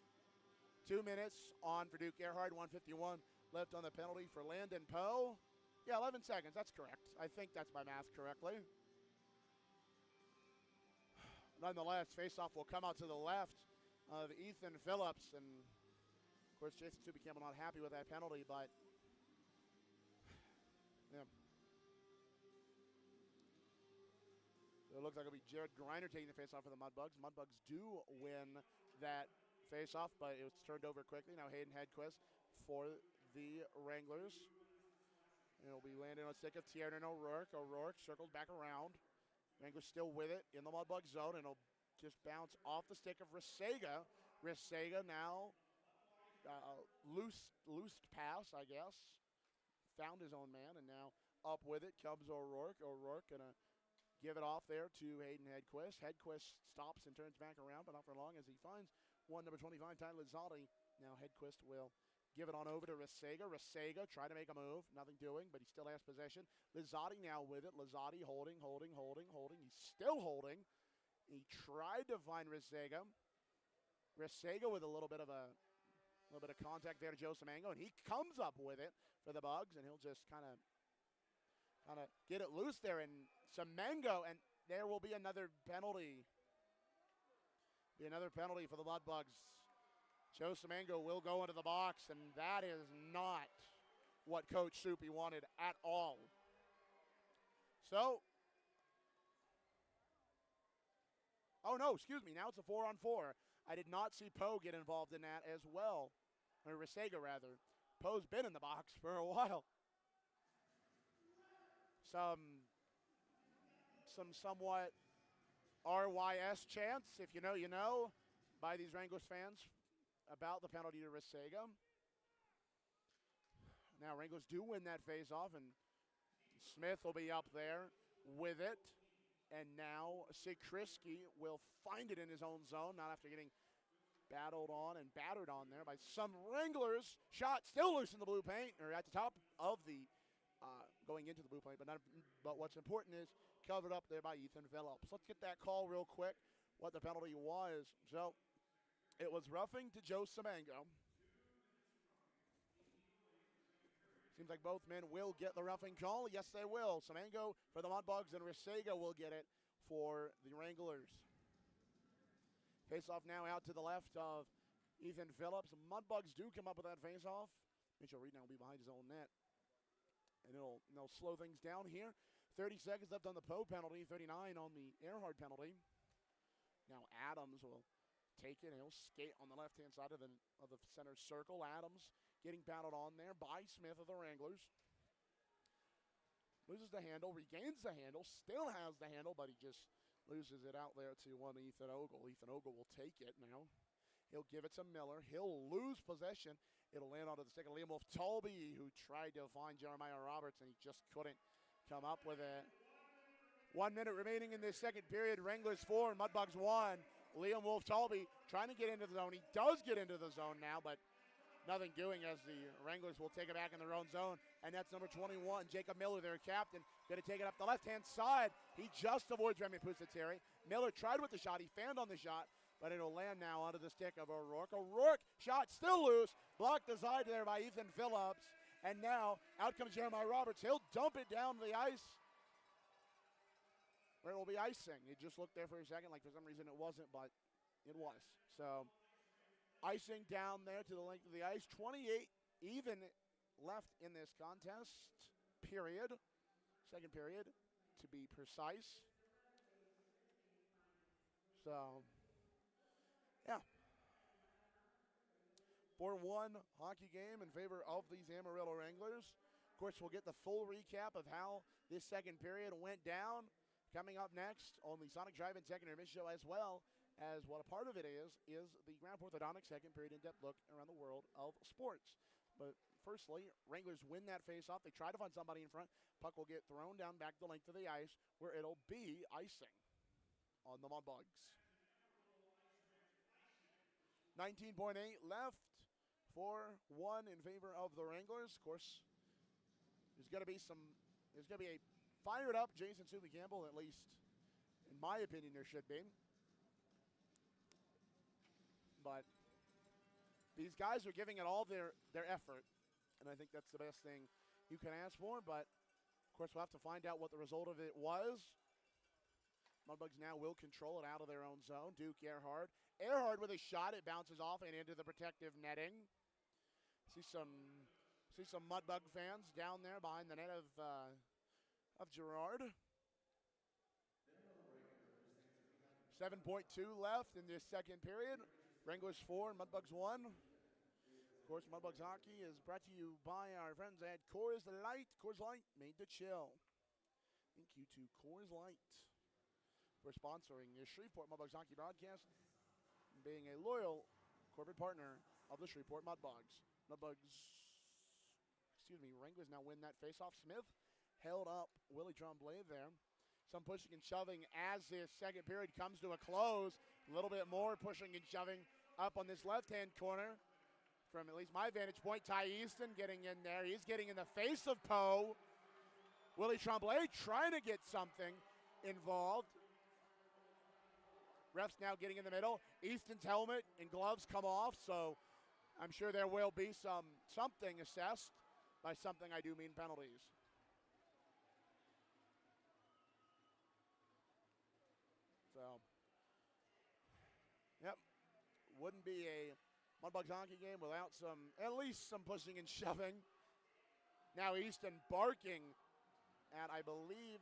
2 minutes on for Duke Earhart, 1:51 left on the penalty for Landon Poe. Yeah, 11 seconds, that's correct. I think that's my math correctly. Nonetheless, faceoff will come out to the left of Ethan Phillips, and of course, Jason Soupy Campbell not happy with that penalty, but yeah. So it looks like it'll be Jared Griner taking the faceoff for the Mudbugs. Mudbugs do win that faceoff, but it was turned over quickly. Now Hayden Hedquist for the Wranglers. And it'll be landing on a stick of Tiernan O'Rourke. O'Rourke circled back around. Wranglers still with it in the Mudbug zone, and it'll just bounce off the stick of Risega. Risega now loose pass, I guess. Found his own man, and now up with it comes O'Rourke. O'Rourke gonna give it off there to Hayden Hedquist. Hedquist stops and turns back around, but not for long as he finds number 25, Ty Lizzotti. Now Hedquist will give it on over to Risega. Risega try to make a move. Nothing doing, but he still has possession. Lizzotti now with it. Lizzotti holding. He's still holding. He tried to find Risega. Risega with a little bit of contact there to Joe Semango, and he comes up with it for the Bugs, and he'll just kind of get it loose there. And Semango, and there will be another penalty. Be another penalty for the Mudbugs. Joe Semango will go into the box, and that is not what Coach Soupy wanted at all. So, oh no, excuse me, now it's a 4-on-4. I did not see Poe get involved in that as well, or Resega rather. Poe's been in the box for a while. Some somewhat RYS chants, if you know, you know, by these Wranglers fans about the penalty to Resega. Now Wranglers do win that face-off, and Smith will be up there with it. And now Sikrisky will find it in his own zone, not after getting battled on and battered on there by some Wranglers. Shot still loose in the blue paint, or at the top of the, going into the blue paint. But what's important is covered up there by Ethan Phillips. Let's get that call real quick, what the penalty was. So it was roughing to Joe Semango. Seems like both men will get the roughing call. Yes, they will. Semango for the Mudbugs, and Resega will get it for the Wranglers. Face-off now out to the left of Ethan Phillips. Mudbugs do come up with that face-off. Mitchell Reed now will be behind his own net. And they'll slow things down here. 30 seconds left on the Poe penalty, 39 on the Earhart penalty. Now Adams will take it. He'll skate on the left-hand side of the center circle. Adams getting battled on there by Smith of the Wranglers. Loses the handle, regains the handle, still has the handle, but he just loses it out there to one Ethan Ogle. Ethan Ogle will take it now. He'll give it to Miller. He'll lose possession. It'll land onto the stick of Liam Wolf-Tolby, who tried to find Jeremiah Roberts, and he just couldn't come up with it. 1 minute remaining in this second period. Wranglers 4, Mudbugs 1. Liam Wolf-Tolby trying to get into the zone. He does get into the zone now, but nothing doing as the Wranglers will take it back in their own zone. And that's number 21, Jacob Miller, their captain, going to take it up the left-hand side. He just avoids Remy Pusateri. Miller tried with the shot. He fanned on the shot, but it'll land now onto the stick of O'Rourke. O'Rourke, shot still loose. Blocked aside there by Ethan Phillips. And now out comes Jeremiah Roberts. He'll dump it down to the ice, where it will be icing. It just looked there for a second like for some reason it wasn't, but it was. So icing down there to the length of the ice. 28 even left in this contest period. Second period, to be precise. So, yeah. 4-1 hockey game in favor of these Amarillo Wranglers. Of course, we'll get the full recap of how this second period went down coming up next on the Sonic Drive-In Second Intermission Show, as well as what a part of it is the Ground Orthodontic second period in-depth look around the world of sports. But firstly, Wranglers win that face-off. They try to find somebody in front. Puck will get thrown down back the length of the ice, where it'll be icing on the Mudbugs. 19.8 left, 4-1 in favor of the Wranglers. Of course, there's going to be a fired up Jason Sulley Campbell, at least in my opinion there should be. But these guys are giving it all their effort, and I think that's the best thing you can ask for. But of course, we'll have to find out what the result of it was. Mudbugs now will control it out of their own zone. Duke Earhart. Earhart with a shot. It bounces off and into the protective netting. See some Mudbug fans down there behind the net of Gerard. 7.2 left in this second period. Wranglers 4, Mudbugs 1. Of course, Mudbugs hockey is brought to you by our friends at Coors Light. Coors Light, made to chill. Thank you to Coors Light for sponsoring the Shreveport Mudbugs hockey broadcast and being a loyal corporate partner of the Shreveport Mudbugs. Wranglers now win that faceoff. Smith held up Willie Tremblay there. Some pushing and shoving as this second period comes to a close. A little bit more pushing and shoving up on this left-hand corner. From at least my vantage point, Ty Easton getting in there. He's getting in the face of Poe. Willie Tremblay trying to get something involved. Refs now getting in the middle. Easton's helmet and gloves come off, so I'm sure there will be something assessed. By something, I do mean penalties. So, yep, wouldn't be a Mudbugs hockey game without at least some pushing and shoving. Now Easton barking and I believe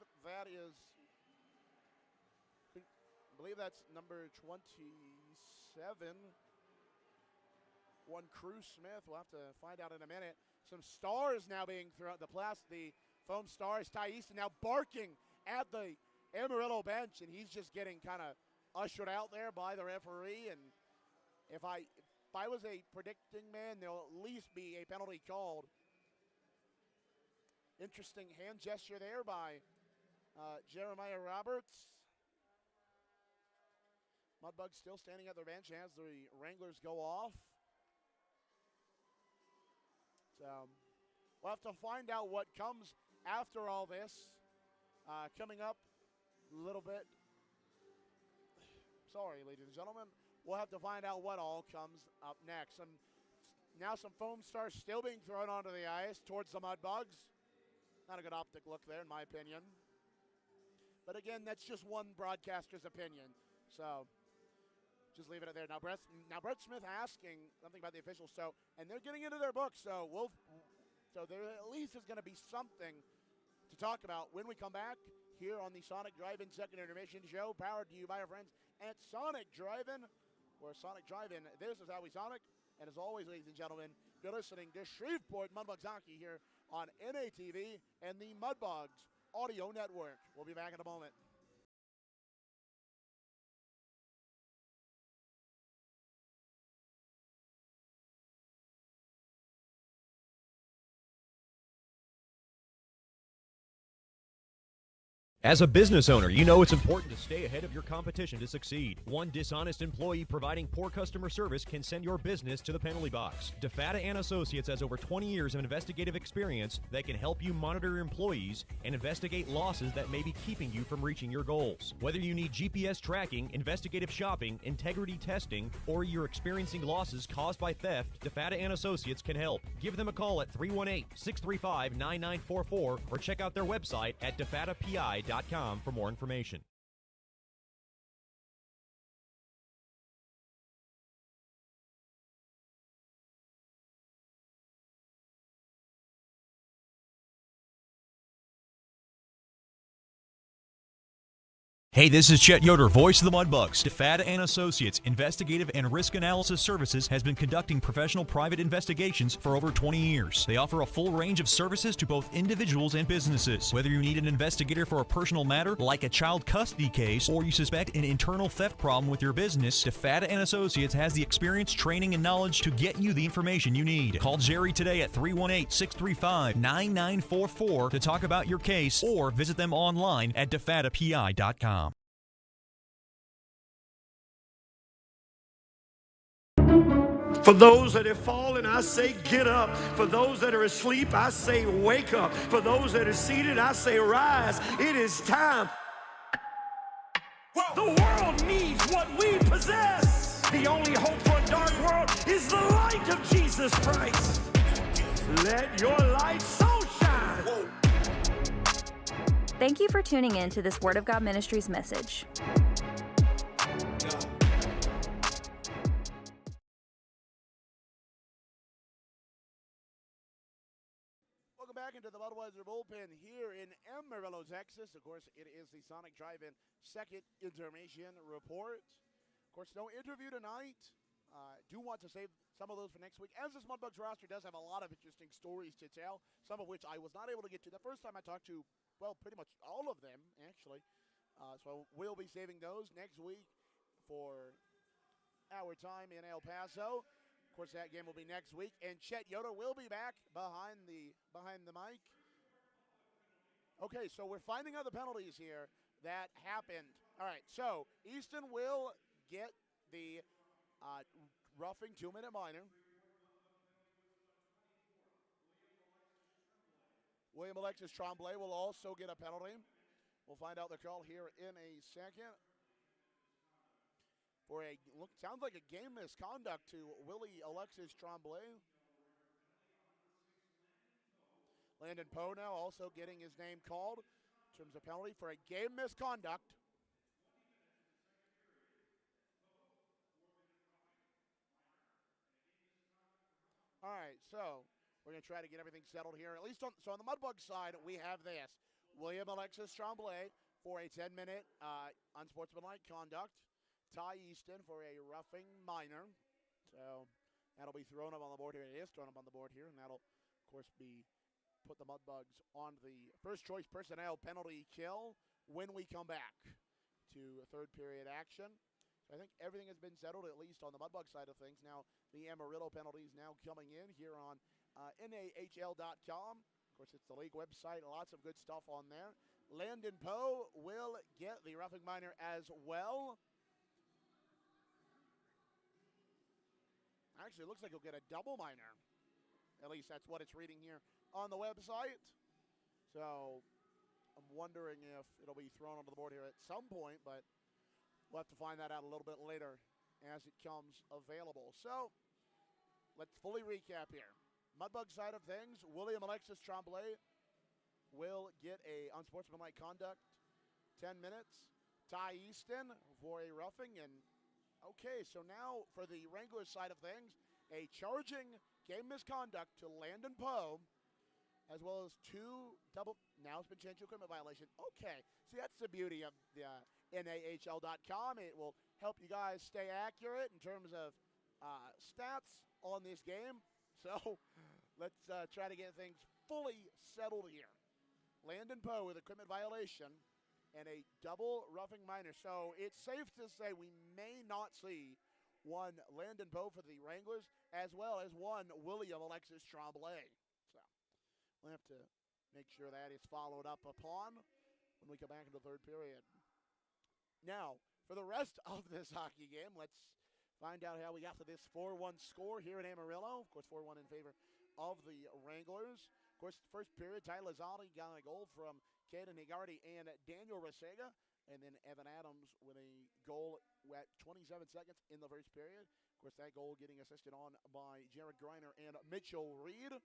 that's number 27. One Cruz Smith. We'll have to find out in a minute. Some stars now being thrown. The foam stars. Ty Easton now barking at the Amarillo bench, and he's just getting kind of ushered out there by the referee. And if I was a predicting man, there'll at least be a penalty called. Interesting hand gesture there by Jeremiah Roberts. Mudbugs still standing at their bench as the Wranglers go off. So we'll have to find out what comes after all this. Coming up a little bit. Sorry, ladies and gentlemen. We'll have to find out what all comes up next. Now some foam stars still being thrown onto the ice towards the Mudbugs. Not a good optic look there, in my opinion. But again, that's just one broadcaster's opinion. So just leaving it there. Now Brett Smith asking something about the officials. And they're getting into their book. So there at least is going to be something to talk about when we come back here on the Sonic Drive-In Second Intermission Show, powered to you by our friends at Sonic Drive-In. Where Sonic Drive-In, this is how we Sonic. And as always, ladies and gentlemen, you're listening to Shreveport Mudbugs Hockey here on NATV and the Mudbugs Audio Network. We'll be back in a moment. As a business owner, you know it's important to stay ahead of your competition to succeed. One dishonest employee providing poor customer service can send your business to the penalty box. DeFata and Associates has over 20 years of investigative experience that can help you monitor your employees and investigate losses that may be keeping you from reaching your goals. Whether you need GPS tracking, investigative shopping, integrity testing, or you're experiencing losses caused by theft, DeFata and Associates can help. Give them a call at 318-635-9944 or check out their website at defatapi.com for more information. Hey, this is Chet Yoder, voice of the Mudbugs. DeFata and Associates Investigative and Risk Analysis Services has been conducting professional private investigations for over 20 years. They offer a full range of services to both individuals and businesses. Whether you need an investigator for a personal matter like a child custody case or you suspect an internal theft problem with your business, DeFata and Associates has the experience, training, and knowledge to get you the information you need. Call Jerry today at 318-635-9944 to talk about your case or visit them online at defatapi.com. For those that have fallen, I say get up. For those that are asleep, I say wake up. For those that are seated, I say rise. It is time. The world needs what we possess. The only hope for a dark world is the light of Jesus Christ. Let your light so shine. Thank you for tuning in to this Word of God Ministries message. Welcome back into the Budweiser bullpen here in Amarillo, Texas. Of course, it is the Sonic Drive-In Second Intermission Report. Of course, no interview tonight. Do want to save some of those for next week, as this Mudbugs roster does have a lot of interesting stories to tell, some of which I was not able to get to the first time I talked to, well, pretty much all of them, actually. So we'll be saving those next week for our time in El Paso. Of course, that game will be next week, and Chet Yoder will be back behind the mic. Okay, so we're finding out the penalties here that happened. All right, so Easton will get the roughing 2-minute minor. William Alexis Tremblay will also get a penalty. We'll find out the call here in a second. For sounds like a game misconduct to Willie Alexis Tremblay. Landon Poe now also getting his name called in terms of penalty for a game misconduct. All right, so we're going to try to get everything settled here. At least on the Mudbug side, we have this. William Alexis Tremblay for a 10-minute unsportsmanlike conduct. Ty Easton for a roughing minor. So that'll be thrown up on the board here. It is thrown up on the board here, and that'll, of course, put the Mudbugs on the first choice personnel penalty kill when we come back to third period action. So I think everything has been settled, at least on the Mudbug side of things. Now the Amarillo penalties now coming in here on NAHL.com. Of course, it's the league website. Lots of good stuff on there. Landon Poe will get the roughing minor as well. Actually, it looks like he'll get a double minor. At least that's what it's reading here on the website. So I'm wondering if it'll be thrown onto the board here at some point, but we'll have to find that out a little bit later as it comes available. So let's fully recap here. Mudbug side of things, William Alexis Tremblay will get a unsportsmanlike conduct, 10 minutes. Ty Easton for a roughing. And okay, so now for the Wranglers side of things, a charging game misconduct to Landon Poe, as well as two double, now it's been changed to equipment violation. Okay, see, that's the beauty of the NAHL.com. It will help you guys stay accurate in terms of stats on this game. So let's try to get things fully settled here. Landon Poe with equipment violation and a double roughing minor. So it's safe to say we may not see one Landon Poe for the Wranglers, as well as one William Alexis Tremblay. So we'll have to make sure that is followed up upon when we come back into the third period. Now, for the rest of this hockey game, let's find out how we got to this 4-1 score here in Amarillo. Of course, 4-1 in favor of the Wranglers. Of course, the first period, Ty Lazali got a goal from Caden Higardi and Daniel Resega. And then Evan Adams with a goal at 27 seconds in the first period. Of course, that goal getting assisted on by Jared Greiner and Mitchell Reed. And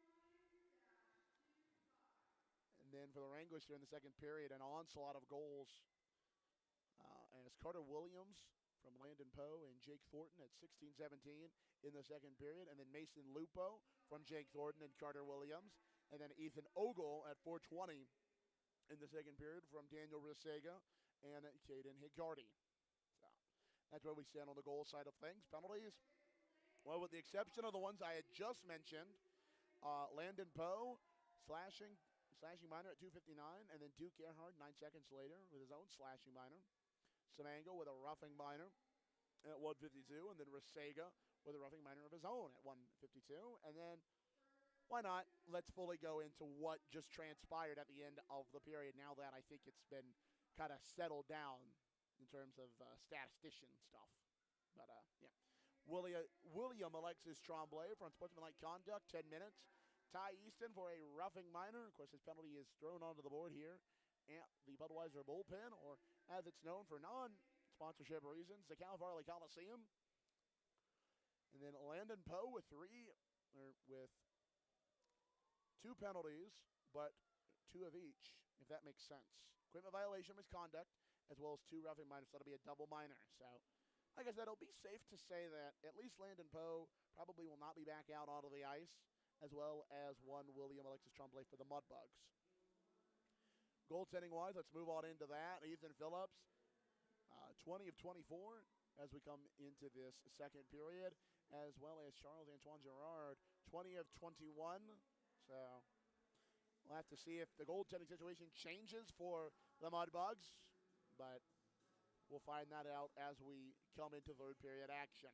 then for the Wranglers here in the second period, an onslaught of goals as Carter Williams from Landon Poe and Jake Thornton at 16-17 in the second period. And then Mason Lupo from Jake Thornton and Carter Williams. And then Ethan Ogle at 4:20 in the second period from Daniel Resega and Caden Higardi. So that's where we stand on the goal side of things. Penalties, well, with the exception of the ones I had just mentioned, Landon Poe slashing minor at 2:59, and then Duke Earhart 9 seconds later with his own slashing minor. Samango with a roughing minor at 1:52, and then Resega with a roughing minor of his own at 1:52. And then, why not? Let's fully go into what just transpired at the end of the period now that I think it's been kind of settled down in terms of statistician stuff. But, yeah. William Alexis Tremblay for unsportsmanlike conduct, 10 minutes. Ty Easton for a roughing minor. Of course, his penalty is thrown onto the board here at the Budweiser bullpen, or as it's known for non-sponsorship reasons, the Cal Farley Coliseum. And then Landon Poe with two penalties, but two of each, if that makes sense. Equipment violation, misconduct, as well as two roughing minors. So that'll be a double minor. So, like I said, it'll be safe to say that at least Landon Poe probably will not be back out onto the ice, as well as one William Alexis Tremblay for the Mudbugs. Goaltending-wise, let's move on into that. Ethan Phillips, 20 of 24 as we come into this second period, as well as Charles-Antoine Girard, 20 of 21. So we'll have to see if the goaltending situation changes for the Mudbugs, but we'll find that out as we come into third period action.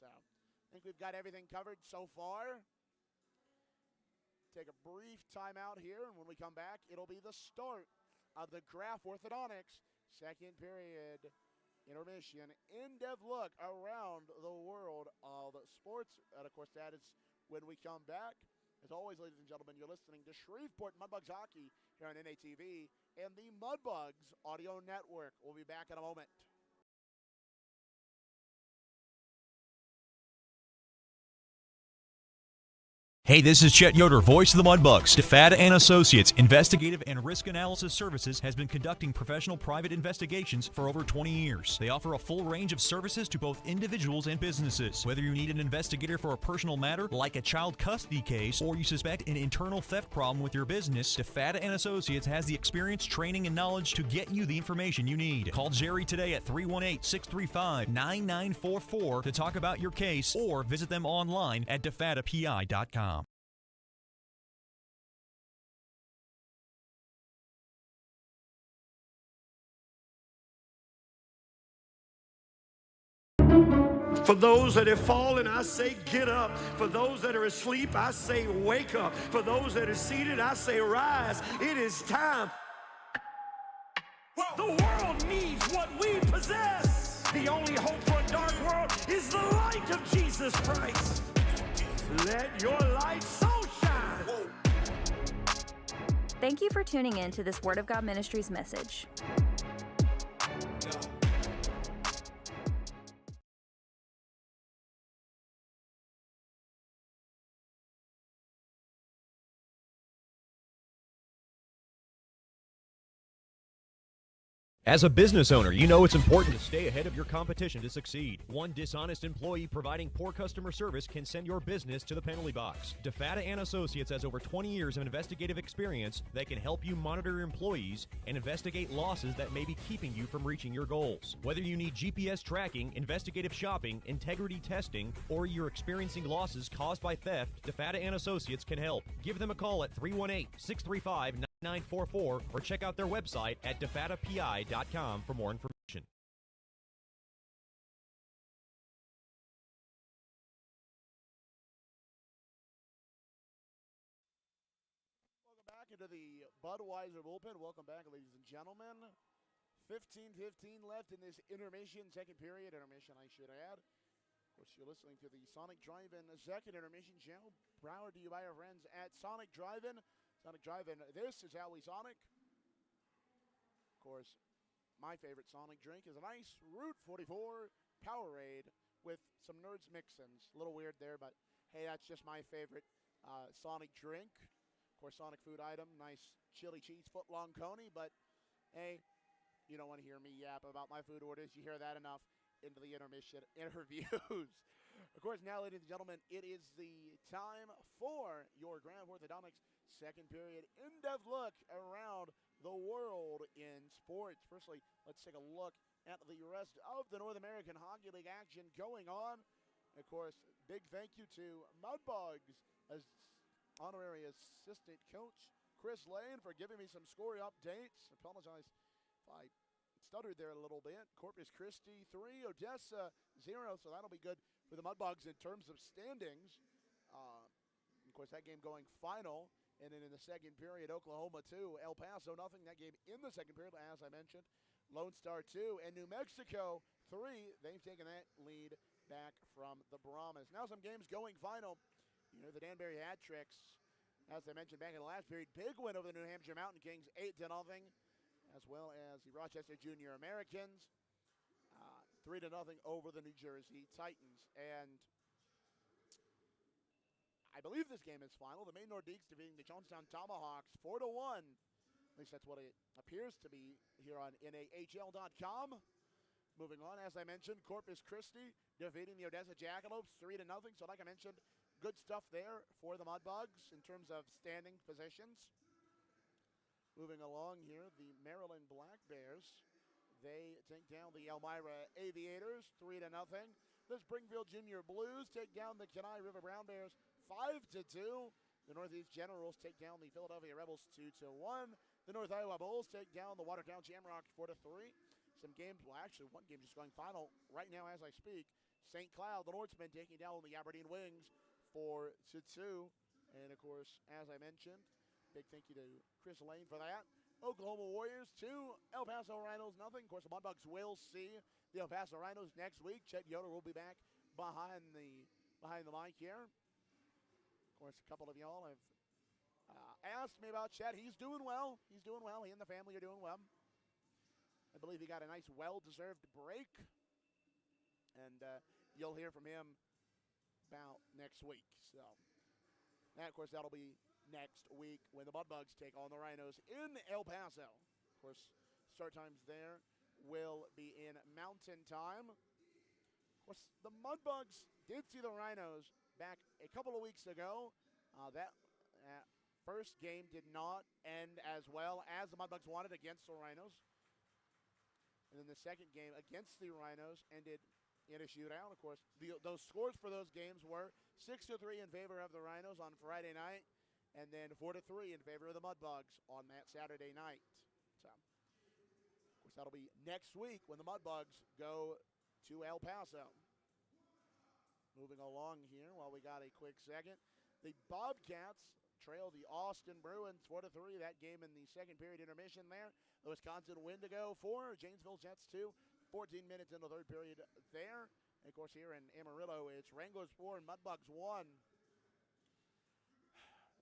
So I think we've got everything covered so far. Take a brief timeout here, and when we come back, it'll be the start of the Graph Orthodontics second period intermission. In-depth look around the world of sports. And, of course, that is when we come back. As always, ladies and gentlemen, you're listening to Shreveport Mudbugs Hockey here on NATV and the Mudbugs Audio Network. We'll be back in a moment. Hey, this is Chet Yoder, voice of the Mudbugs. DeFada and Associates Investigative and Risk Analysis Services has been conducting professional private investigations for over 20 years. They offer a full range of services to both individuals and businesses. Whether you need an investigator for a personal matter like a child custody case or you suspect an internal theft problem with your business, DeFada and Associates has the experience, training, and knowledge to get you the information you need. Call Jerry today at 318-635-9944 to talk about your case or visit them online at defadapi.com. For those that have fallen, I say, get up. For those that are asleep, I say, wake up. For those that are seated, I say, rise. It is time. The world needs what we possess. The only hope for a dark world is the light of Jesus Christ. Let your light so shine. Thank you for tuning in to this Word of God Ministries message. As a business owner, you know it's important to stay ahead of your competition to succeed. One dishonest employee providing poor customer service can send your business to the penalty box. DeFada and Associates has over 20 years of investigative experience that can help you monitor your employees and investigate losses that may be keeping you from reaching your goals. Whether you need GPS tracking, investigative shopping, integrity testing, or you're experiencing losses caused by theft, DeFada and Associates can help. Give them a call at 318-635-9944 or check out their website at defadapi.com for more information. Welcome back into the Budweiser bullpen. Welcome back, ladies and gentlemen. 15:15 left in this intermission, second period intermission, I should add. Of course, you're listening to the Sonic Drive-In second intermission show, brought to you by our friends at Sonic Drive-In. Sonic Drive-In, this is Howie Sonic. Of course, my favorite Sonic drink is a nice Route 44 Powerade with some Nerds mix-ins. A little weird there, but hey, that's just my favorite Sonic drink. Of course, Sonic food item, nice chili cheese foot-long coney, but hey, you don't want to hear me yap about my food orders. You hear that enough into the intermission interviews. Of course, now, ladies and gentlemen, it is the time for your Grand Orthodontics second period in-depth look around the world in sports. Firstly, let's take a look at the rest of the North American Hockey League action going on. Of course, big thank you to Mudbugs as honorary assistant coach Chris Lane for giving me some score updates. Apologize if I stuttered there a little bit. Corpus Christi 3, Odessa 0, so that'll be good for the Mudbugs in terms of standings. Of course, that game going final. And then in the second period, Oklahoma 2, El Paso nothing. That game in the second period, as I mentioned. Lone Star 2, and New Mexico 3. They've taken that lead back from the Brahmas. Now some games going final. You know, the Danbury Hat Tricks, as I mentioned back in the last period, big win over the New Hampshire Mountain Kings, 8-0. As well as the Rochester Junior Americans, 3-0 over the New Jersey Titans. And I believe this game is final. The Maine Nordiques defeating the Johnstown Tomahawks 4-1. At least that's what it appears to be here on NAHL.com. Moving on, as I mentioned, Corpus Christi defeating the Odessa Jackalopes 3-0. So like I mentioned, good stuff there for the Mudbugs in terms of standing positions. Moving along here, the Maryland Black Bears, they take down the Elmira Aviators 3-0. The Springfield Junior Blues take down the Kenai River Brown Bears 5-2. The Northeast Generals take down the Philadelphia Rebels 2-1. The North Iowa Bulls take down the Watertown Shamrocks 4-3. Some games, well, actually, one game just going final right now as I speak. St. Cloud, the Norsemen, taking down the Aberdeen Wings 4-2. And of course, as I mentioned, big thank you to Chris Lane for that. Oklahoma Warriors 2, El Paso Rhinos nothing. Of course, the Mudbugs will see the El Paso Rhinos next week. Chet Yoder will be back behind the mic here. Of course, a couple of y'all have asked me about Chet. He's doing well. He and the family are doing well. I believe he got a nice, well-deserved break. And you'll hear from him about next week. So And, of course, that'll be next week when the Mudbugs take on the Rhinos in El Paso. Of course, start times there will be in Mountain Time. Of course, the Mudbugs did see the Rhinos back a couple of weeks ago. That first game did not end as well as the Mudbugs wanted against the Rhinos. And then the second game against the Rhinos ended in a shootout. Of course, those scores for those games were 6-3 in favor of the Rhinos on Friday night, and then 4-3 in favor of the Mudbugs on that Saturday night. So, of course, that'll be next week when the Mudbugs go to El Paso. Moving along here while we got a quick second. The Bobcats trail the Austin Bruins 4-3. That game in the second period intermission there. The Wisconsin Wendigo 4, Janesville Jets 2. 14 minutes in the third period there. And of course, here in Amarillo, it's Wranglers 4 and Mudbugs 1.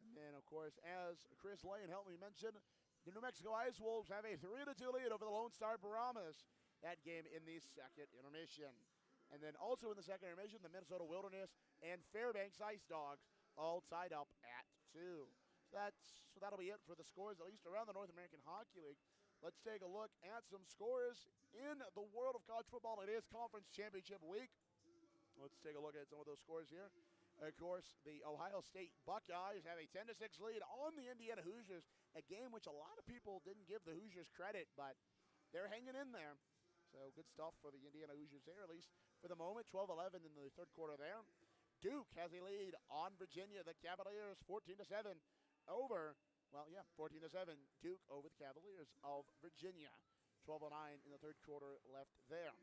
And then, of course, as Chris Lane helped me mention, the New Mexico Ice Wolves have a 3-2 lead over the Lone Star Brahmas. That game in the second intermission. And then also in the second intermission, the Minnesota Wilderness and Fairbanks Ice Dogs all tied up at 2. So that'll be it for the scores, at least around the North American Hockey League. Let's take a look at some scores in the world of college football. It is Conference Championship Week. Let's take a look at some of those scores here. Of course, the Ohio State Buckeyes have a 10-6 lead on the Indiana Hoosiers, a game which a lot of people didn't give the Hoosiers credit, but they're hanging in there. So good stuff for the Indiana Hoosiers there, at least for the moment. 12-11 in the third quarter there. Duke has a lead on Virginia. The Cavaliers 14-7 over, 14-7. Duke over the Cavaliers of Virginia. 12:09 in the third quarter left there.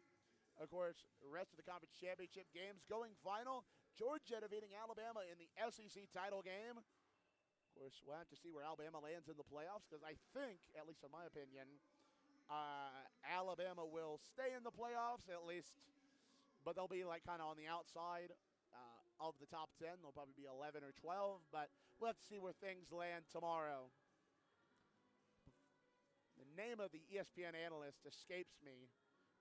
Of course, the rest of the conference championship games going final. Georgia defeating Alabama in the SEC title game. Of course, we'll have to see where Alabama lands in the playoffs because I think, at least in my opinion, Alabama will stay in the playoffs at least, but they'll be like kind of on the outside of the top 10. They'll probably be 11 or 12, but we'll have to see where things land tomorrow. The name of the ESPN analyst escapes me,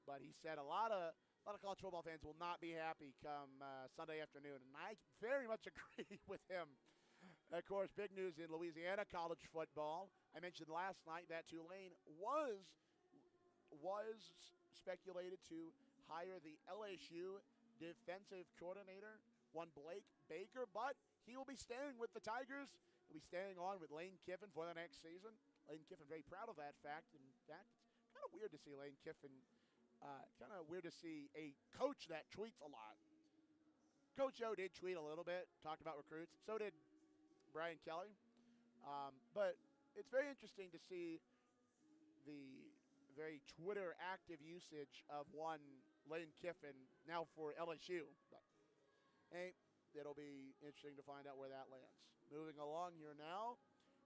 but he said a lot of college football fans will not be happy come Sunday afternoon, and I very much agree with him. Of course, big news in Louisiana college football. I mentioned last night that Tulane was speculated to hire the LSU defensive coordinator, one Blake Baker, but he will be staying with the Tigers. He'll be staying on with Lane Kiffin for the next season. Lane Kiffin very proud of that fact. In fact, it's kind of weird to see Lane Kiffin, kind of weird to see a coach that tweets a lot. Coach O did tweet a little bit, talked about recruits. So did Brian Kelly. But it's very interesting to see the very Twitter active usage of one Lane Kiffin now for LSU. But hey, it'll be interesting to find out where that lands. Moving along here now,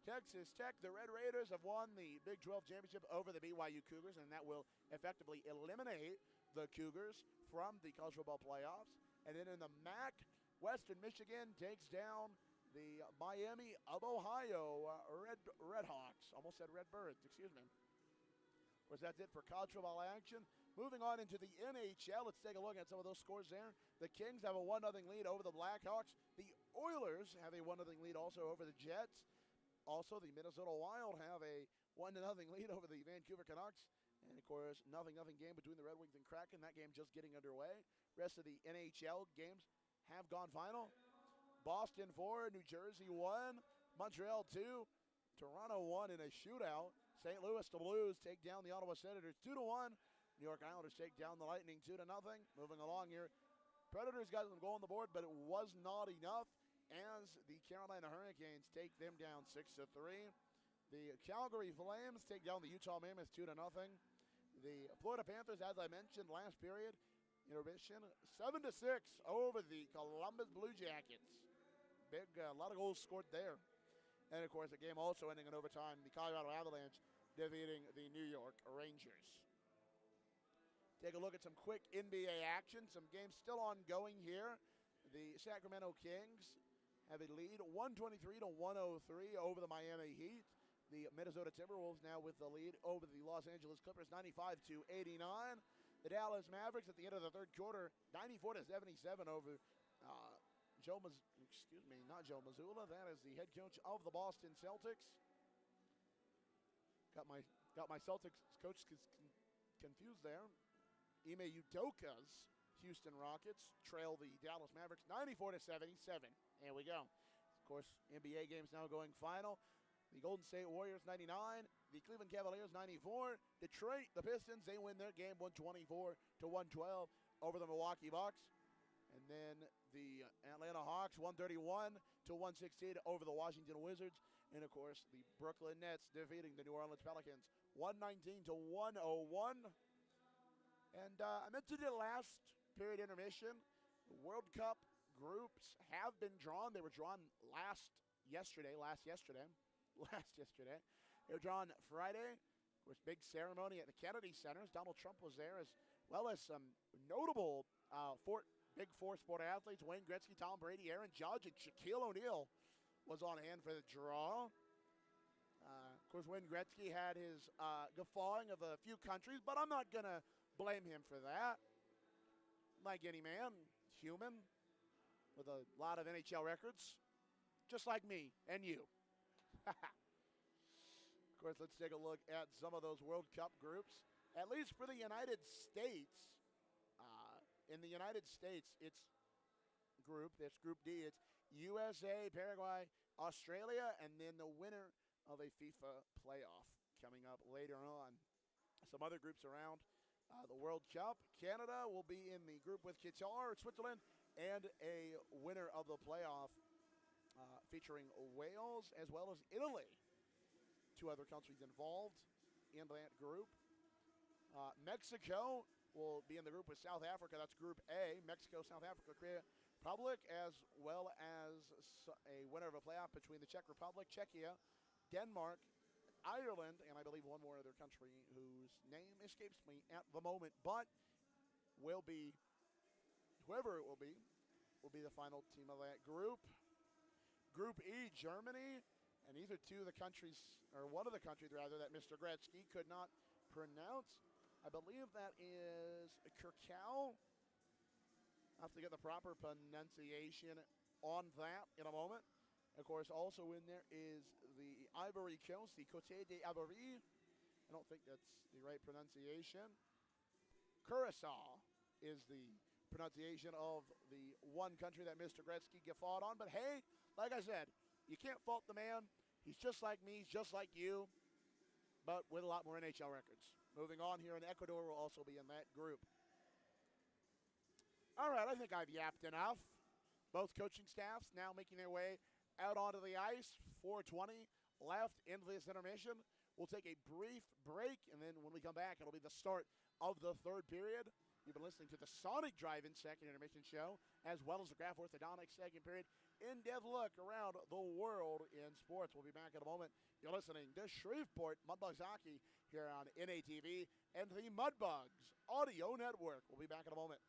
Texas Tech, the Red Raiders have won the Big 12 championship over the BYU Cougars, and that will effectively eliminate the Cougars from the college football playoffs. And then in the MAC, Western Michigan takes down the Miami of Ohio Red Hawks. Almost said Redbirds, excuse me. Of course, that's it for college football action. Moving on into the NHL, let's take a look at some of those scores there. The Kings have a 1-0 lead over the Blackhawks. The Oilers have a 1-0 lead also over the Jets. Also, the Minnesota Wild have a 1-0 lead over the Vancouver Canucks. And, of course, 0-0 game between the Red Wings and Kraken. That game just getting underway. Rest of the NHL games have gone final. Boston 4, New Jersey 1, Montreal 2, Toronto 1 in a shootout. St. Louis, the Blues take down the Ottawa Senators 2-1. New York Islanders take down the Lightning 2-0. Moving along here, Predators got them goal on the board, but it was not enough as the Carolina Hurricanes take them down 6-3. The Calgary Flames take down the Utah Mammoths 2-0. The Florida Panthers, as I mentioned last period, intermission 7-6 over the Columbus Blue Jackets. A lot of goals scored there. And, of course, the game also ending in overtime. The Colorado Avalanche defeating the New York Rangers. Take a look at some quick NBA action. Some games still ongoing here. The Sacramento Kings have a lead, 123-103 over the Miami Heat. The Minnesota Timberwolves now with the lead over the Los Angeles Clippers, 95-89. The Dallas Mavericks at the end of the third quarter, 94-77 over excuse me, not Joe Mazzulla. That is the head coach of the Boston Celtics. Got my Celtics coach confused there. Ime Udoka's Houston Rockets trail the Dallas Mavericks 94-77. There we go. Of course, NBA games now going final. The Golden State Warriors 99, the Cleveland Cavaliers 94. Detroit, the Pistons, they win their game 124-112 over the Milwaukee Bucks. And then the Atlanta Hawks 131-116 over the Washington Wizards. And of course, the Brooklyn Nets defeating the New Orleans Pelicans 119-101. And I mentioned it last period intermission. The World Cup groups have been drawn. They were drawn last yesterday. They were drawn Friday. Of course, big ceremony at the Kennedy Center. Donald Trump was there, as well as some notable Big Four sport athletes. Wayne Gretzky, Tom Brady, Aaron Judge, and Shaquille O'Neal was on hand for the draw. Of course, Wayne Gretzky had his guffawing of a few countries, but I'm not going to blame him for that. Like any man, human, with a lot of NHL records, just like me and you. Of course, let's take a look at some of those World Cup groups. At least for the United States, in the United States, it's Group D. It's USA, Paraguay, Australia, and then the winner of a FIFA playoff coming up later on. Some other groups around the World Cup. Canada will be in the group with Qatar, Switzerland, and a winner of the playoff featuring Wales as well as Italy. Two other countries involved in that group. Mexico will be in the group with South Africa. That's Group A. Mexico, South Africa, Korea, Republic, as well as a winner of a playoff between the Czech Republic, Czechia, Denmark, Ireland, and I believe one more other country whose name escapes me at the moment, but will be, whoever it will be the final team of that group. Group E, Germany, and these are two of the countries, or one of the countries rather, that Mr. Gretzky could not pronounce. I believe that is Kirkau. I'll have to get the proper pronunciation on that in a moment. Of course, also in there is the Ivory Coast, the Côte d'Ivoire. I don't think that's the right pronunciation. Curacao is the pronunciation of the one country that Mr. Gretzky guffawed on. But hey, like I said, you can't fault the man. He's just like me. He's just like you, but with a lot more NHL records. Moving on here, in Ecuador will also be in that group. All right, I think I've yapped enough. Both coaching staffs now making their way out onto the ice. 4:20 left into this intermission. We'll take a brief break, and then when we come back, it'll be the start of the third period. You've been listening to the Sonic Drive-In second intermission show, as well as the Graph Orthodontics second period. In-depth look around the world in sports. We'll be back in a moment. You're listening to Shreveport Mudbugs Hockey here on NATV and the Mudbugs Audio Network. We'll be back in a moment.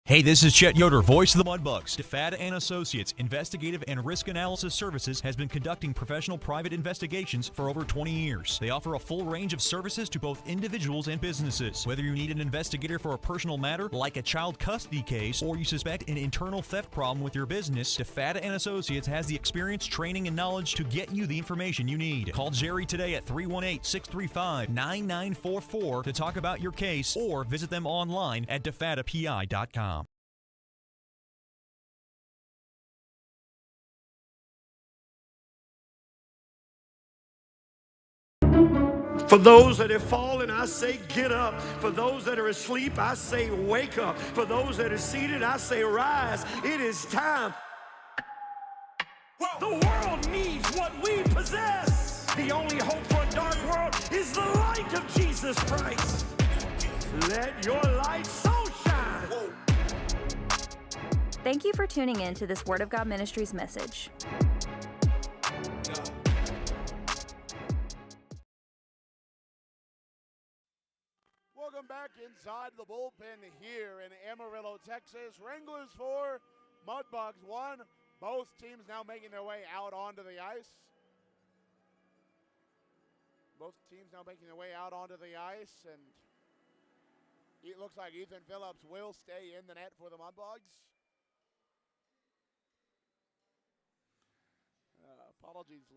Hey, this is Chet Yoder, voice of the Mudbugs. DeFada and Associates Investigative and Risk Analysis Services has been conducting professional private investigations for over 20 years. They offer a full range of services to both individuals and businesses. Whether you need an investigator for a personal matter like a child custody case or you suspect an internal theft problem with your business, DeFada and Associates has the experience, training, and knowledge to get you the information you need. Call Jerry today at 318-635-9944 to talk about your case or visit them online at defadapi.com. For those that have fallen, I say get up. For those that are asleep, I say wake up. For those that are seated, I say rise. It is time. The world needs what we possess. The only hope for a dark world is the light of Jesus Christ. Let your light so shine. Thank you for tuning in to this Word of God Ministries message. Welcome back inside the bullpen here in Amarillo, Texas. Wranglers 4, Mudbugs 1. Both teams now making their way out onto the ice. And It looks like Ethan Phillips will stay in the net for the Mudbugs. Apologies,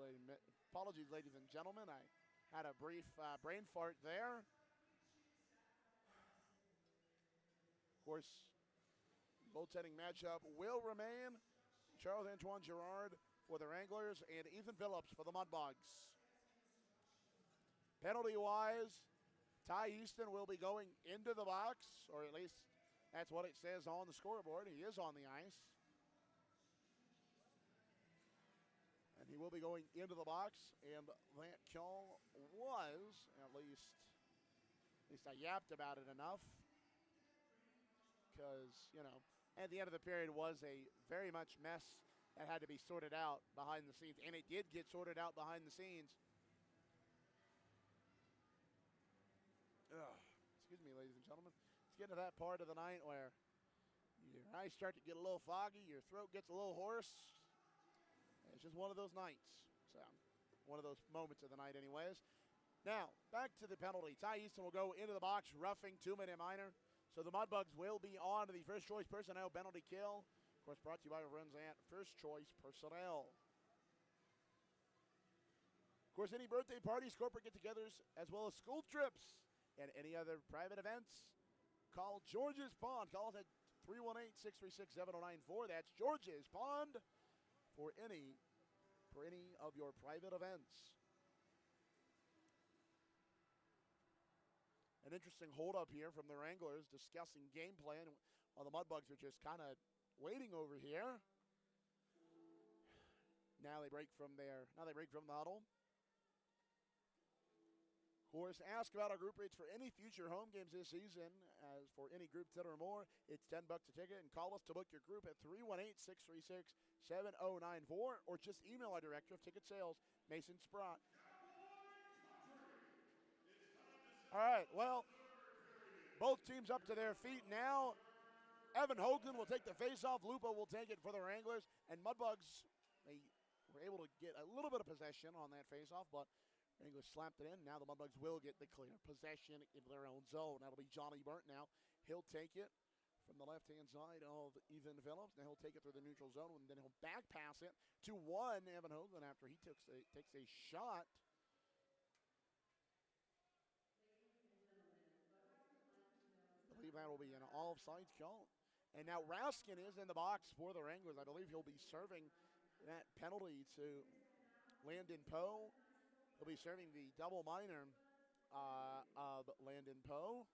ladies and gentlemen. I had a brief brain fart there. Of course, goaltending matchup will remain Charles Antoine Girard for the Wranglers and Ethan Phillips for the Mudbugs. Penalty-wise, Ty Easton will be going into the box, or at least that's what it says on the scoreboard. He is on the ice. And he will be going into the box, and that call was, at least I yapped about it enough, because, you know, at the end of the period was a very much mess that had to be sorted out behind the scenes, and it did get sorted out behind the scenes. Excuse me, ladies and gentlemen. It's getting to that part of the night where your eyes start to get a little foggy, your throat gets a little hoarse. It's just one of those nights. So, one of those moments of the night anyways. Now, back to the penalty. Ty Easton will go into the box, roughing 2-minute minor. So the Mudbugs will be on to the first choice personnel penalty kill. Of course, brought to you by our friends at First Choice Personnel. Of course, any birthday parties, corporate get-togethers, as well as school trips and any other private events, call George's Pond. Call us at 318-636-7094. That's George's Pond for any of your private events. An interesting hold-up here from the Wranglers discussing game plan while the Mudbugs are just kind of waiting over here. Now they break from the huddle. Of course, ask about our group rates for any future home games this season. As for any group 10 or more, it's $10 a ticket. And call us to book your group at 318-636-7094, or just email our director of ticket sales, Mason Sprott. All right, well, both teams up to their feet now. Evan Hoagland will take the face-off. Lupo will take it for the Wranglers. And Mudbugs, they were able to get a little bit of possession on that face-off, but Wranglers slapped it in. Now the Mudbugs will get the clear possession in their own zone. That'll be Johnny Burnt now. He'll take it from the left-hand side of Ethan Phillips. Now he'll take it through the neutral zone, and then he'll back pass it to Evan Hoagland after he takes a shot. I believe that will be an offsides call. And now Raskin is in the box for the Wranglers. I believe he'll be serving that penalty to Landon Poe. He'll be serving the double minor of Landon Poe.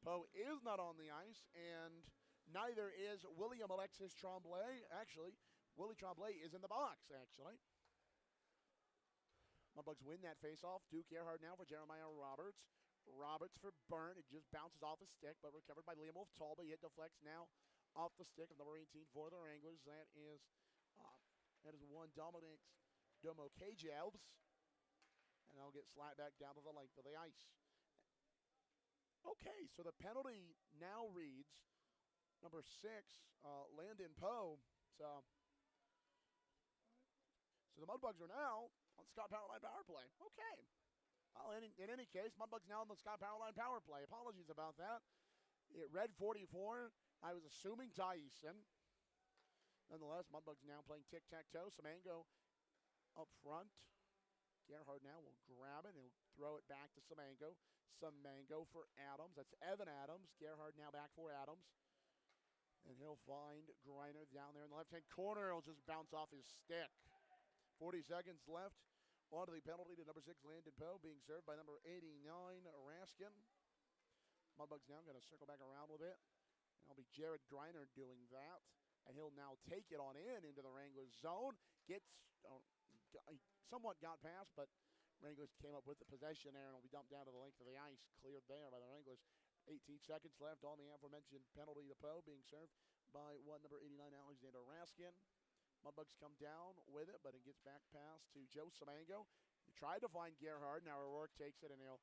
Poe is not on the ice, and neither is William Alexis Tremblay. Actually, Willie Tremblay is in the box, actually. Mudbugs win that faceoff. Duke Earhart now for Jeremiah Roberts. Roberts for Byrne. It just bounces off his stick, but recovered by Liam Wolf-Talbot. It deflects now off the stick of number 18 for the Wranglers. That is one Dominic Domokajevs. And they'll get slapped back down to the length of the ice. Okay, so the penalty now reads number 6, Landon Poe. So the Mudbugs are now on Scott Powerline power play. Okay. Well, in any case, Mudbugs now on the Scott Powerline power play. Apologies about that. It read 44. I was assuming Ty Easton. Nonetheless, Mudbugs now playing tic-tac-toe. Samango up front. Gerhard now will grab it and he'll throw it back to Samango. Samango for Adams. That's Evan Adams. Gerhard now back for Adams. And he'll find Greiner down there in the left-hand corner. He'll just bounce off his stick. 40 seconds left. On to the penalty to number 6, Landon Poe, being served by number 89, Raskin. Mudbugs now going to circle back around with it. And it'll be Jared Greiner doing that. And he'll now take it on into the Wranglers zone. Somewhat got past, but Wranglers came up with the possession there, and will be dumped down to the length of the ice, cleared there by the Wranglers. 18 seconds left on the aforementioned penalty to Poe, being served by number 89, Alexander Raskin. Mudbugs come down with it, but it gets back pass to Joe Samango. He tried to find Gerhard. Now O'Rourke takes it, and he'll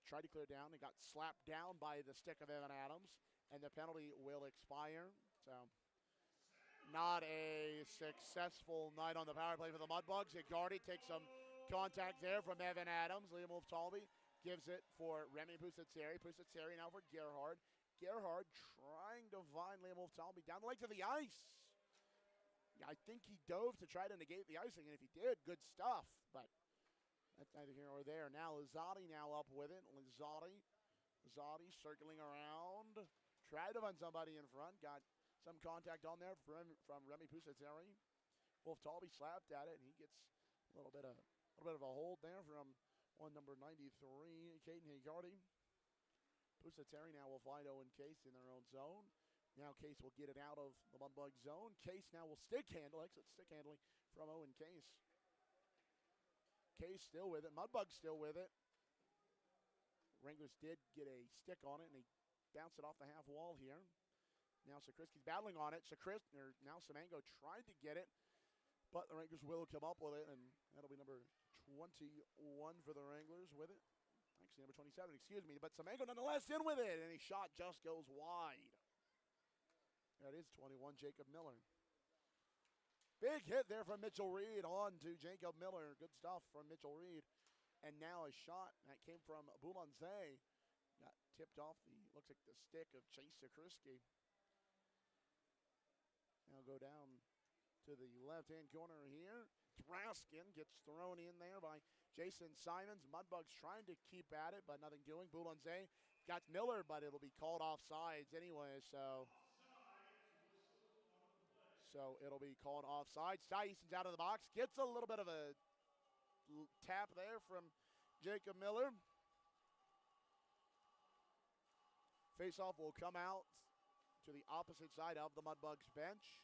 try to clear down. He got slapped down by the stick of Evan Adams, and the penalty will expire. So not a successful night on the power play for the Mudbugs. Igardi takes some contact there from Evan Adams. Liam Wolf-Talbot gives it for Remy Pusatseri. Pusatseri now for Gerhard. Gerhard trying to find Liam Wolf-Talby down the length of the ice. Yeah, I think he dove to try to negate the icing, and if he did, good stuff. But that's neither here nor there. Now Lizotti now up with it. Lizotti circling around. Tried to find somebody in front. Got some contact on there from Remy Pusateri. Wolf-Talby slapped at it, and he gets a little bit of a hold there from number 93, Caden Hagarty. Pusateri now will find Owen Case in their own zone. Now Case will get it out of the Mudbug zone. Case now will exit stick handling from Owen Case. Case still with it. Mudbug still with it. Wranglers did get a stick on it, and they bounced it off the half wall here. Now Sakriski's battling on it. Now Semango tried to get it, but the Wranglers will come up with it, and that'll be number 21 for the Wranglers with it. Actually, number 27, excuse me. But Semango nonetheless in with it, and his shot just goes wide. That is 21, Jacob Miller. Big hit there from Mitchell Reed on to Jacob Miller. Good stuff from Mitchell Reed. And now a shot that came from Boulanger. Got tipped off looks like the stick of Chase Sakriski. Now go down to the left-hand corner here. Raskin gets thrown in there by Jason Simons. Mudbugs trying to keep at it, but nothing doing. Boulanger got Miller, but it'll be called offsides anyway, so it'll be called offsides. Ty Easton's out of the box. Gets a little bit of a tap there from Jacob Miller. Faceoff will come out to the opposite side of the Mudbugs bench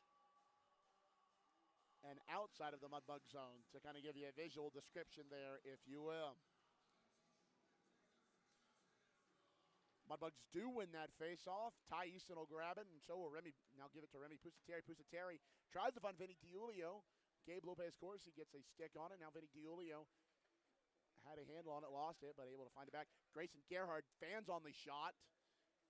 and outside of the Mudbug zone to kind of give you a visual description there, if you will. Mudbugs do win that face-off. Ty Easton will grab it, and so will Remy. Now give it to Remy Pusateri. Pusateri tries to find Vinny DiUlio. Gabe Lopez Corsi gets a stick on it. Now Vinny DiUlio had a handle on it, lost it, but able to find it back. Grayson Gerhard fans on the shot,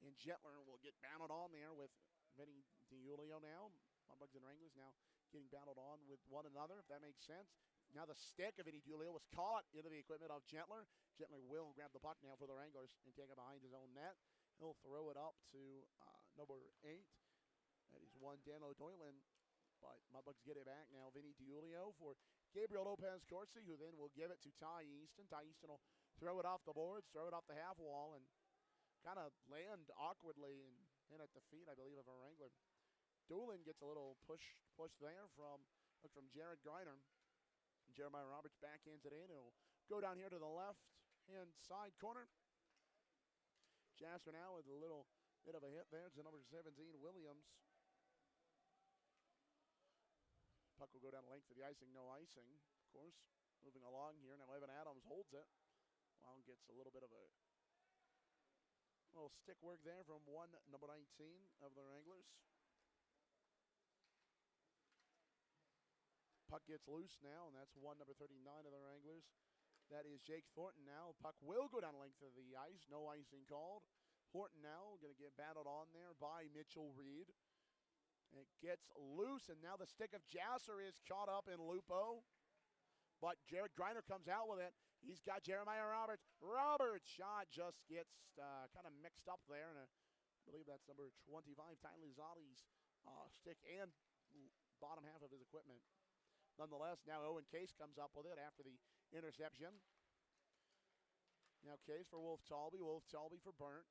and Gentler will get battled on there with Vinny DiUlio now. Mudbugs and Wranglers now getting battled on with one another, if that makes sense. Now the stick of Vinny DiUlio was caught into the equipment of Gentler. Gentler will grab the puck now for the Wranglers and take it behind his own net. He'll throw it up to number 8. That is one Dan O'Doylan, but Mudbugs get it back now. Vinny DiUlio for Gabriel Lopez Corsi, who then will give it to Ty Easton. Ty Easton will throw it off the boards, throw it off the half wall, and kind of land awkwardly and in at the feet, I believe, of a Wrangler. Doolin gets a little push there from Jared Greiner. Jeremiah Roberts backhands it in. It'll go down here to the left-hand side corner. Jasper now with a little bit of a hit there to number 17, Williams. Puck will go down the length of the icing, no icing, of course. Moving along here, now Evan Adams holds it. Well, gets a little bit of a little stick work there from number 19 of the Wranglers. Puck gets loose now, and that's number 39 of the Wranglers. That is Jake Thornton now. Puck will go down the length of the ice. No icing called. Thornton now going to get battled on there by Mitchell Reed. It gets loose, and now the stick of Jasser is caught up in Lupo. But Jared Greiner comes out with it. He's got Jeremiah Roberts. Roberts' shot just gets kind of mixed up there, and I believe that's number 25, Tyler Zotti's stick and bottom half of his equipment. Nonetheless, now Owen Case comes up with it after the interception. Now Case for Wolf-Talby. Wolf-Talby for Burnt.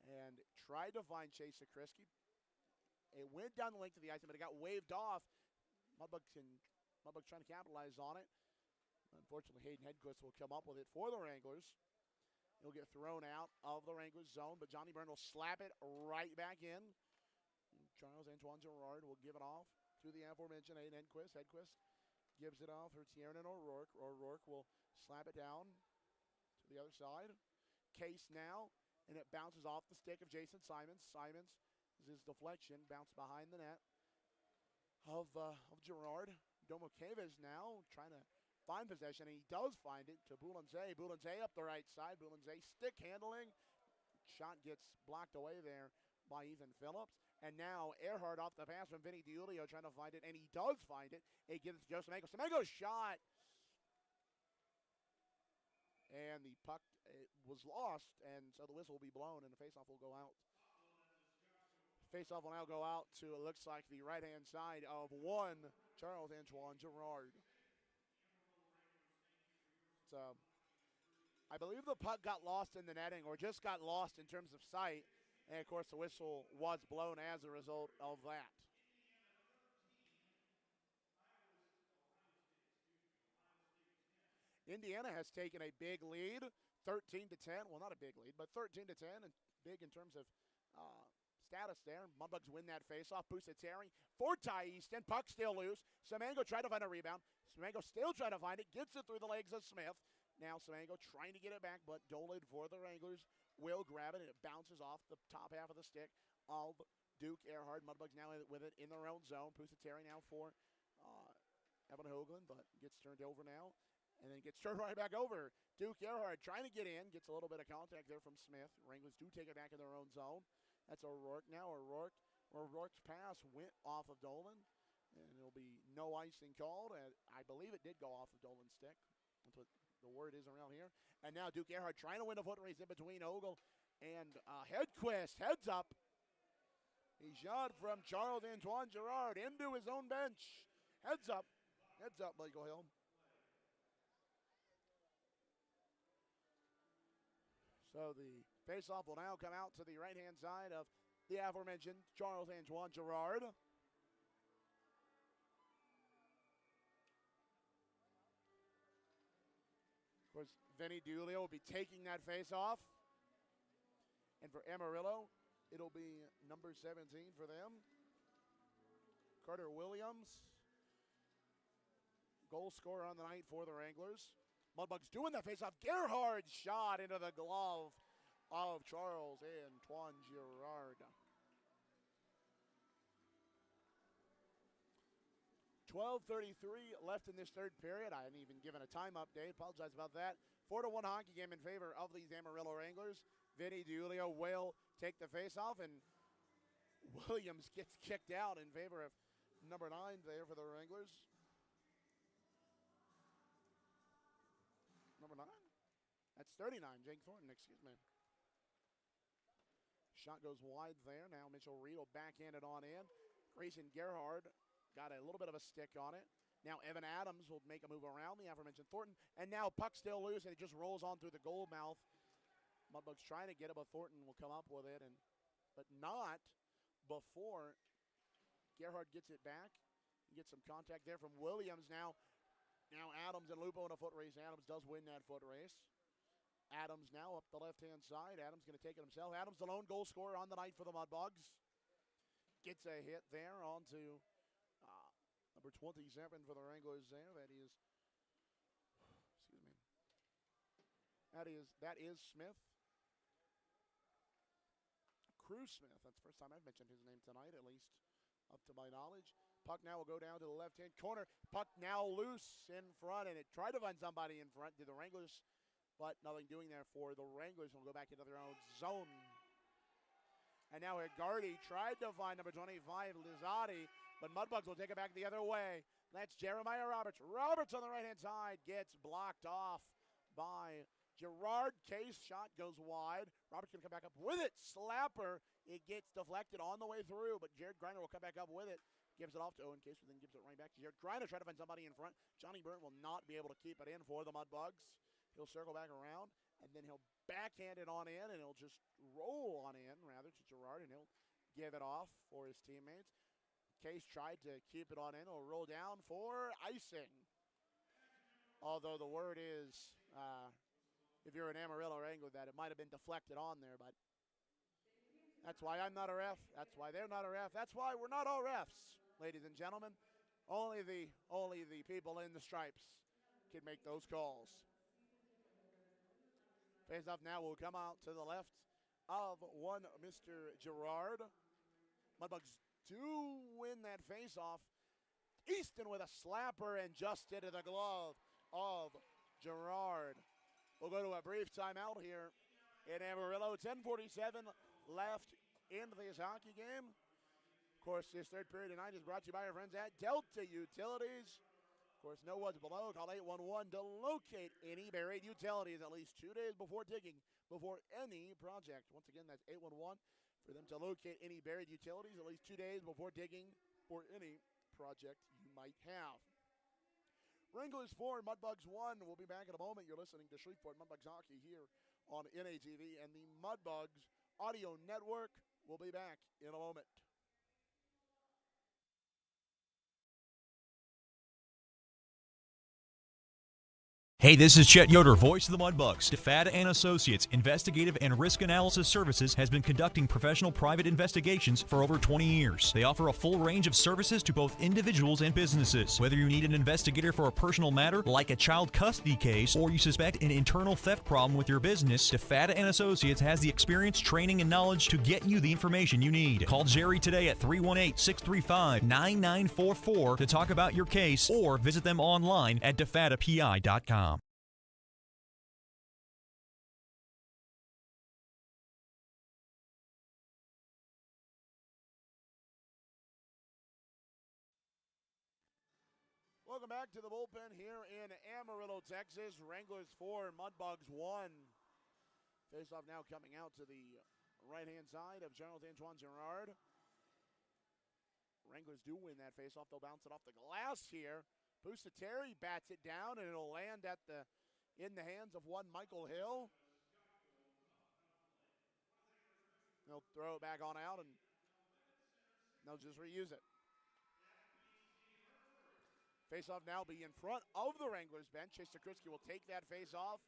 And tried to find Chase Sakriski. It went down the length of the ice, but it got waved off. Mudbugs trying to capitalize on it. Unfortunately, Hayden Hedquist will come up with it for the Wranglers. He'll get thrown out of the Wranglers zone, but Johnny Byrne will slap it right back in. Charles Antoine Gerard will give it off to the aforementioned Hayden Hedquist. Hedquist gives it off for Tiernan O'Rourke. O'Rourke will slap it down to the other side. Case now, and it bounces off the stick of Jason Simons. Simons is his deflection, bounce behind the net of Gerard. Domokevic now trying to find possession, and he does find it to Boulanger. Boulanger up the right side. Boulanger stick handling. Shot gets blocked away there by Ethan Phillips. And now Earhart off the pass from Vinny DiUlio trying to find it, and he does find it. He gives it to Joe Semengo. Semengo's shot. And the puck was lost, and so the whistle will be blown, and the faceoff will go out Face-off will now go out to, it looks like, the right-hand side of one Charles Antoine Girard. So I believe the puck got lost in the netting, or just got lost in terms of sight. And, of course, the whistle was blown as a result of that. Indiana has taken a big lead, 13-10. Well, not a big lead, but 13-10, and big in terms of status there. Mudbugs win that faceoff. Pusateri for Ty Easton. Puck still loose. Semango tried to find a rebound. Semango still trying to find it. Gets it through the legs of Smith. Now Semango trying to get it back, but Dolan for the Wranglers will grab it, and it bounces off the top half of the stick of Duke Earhart. Mudbugs now with it in their own zone. Pusateri now for Evan Hoagland, but gets turned over now. And then gets turned right back over. Duke Earhart trying to get in. Gets a little bit of contact there from Smith. Wranglers do take it back in their own zone. That's O'Rourke now. O'Rourke's pass went off of Dolan. And it'll be no icing called. And I believe it did go off of Dolan's stick. That's what the word is around here. And now Duke Earhart trying to win a foot race in between Ogle and Hedquist. Heads up. He shot from Charles Antoine Girard into his own bench. Heads up. Heads up, Michael Hill. So the faceoff will now come out to the right-hand side of the aforementioned Charles Antoine Girard. Of course, Vinny Dulio will be taking that faceoff. And for Amarillo, it'll be number 17 for them. Carter Williams, goal scorer on the night for the Wranglers. Mudbugs doing that faceoff. Gerhard's shot into the glove of Charles Antoine Girard. 12:33 left in this third period. I hadn't even given a time update. Apologize about that. 4-1 hockey game in favor of these Amarillo Wranglers. Vinny DiUlio will take the faceoff, and Williams gets kicked out in favor of number 9 there for the Wranglers. Number 9? That's 39, Jake Thornton, excuse me. Shot goes wide there. Now Mitchell Reed will backhand it on in. Grayson Gerhard got a little bit of a stick on it. Now Evan Adams will make a move around the aforementioned Thornton. And now puck still loose, and it just rolls on through the goal mouth. Mudbugs trying to get it, but Thornton will come up with it, but not before Gerhard gets it back. You get some contact there from Williams now. Now Adams and Lupo in a foot race. Adams does win that foot race. Adams now up the left-hand side. Adams going to take it himself. Adams the lone goal scorer on the night for the Mudbugs. Gets a hit there onto number 27 for the Wranglers there. That is, excuse me. That is Smith. Cruz Smith. That's the first time I've mentioned his name tonight, at least up to my knowledge. Puck now will go down to the left-hand corner. Puck now loose in front, and it tried to find somebody in front to the Wranglers, but nothing doing there for the Wranglers. Will go back into their own zone. And now Gardy tried to find number 25, Lizotti, but Mudbugs will take it back the other way. That's Jeremiah Roberts. Roberts on the right-hand side gets blocked off by Girard. Case shot goes wide. Roberts going to come back up with it. Slapper. It gets deflected on the way through, but Jared Griner will come back up with it. Gives it off to Owen Case, who then gives it right back to Jared Griner. Try to find somebody in front. Johnny Burnt will not be able to keep it in for the Mudbugs. He'll circle back around, and then he'll backhand it on in, and he'll just roll on in, rather, to Girard, and he'll give it off for his teammates. Case tried to keep it on in. He'll roll down for icing. Although the word is, if you're an Amarillo Wrangler, that it might have been deflected on there, but that's why I'm not a ref. That's why they're not a ref. That's why we're not all refs, ladies and gentlemen. Only the people in the stripes can make those calls. Face-off now will come out to the left of one Mr. Girard. Mudbugs do win that face-off. Easton with a slapper and just into the glove of Girard. We'll go to a brief timeout here in Amarillo. 10:47 left in this hockey game. Of course, this third period tonight is brought to you by our friends at Delta Utilities. Of course, no one's below. Call 811 to locate any buried utilities at least 2 days before digging, before any project. Once again, that's 811 for them to locate any buried utilities at least 2 days before digging for any project you might have. Wranglers 4, Mudbugs 1. We'll be back in a moment. You're listening to Shreveport Mudbugs Hockey here on NATV and the Mudbugs Audio Network. We'll be back in a moment. Hey, this is Chet Yoder, voice of the Mudbugs. DeFada and Associates Investigative and Risk Analysis Services has been conducting professional private investigations for over 20 years. They offer a full range of services to both individuals and businesses. Whether you need an investigator for a personal matter like a child custody case or you suspect an internal theft problem with your business, DeFada and Associates has the experience, training, and knowledge to get you the information you need. Call Jerry today at 318-635-9944 to talk about your case or visit them online at defadapi.com. Welcome back to the bullpen here in Amarillo, Texas. Wranglers 4, Mudbugs 1. Face-off now coming out to the right-hand side of Charles-Antoine Girard. Wranglers do win that face-off. They'll bounce it off the glass here. Terry bats it down, and it'll land in the hands of one Michael Hill. They'll throw it back on out, and they'll just reuse it. Face-off now be in front of the Wranglers bench. Chase Sakritzky will take that face-off.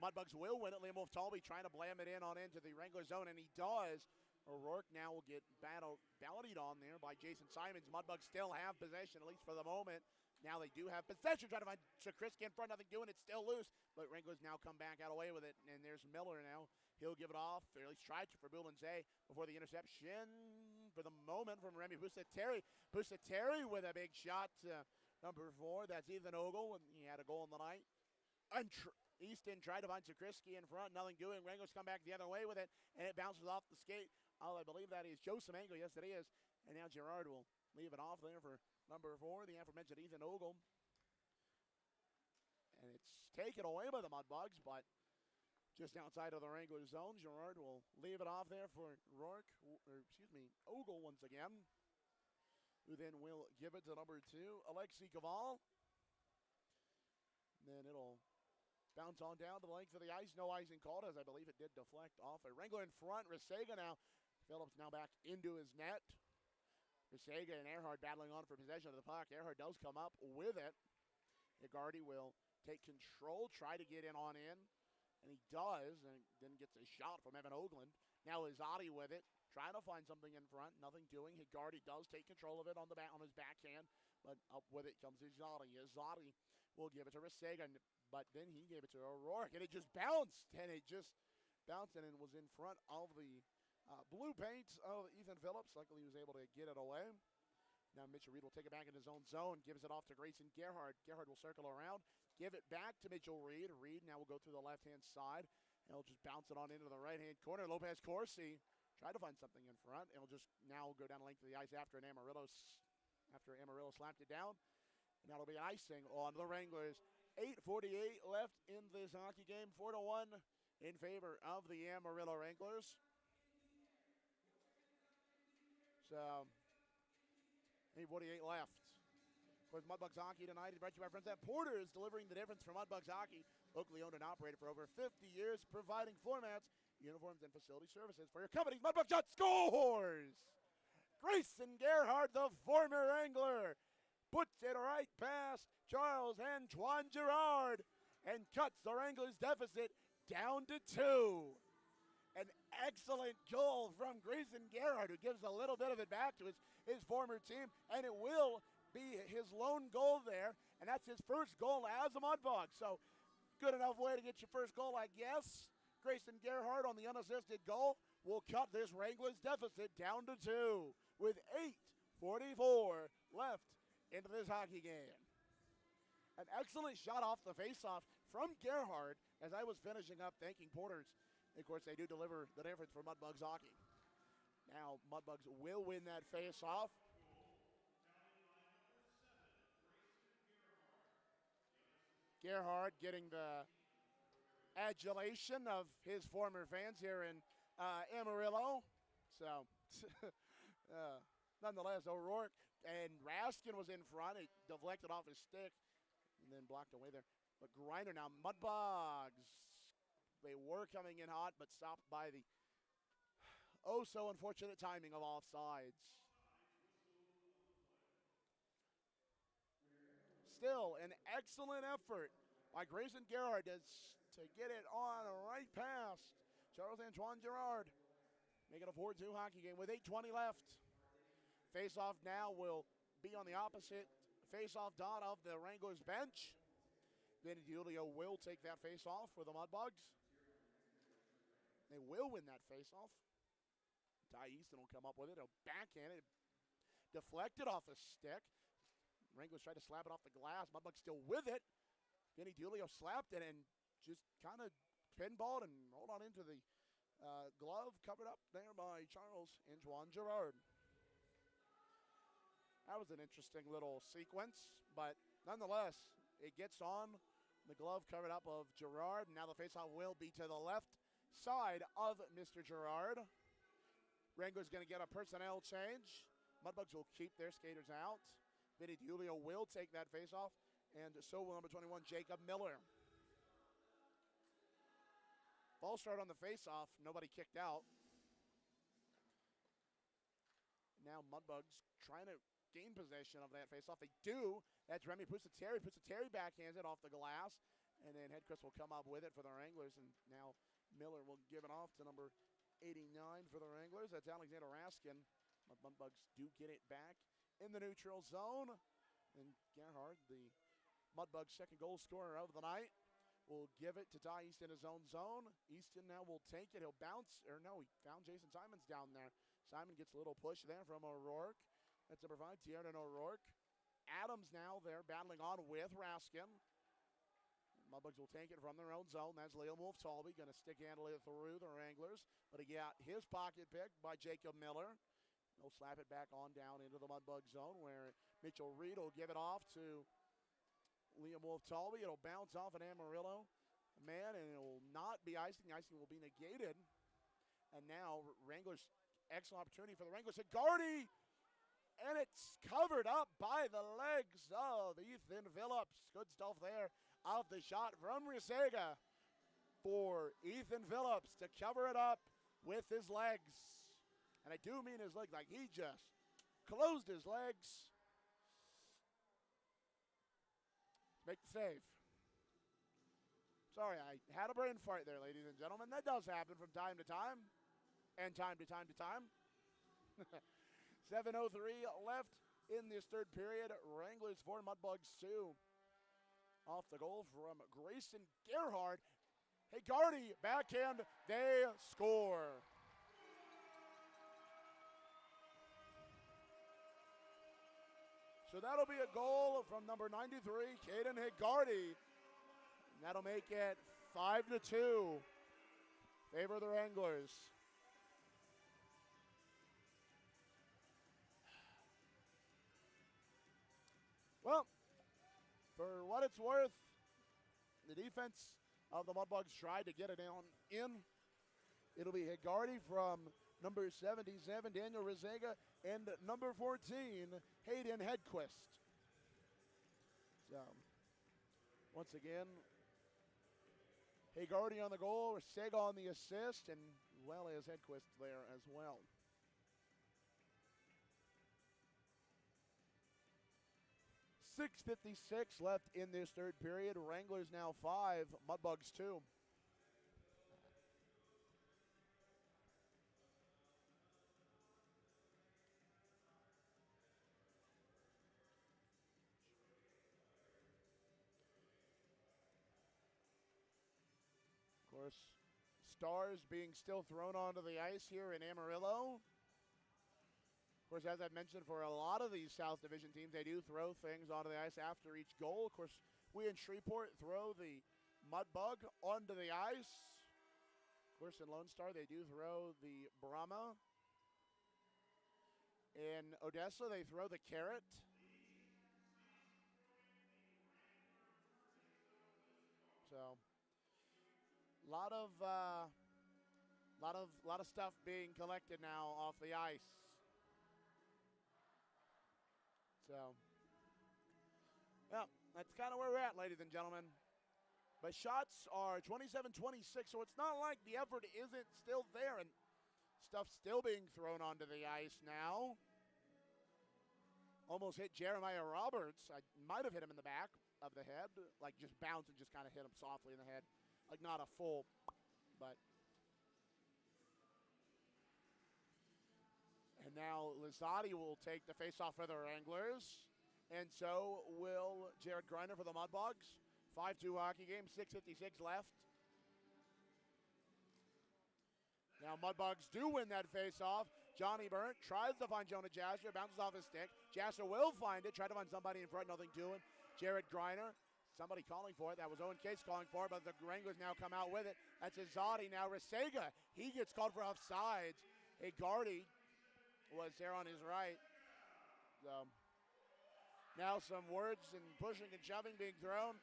Mudbugs will win it. Liam Wolf-Talby trying to blam it in on into the Wrangler zone, and he does. O'Rourke now will get balladied on there by Jason Simons. Mudbugs still have possession, at least for the moment. Now they do have possession. Trying to find Sakritzky in front, nothing doing. It's still loose, but Wranglers now come back out away with it, and there's Miller now. He'll give it off, or at least try to, for Boulanzé before the interception for the moment from Remy Busateri. Busateri with a big shot. Number 4, that's Ethan Ogle, and he had a goal in the night. Easton tried to find Sakritzky in front, nothing doing. Wranglers come back the other way with it, and it bounces off the skate. I believe that is Joe Semango. Yes, it is. And now Girard will leave it off there for number 4, the aforementioned Ethan Ogle. And it's taken away by the Mudbugs, but just outside of the Wrangler zone. Girard will leave it off there for Ogle once again, who then will give it to number 2, Alexei Kaval. Then it'll bounce on down to the length of the ice. No icing called, as I believe it did deflect off. A Wrangler in front. Resega now. Phillips now back into his net. Resega and Earhart battling on for possession of the puck. Earhart does come up with it. Higardi will take control, try to get in on in. And he does, and then gets a shot from Evan Oakland. Now Izzotti with it, trying to find something in front, nothing doing. Higardi does take control of it on his backhand, but up with it comes Izzotti. Izzotti will give it to Resega, but then he gave it to O'Rourke, and it just bounced, and it was in front of the blue paint of Ethan Phillips. Luckily, he was able to get it away. Now Mitchell Reed will take it back in his own zone, gives it off to Grayson Gerhardt. Gerhardt will circle around, give it back to Mitchell Reed. Reed now will go through the left-hand side, and he'll just bounce it on into the right-hand corner. Lopez Corsi tried to find something in front, and will just now go down the length of the ice after Amarillo slapped it down. And that'll be icing on the Wranglers. 8:48 left in this hockey game, 4-1 in favor of the Amarillo Wranglers. So 8:48 left. Of course, Mudbugs Hockey tonight is brought to you by friends at Porter's, delivering the difference for Mudbugs Hockey. Locally owned and operated for over 50 years, providing floor mats, uniforms, and facility services for your company. Mudbugs Shot scores! Grayson Gerhardt, the former Wrangler, puts it right past Charles-Antoine Girard and cuts the Wranglers' deficit down to 2. An excellent goal from Grayson Gerhardt, who gives a little bit of it back to his former team, and it will be his lone goal there, and that's his first goal as a Mudbug. So good enough way to get your first goal, I guess. Grayson Gerhardt on the unassisted goal will cut this Wranglers deficit down to 2 with 8:44 left into this hockey game. An excellent shot off the faceoff from Gerhardt as I was finishing up thanking Porters. Of course, they do deliver the difference for Mudbugs Hockey. Now, Mudbugs will win that face-off. Gerhardt getting the adulation of his former fans here in Amarillo. So, nonetheless, O'Rourke and Raskin was in front. He deflected off his stick and then blocked away there. But Griner now, Mudbugs. They were coming in hot, but stopped by the so unfortunate timing of offsides. Still, an excellent effort by Grayson Gerhard to get it on right past Charles-Antoine Girard. Making a 4-2 hockey game with 8:20 left. Face-off now will be on the opposite face-off dot of the Wranglers bench. Vinny DiUlio will take that face-off for the Mudbugs. They will win that face-off. Ty Easton will come up with it. He'll backhand it. Deflected off a stick. Wranglers tried to slap it off the glass. Mudbugs still with it. Vinny DiUlio slapped it and just kind of pinballed and rolled on into the glove, covered up there by Charles-Antoine Girard. That was an interesting little sequence, but nonetheless, it gets on the glove covered up of Girard. Now the faceoff will be to the left side of Mr. Girard. Wranglers going to get a personnel change. Mudbugs will keep their skaters out. Vinny DiUlio will take that faceoff, and so will number 21, Jacob Miller. False start on the faceoff. Nobody kicked out. Now Mudbugs trying to gain possession of that faceoff. They do. That's Remy Pusateri. Pusateri backhands it off the glass, and then Hedquist will come up with it for the Wranglers, and now Miller will give it off to number 89 for the Wranglers. That's Alexander Raskin. Mudbugs do get it back in the neutral zone. And Gerhard, the Mudbugs' second goal scorer of the night, will give it to Ty Easton in his own zone. Easton now will take it. He'll bounce, or no, he found Jason Simons down there. Simon gets a little push there from O'Rourke. That's number 5, Tiernan O'Rourke. Adams now there battling on with Raskin. Mudbugs will take it from their own zone. That's Leo Wolf-Talby going to stick handle it through the Wranglers. But he got his pocket picked by Jacob Miller. He'll slap it back on down into the Mudbug zone where Mitchell Reed will give it off to Liam Wolf-Talby. It'll bounce off an Amarillo man, and it will not be icing. The icing will be negated. And now Wranglers, excellent opportunity for the Wranglers. Higardi, and it's covered up by the legs of Ethan Phillips. Good stuff there off the shot from Risega for Ethan Phillips to cover it up with his legs. And I do mean his legs, like he just closed his legs. Make the save. Sorry, I had a brain fart there, ladies and gentlemen. That does happen from time to time, and time to time to time. 7:03 left in this third period. Wranglers 4, Mudbugs 2. Off the goal from Grayson Gerhard. Higardi, backhand, they score. So that'll be a goal from number 93, Caden Higardi. And that'll make it 5-2. Favor the Wranglers. Well, for what it's worth, the defense of the Mudbugs tried to get it down in. It'll be Higardi from number 77, Daniel Rizega, and number 14, Hayden Hedquist. So, once again, Higardi on the goal, Rizega on the assist, and well as Hedquist there as well. .6:56 left in this third period. Wranglers now 5, Mudbugs 2. Of course, stars being still thrown onto the ice here in Amarillo. Of course, as I mentioned, for a lot of these South Division teams, they do throw things onto the ice after each goal. Of course, we in Shreveport throw the Mudbug onto the ice. Of course, in Lone Star, they do throw the Brahma. In Odessa, they throw the Carrot. So, a lot lot of stuff being collected now off the ice. So, yeah, that's kind of where we're at, ladies and gentlemen. But shots are 27-26, so it's not like the effort isn't still there, and stuff still being thrown onto the ice now. Almost hit Jeremiah Roberts. I might have hit him in the back of the head, like just bounced and just kind of hit him softly in the head. Like not a full, but. And now Lizotti will take the faceoff for the Wranglers. And so will Jared Greiner for the Mudbugs. 5-2 hockey game, 6:56 left. Now Mudbugs do win that faceoff. Johnny Burnt tries to find Jonah Jasser, bounces off his stick. Jasser will find it, try to find somebody in front, nothing doing. Jared Greiner, somebody calling for it. That was Owen Case calling for it, but the Wranglers now come out with it. That's Izzotti. Now Resega, he gets called for offsides. Hey, Gardy was there on his right. So now some words and pushing and shoving being thrown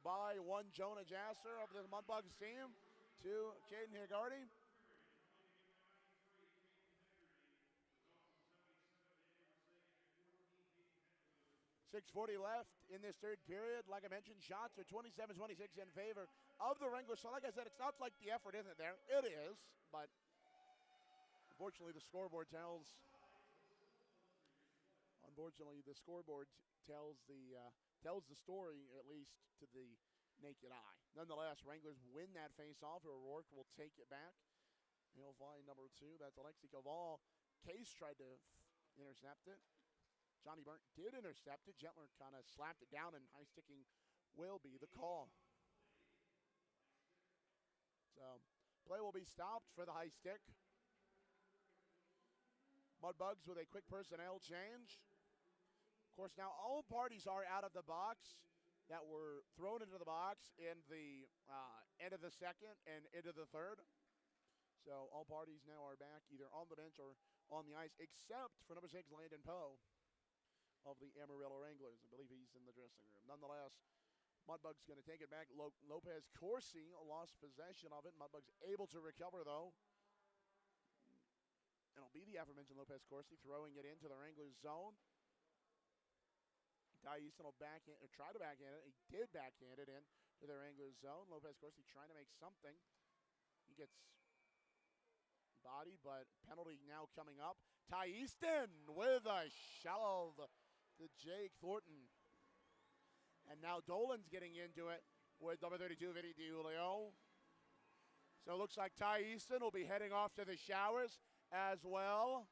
by one Jonah Jasser of the Mudbugs team to Caden Higarty. 6:40 left in this third period. Like I mentioned, shots are 27-26 in favor of the Wranglers. So like I said, it's not like the effort isn't there. It is, but unfortunately the scoreboard tells the story, at least to the naked eye. Nonetheless, Wranglers win that face-off. O'Rourke will take it back. He'll find number 2. That's Alexi Koval. Case tried to intercept it. Johnny Burnt did intercept it. Gentler kind of slapped it down, and high sticking will be the call. So play will be stopped for the high stick. Mudbugs with a quick personnel change. Of course, now all parties are out of the box that were thrown into the box in the end of the second and into the third. So all parties now are back either on the bench or on the ice, except for number 6, Landon Poe of the Amarillo Wranglers. I believe he's in the dressing room. Nonetheless, Mudbugs going to take it back. Lopez Corsi lost possession of it. Mudbugs able to recover, though. And it'll be the aforementioned Lopez Corsi throwing it into the Wranglers zone. Ty Easton will try to backhand it. He did backhand it in to the Wranglers zone. Lopez Corsi trying to make something. He gets bodied, but penalty now coming up. Ty Easton with a shove to Jake Thornton. And now Dolan's getting into it with number 32, Vinny DiUlio. So it looks like Ty Easton will be heading off to the showers as well.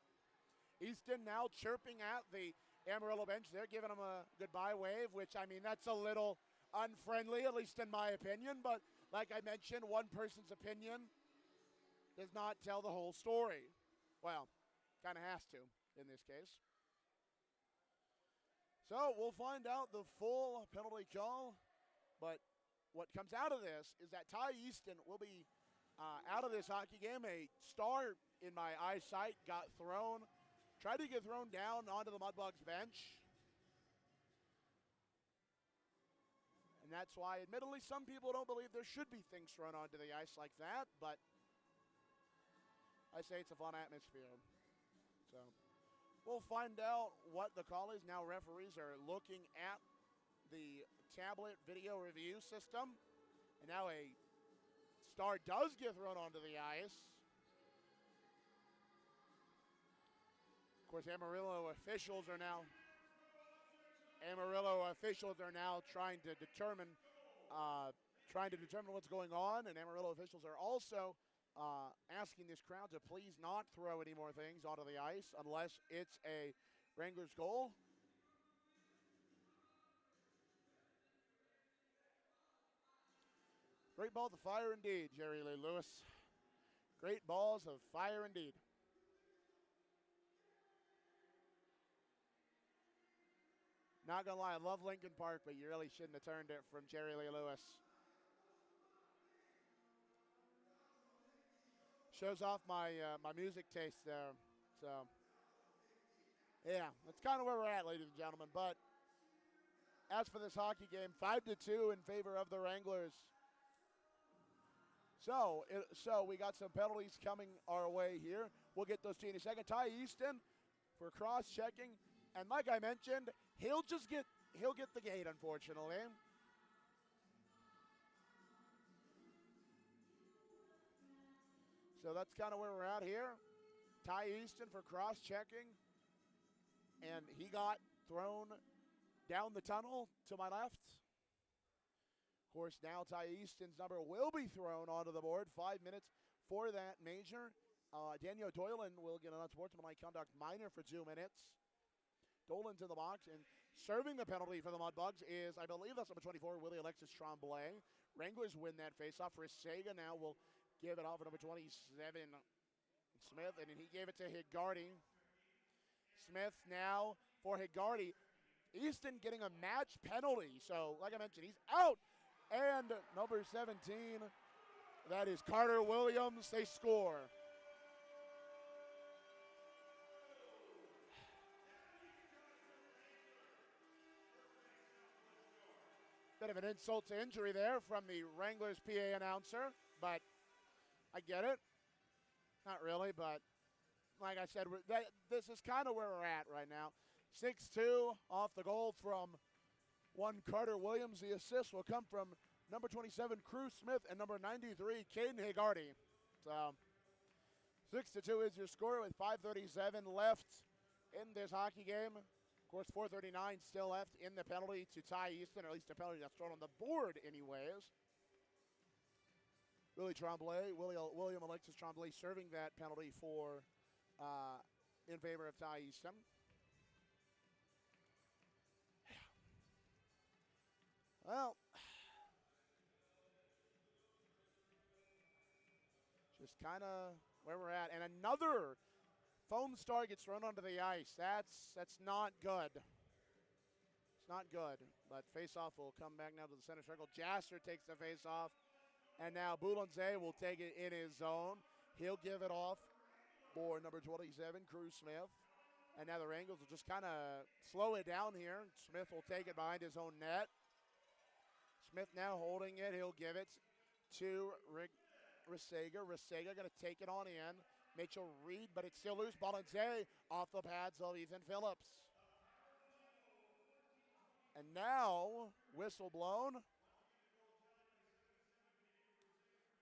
Easton now chirping at the Amarillo bench. They're giving him a goodbye wave, which, I mean, that's a little unfriendly, at least in my opinion. But like I mentioned, one person's opinion does not tell the whole story. Well, kind of has to in this case. So we'll find out the full penalty call. But what comes out of this is that Ty Easton will be out of this hockey game. A star in my eyesight got thrown. Tried to get thrown down onto the Mudbugs bench. And that's why, admittedly, some people don't believe there should be things thrown onto the ice like that. But I say it's a fun atmosphere. So we'll find out what the call is. Now referees are looking at the tablet video review system. And now a star does get thrown onto the ice. Of course, Amarillo officials are now trying to determine what's going on, and Amarillo officials are also asking this crowd to please not throw any more things onto the ice unless it's a Wranglers goal. Great balls of fire indeed, Jerry Lee Lewis. Great balls of fire indeed. Not gonna lie, I love Lincoln Park, but you really shouldn't have turned it from Jerry Lee Lewis. Shows off my my music taste there. So, yeah, that's kind of where we're at, ladies and gentlemen. But as for this hockey game, 5-2 in favor of the Wranglers. So we got some penalties coming our way here. We'll get those to you in a second. Ty Easton for cross-checking. And like I mentioned, he'll get the gate, unfortunately. So that's kind of where we're at here. Ty Easton for cross-checking. And he got thrown down the tunnel to my left. Of course, now Ty Easton's number will be thrown onto the board. 5 minutes for that major. Daniel Doylan will get an unsportsmanlike conduct minor for 2 minutes. Dolan's in the box, and serving the penalty for the Mudbugs is, I believe that's number 24, Willie Alexis Tremblay. Wranglers win that faceoff. Risega now will give it off for number 27, Smith, and he gave it to Higarty. Smith now for Higarty. Easton getting a match penalty. So, like I mentioned, he's out. And number 17, that is Carter Williams. They score. Bit of an insult to injury there from the Wranglers PA announcer, but I get it. Not really, but like I said, this is kind of where we're at right now. 6-2 off the goal from one Carter Williams. The assist will come from number 27, Cruz Smith, and number 93, Caden Higarty. So 6-2 is your score with 5:37 left in this hockey game. Of course, 4:39 still left in the penalty to Ty Easton, or at least the penalty that's thrown on the board anyways. William Alexis Tremblay serving that penalty for in favor of Ty Easton. Well, just kind of where we're at. And another foam star gets thrown onto the ice. That's not good. It's not good. But face-off will come back now to the center circle. Jasser takes the face-off. And now Boulanger will take it in his zone. He'll give it off for number 27, Cruz Smith. And now the Wranglers will just kind of slow it down here. Smith will take it behind his own net. Smith now holding it. He'll give it to Risega. Risega going to take it on in. Mitchell Reed, but it's still loose. Boulanger off the pads of Ethan Phillips. And now, whistle blown.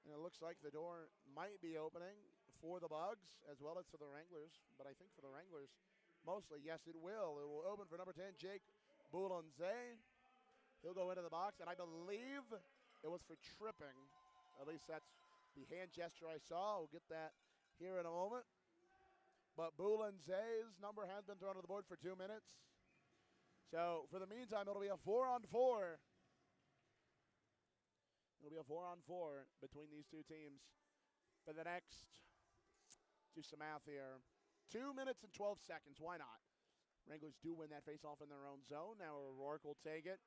And it looks like the door might be opening for the Bugs as well as for the Wranglers. But I think for the Wranglers, mostly, yes, it will. It will open for number 10, Jake Boulanger. He'll go into the box, and I believe it was for tripping. At least that's the hand gesture I saw. We'll get that here in a moment. But Boulanger's number has been thrown to the board for 2 minutes. So for the meantime, it'll be a 4-on-4. It'll be a 4-on-4 between these two teams for the next, do some math here, 2 minutes and 12 seconds. Why not? Wranglers do win that face-off in their own zone. Now O'Rourke will take it.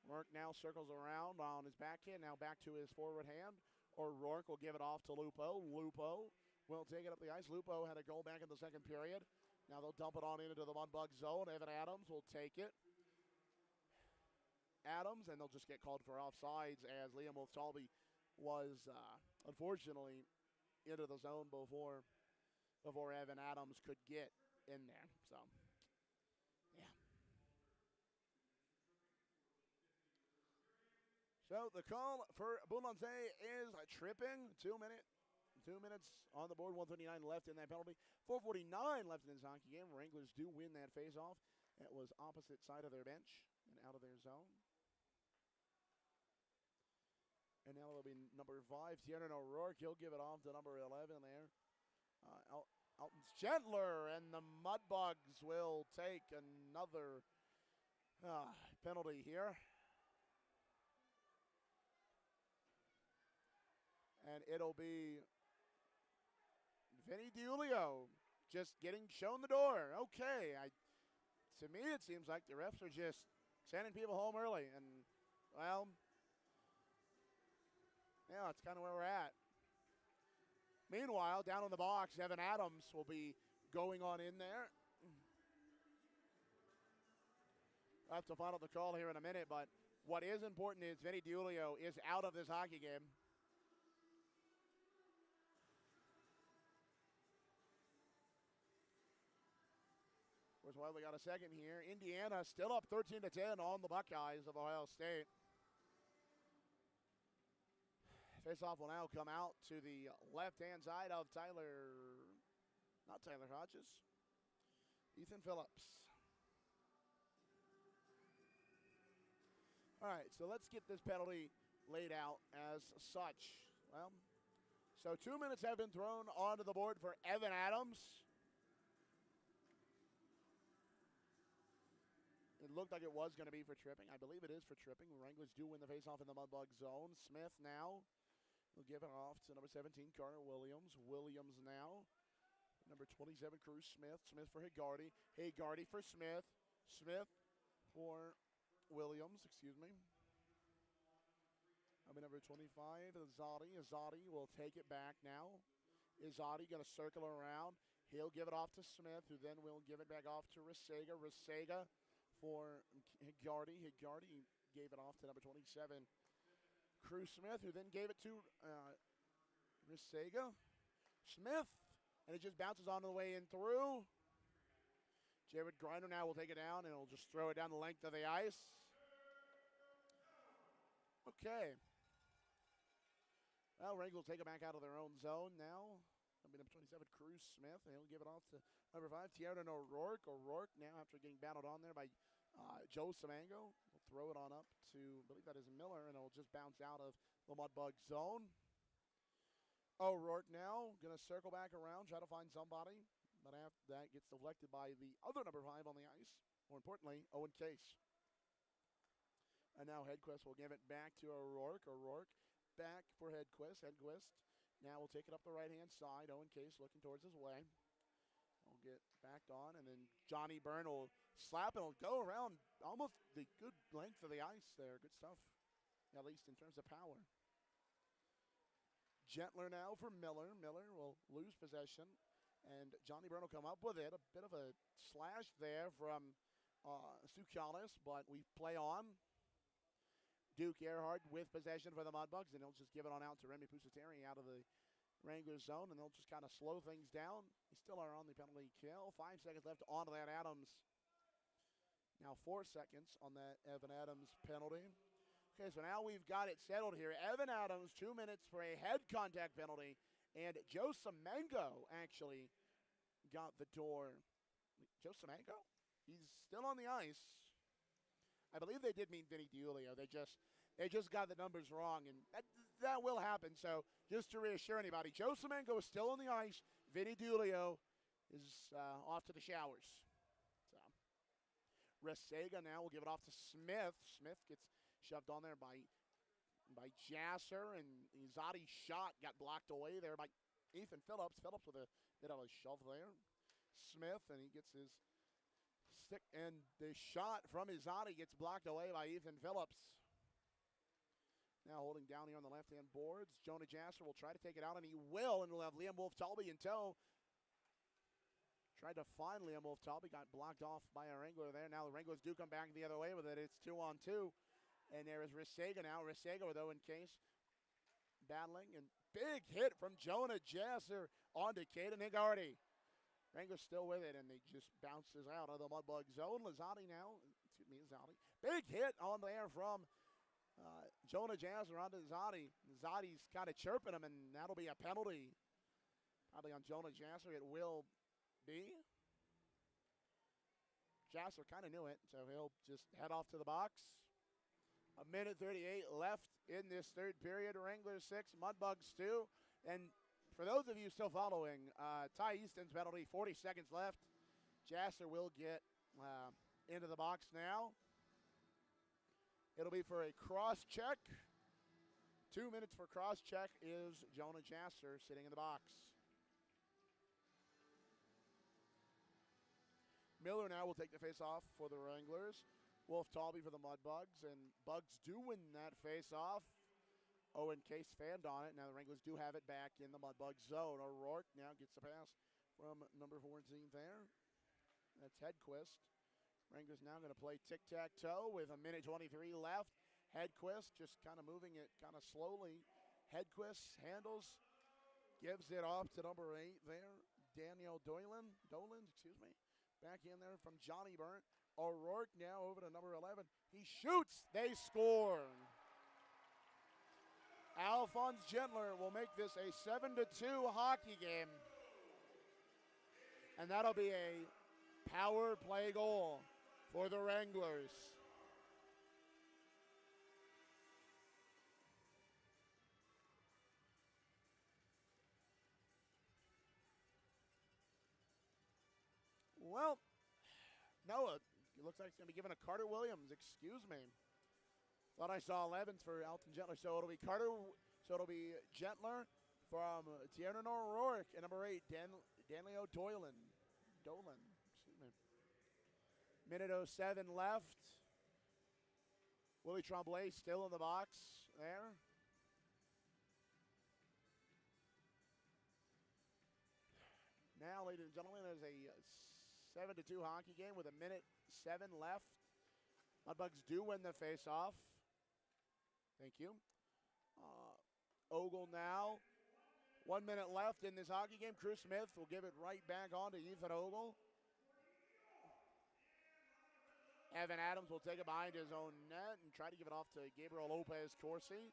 O'Rourke now circles around on his backhand, now back to his forward hand. O'Rourke will give it off to Lupo. Lupo will take it up the ice. Lupo had a goal back in the second period. Now they'll dump it on into the Mudbug zone. Evan Adams will take it. Adams, and they'll just get called for offsides as Liam Wolf-Talby was unfortunately into the zone before Evan Adams could get in there. So, yeah. So the call for Boulanger is tripping. 2 minutes on the board. 1:39 left in that penalty. 4:49 left in this hockey game. Wranglers do win that face-off. It was opposite side of their bench and out of their zone. And now it'll be number 5, Tiernan O'Rourke. He'll give it off to number 11 there. Alton's Gentler, and the Mudbugs will take another penalty here. And it'll be Vinny DiUlio just getting shown the door. Okay, to me it seems like the refs are just sending people home early. And, well, yeah, that's kind of where we're at. Meanwhile, down in the box, Evan Adams will be going on in there. I'll have to find out the call here in a minute, but what is important is Vinny DiUlio is out of this hockey game. well. We got a second here. Indiana still up 13-10 on the Buckeyes of Ohio State. Face-off will now come out to the left-hand side of not Tyler Hodges, Ethan Phillips. All right, so let's get this penalty laid out as such. Well, so 2 minutes have been thrown onto the board for Evan Adams. It looked like it was going to be for tripping. I believe it is for tripping. The Wranglers do win the faceoff in the Mudbug zone. Smith now will give it off to number 17, Carter Williams. Williams now. Number 27, Cruz Smith. Smith for Higardi. Higardi for Smith. Smith for Williams, excuse me. Number 25, Izadi. Izadi will take it back now. Izadi going to circle around. He'll give it off to Smith, who then will give it back off to Resega. Resega for Higardi. Higardi gave it off to number 27, Cruz Smith, who then gave it to Resega. Smith, and it just bounces on the way in through. Jared Grinder now will take it down, and he'll just throw it down the length of the ice. Okay. Well, Wranglers will take it back out of their own zone now. Number 27, Cruz Smith, and he'll give it off to number 5, Tiernan O'Rourke. O'Rourke now, after getting battled on there by Joe Samango, will throw it on up to, I believe that is Miller, and it'll just bounce out of the Mudbug zone. O'Rourke now going to circle back around, try to find somebody, but after that gets deflected by the other number 5 on the ice. More importantly, Owen Case. And now Hedquist will give it back to O'Rourke. O'Rourke back for Hedquist. Hedquist now will take it up the right-hand side. Owen Case looking towards his way. He'll get backed on, and then Johnny Byrne will slap and he'll go around almost the good length of the ice there. Good stuff, at least in terms of power. Gentler now for Miller. Miller will lose possession, and Johnny Byrne will come up with it. A bit of a slash there from Sukalis, but we play on. Duke Earhart with possession for the Mudbugs, and he'll just give it on out to Remy Pusateri out of the Wranglers zone, and they'll just kind of slow things down. They still are on the penalty kill. 5 seconds left onto that Adams. Now 4 seconds on that Evan Adams penalty. Okay, so now we've got it settled here. Evan Adams, 2 minutes for a head contact penalty, and Joe Samango actually got the door. Joe Samango? He's still on the ice. I believe they did mean Vinny DiUlio. They just got the numbers wrong, and that will happen. So just to reassure anybody, Joe Samango is still on the ice. Vinny DiUlio is off to the showers. So Resega now will give it off to Smith. Smith gets shoved on there by Jasser, and Izadi's shot got blocked away there by Ethan Phillips. Phillips with a bit of a shove there. Smith, and he gets his stick, and the shot from Izadi gets blocked away by Ethan Phillips. Now holding down here on the left-hand boards. Jonah Jasser will try to take it out, and he will, and we'll have Liam Wolf-Talby in tow. Tried to find Liam Wolf-Talby, got blocked off by a Wrangler there. Now the Wranglers do come back the other way with it. It's 2-on-2, and there is Resega now. Resega with Owen Case battling, and big hit from Jonah Jasser onto Caden Higardi. Wranglers still with it, and he just bounces out of the Mudbug zone. Lizotti now, Lizotti. Big hit on there from Jonah Jasser onto Lizotti. Lizotti's kind of chirping him, and that'll be a penalty. Probably on Jonah Jasser, it will be. Jasser kind of knew it, so he'll just head off to the box. 1:38 left in this third period. Wranglers 6, Mudbugs 2. And for those of you still following, Ty Easton's penalty, 40 seconds left. Jasser will get into the box now. It'll be for a cross-check. 2 minutes for cross-check is Jonah Jasser sitting in the box. Miller now will take the face-off for the Wranglers. Wolf-Talby for the Mudbugs, and Bugs do win that face-off. Owen Case fanned on it. Now the Wranglers do have it back in the Mudbug zone. O'Rourke now gets the pass from number 14 there. That's Hedquist. Wranglers now going to play tic-tac-toe with 1:23 left. Hedquist just kind of moving it kind of slowly. Hedquist handles, gives it off to number 8 there, Daniel Dolan, Back in there from Johnny Burnt. O'Rourke now over to number 11. He shoots. They score. Alphonse Gentler will make this a 7-2 hockey game. And that'll be a power play goal for the Wranglers. Well, Noah, it looks like it's going to be given to Carter Williams. Excuse me. Thought I saw 11s for Alton Gentler. So it'll be it'll be Gentler from Tiernan O'Rourke and number 8, Danleo Dolan. Excuse me. Minute 07 left. Willie Tremblay still in the box there. Now, ladies and gentlemen, there's a 7-2 hockey game with 1:07 left. Mudbugs do win the face-off. Thank you. Ogle now. 1 minute left in this hockey game. Cruz Smith will give it right back on to Ethan Ogle. Evan Adams will take it behind his own net and try to give it off to Gabriel Lopez Corsi.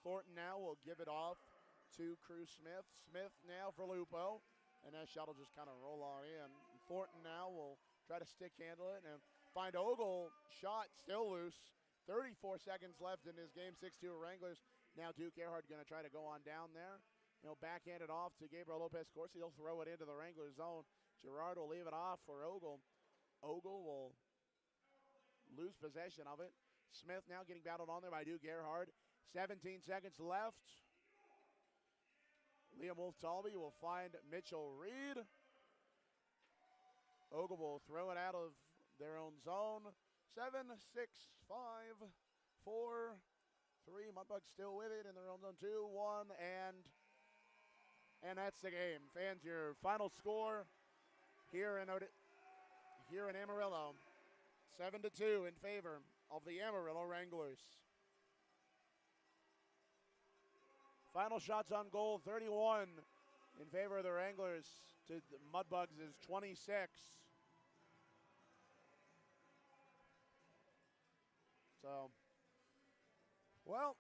Thornton now will give it off to Cruz Smith. Smith now for Lupo. And that shot will just kind of roll on in. And Thornton now will try to stick handle it and find Ogle. Shot still loose. 34 seconds left in this game. 6-2 Wranglers. Now Duke Earhart going to try to go on down there. Backhand it off to Gabriel Lopez Corsi. He'll throw it into the Wranglers zone. Gerard will leave it off for Ogle. Ogle will lose possession of it. Smith now getting battled on there by Duke Earhart. 17 seconds left. Liam Wolf-Talby will find Mitchell Reed. Ogle will throw it out of their own zone. 7, 6, 5, 4, 3. Mudbugs still with it in their own zone. 2, 1, and that's the game. Fans, your final score here in Amarillo. 7-2 in favor of the Amarillo Wranglers. Final shots on goal, 31 in favor of the Wranglers to the Mudbugs is 26. So, well,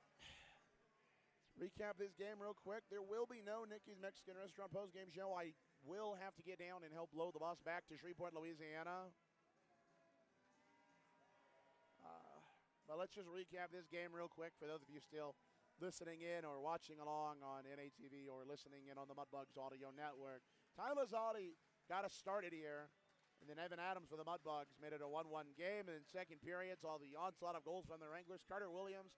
let's recap this game real quick. There will be no Nikki's Mexican Restaurant post-game show. I will have to get down and help load the bus back to Shreveport, Louisiana. But let's just recap this game real quick for those of you still listening in or watching along on NATV or listening in on the Mudbugs Audio Network. Tyler Zoddy got us started here, and then Evan Adams for the Mudbugs made it a 1-1 game. And in second period, saw the onslaught of goals from the Wranglers. Carter Williams,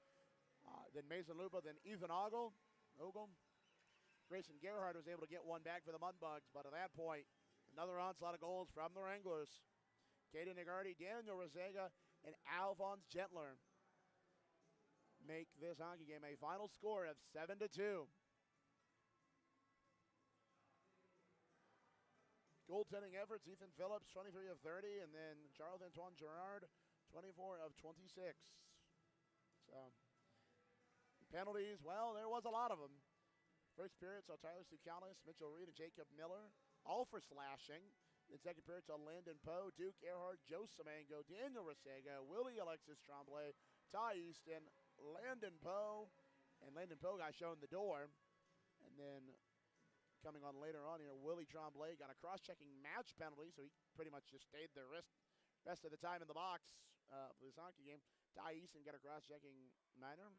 then Mason Lupo, then Ethan Ogle. Grayson Gerhard was able to get one back for the Mudbugs, but at that point, another onslaught of goals from the Wranglers. Caden Negarty, Daniel Rosega, and Alphonse Gentler make this hockey game a final score of 7-2. Goaltending efforts, Ethan Phillips, 23 of 30, and then Charles Antoine Gerard, 24 of 26. So, penalties, well, there was a lot of them. First period saw Tyler Sukalis, Mitchell Reed, and Jacob Miller, all for slashing. In second period saw Landon Poe, Duke Earhart, Joe Samango, Daniel Rasega, Willie Alexis Tremblay, Ty Easton, Landon Poe, and Landon Poe got shown the door. And then coming on later on here, Willie Tremblay got a cross-checking match penalty, so he pretty much just stayed the rest of the time in the box for this hockey game. Ty Easton got a cross-checking major.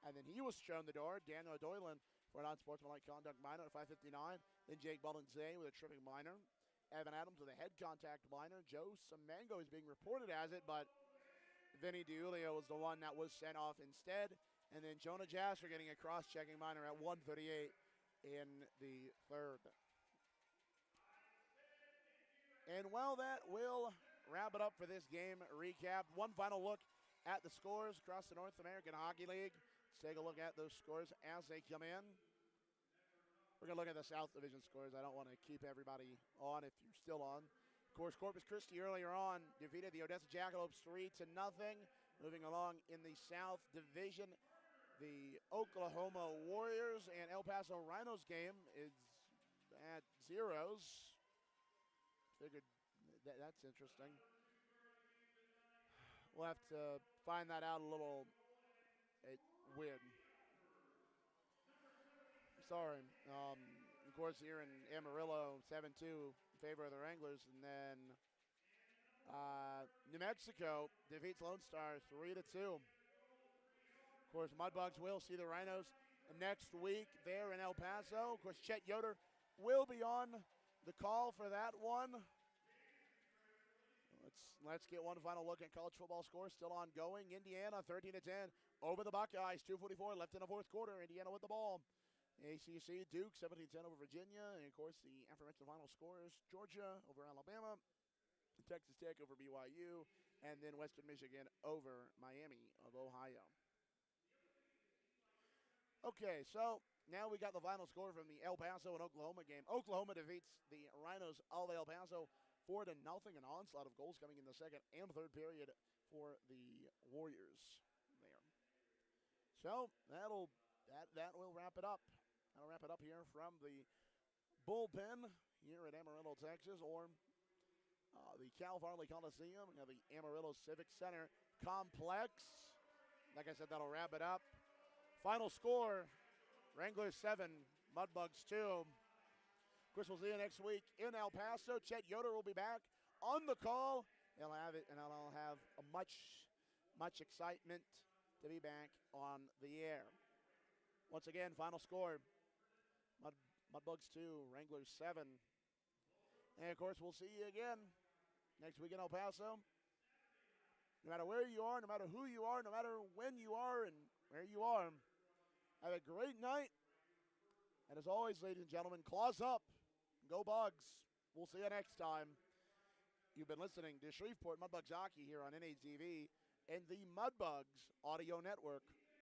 And then he was shown the door. Daniel Doylan for an unsportsmanlike conduct minor at 5:59. Then Jake Ballanzay with a tripping minor. Evan Adams with a head contact minor. Joe Samango is being reported as it, but Vinny DiUlio was the one that was sent off instead. And then Jonah Jasper getting a cross-checking minor at 1:38 in the third. And well, that will wrap it up for this game recap. One final look at the scores across the North American Hockey League. Let's take a look at those scores as they come in. We're going to look at the South Division scores. I don't want to keep everybody on if you're still on. Of course, Corpus Christi earlier on defeated the Odessa Jackalopes 3-0. Moving along in the South Division, the Oklahoma Warriors and El Paso Rhinos game is at zeros. figured that's interesting. We'll have to find that out a little weird. Sorry. Of course, here in Amarillo, 7-2 in favor of the Wranglers. And then New Mexico defeats Lone Star 3-2. Of course, Mudbugs will see the Rhinos next week there in El Paso. Of course, Chet Yoder will be on the call for that one. Let's get one final look at college football scores still ongoing. Indiana 13-10 over the Buckeyes. 2:44 left in the fourth quarter. Indiana with the ball. ACC Duke 17-10 over Virginia, and of course the aforementioned final scores: Georgia over Alabama, Texas Tech over BYU, and then Western Michigan over Miami of Ohio. Okay, so now we got the final score from the El Paso and Oklahoma game. Oklahoma defeats the Rhinos of El Paso 4-0. An onslaught of goals coming in the second and third period for the Warriors there. So that will wrap it up. That'll wrap it up here from the bullpen here at Amarillo, Texas, or the Cal Farley Coliseum, the Amarillo Civic Center complex. Like I said, that'll wrap it up. Final score: Wranglers 7, Mudbugs 2. Of course, we'll see you next week in El Paso. Chet Yoder will be back on the call. He'll have it, and I'll have a much excitement to be back on the air. Once again, final score: Mudbugs 2, Wranglers 7. And of course, we'll see you again next week in El Paso. No matter where you are, no matter who you are, no matter when you are and where you are, have a great night. And as always, ladies and gentlemen, claws up. Go Bugs. We'll see you next time. You've been listening to Shreveport Mudbugs Hockey here on NATV and the Mudbugs Audio Network.